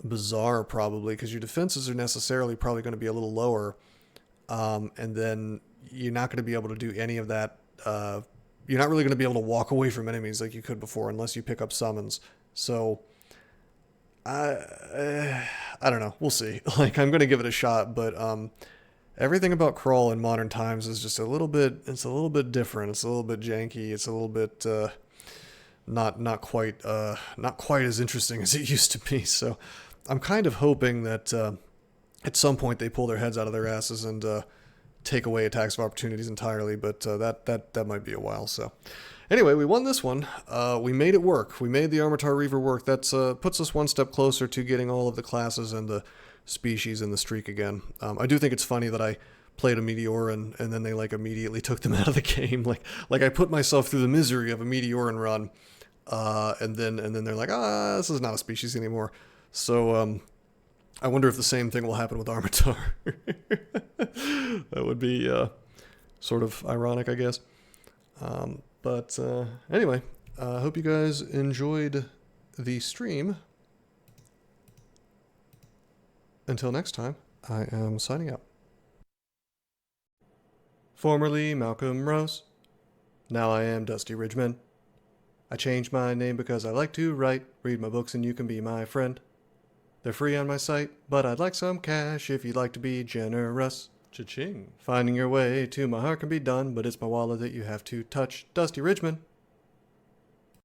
bizarre, probably, because your defenses are necessarily probably going to be a little lower, and then you're not going to be able to do any of that. You're not really going to be able to walk away from enemies like you could before unless you pick up summons. So I don't know. We'll see. Like, I'm going to give it a shot, but everything about crawl in modern times is just a little bit different. It's a little bit janky. It's a little bit not quite as interesting as it used to be. So I'm kind of hoping that at some point they pull their heads out of their asses and take away attacks of opportunities entirely, but that might be a while. So anyway, we won this one. We made it work. We made the Armataur Reaver work. That's puts us one step closer to getting all of the classes and the species in the streak again. I do think it's funny that I played a Meteoran and then they like immediately took them out of the game. Like I put myself through the misery of a Meteoran run, and then they're like, this is not a species anymore. So I wonder if the same thing will happen with Armataur. That would be sort of ironic, I guess. But anyway, I hope you guys enjoyed the stream. Until next time, I am signing out. Formerly Malcolm Rose, now I am Dusty Ridgeman. I changed my name because I like to write. Read my books and you can be my friend. They're free on my site, but I'd like some cash if you'd like to be generous. Cha-ching. Finding your way to my heart can be done, but it's my wallet that you have to touch. Dusty Ridgeman.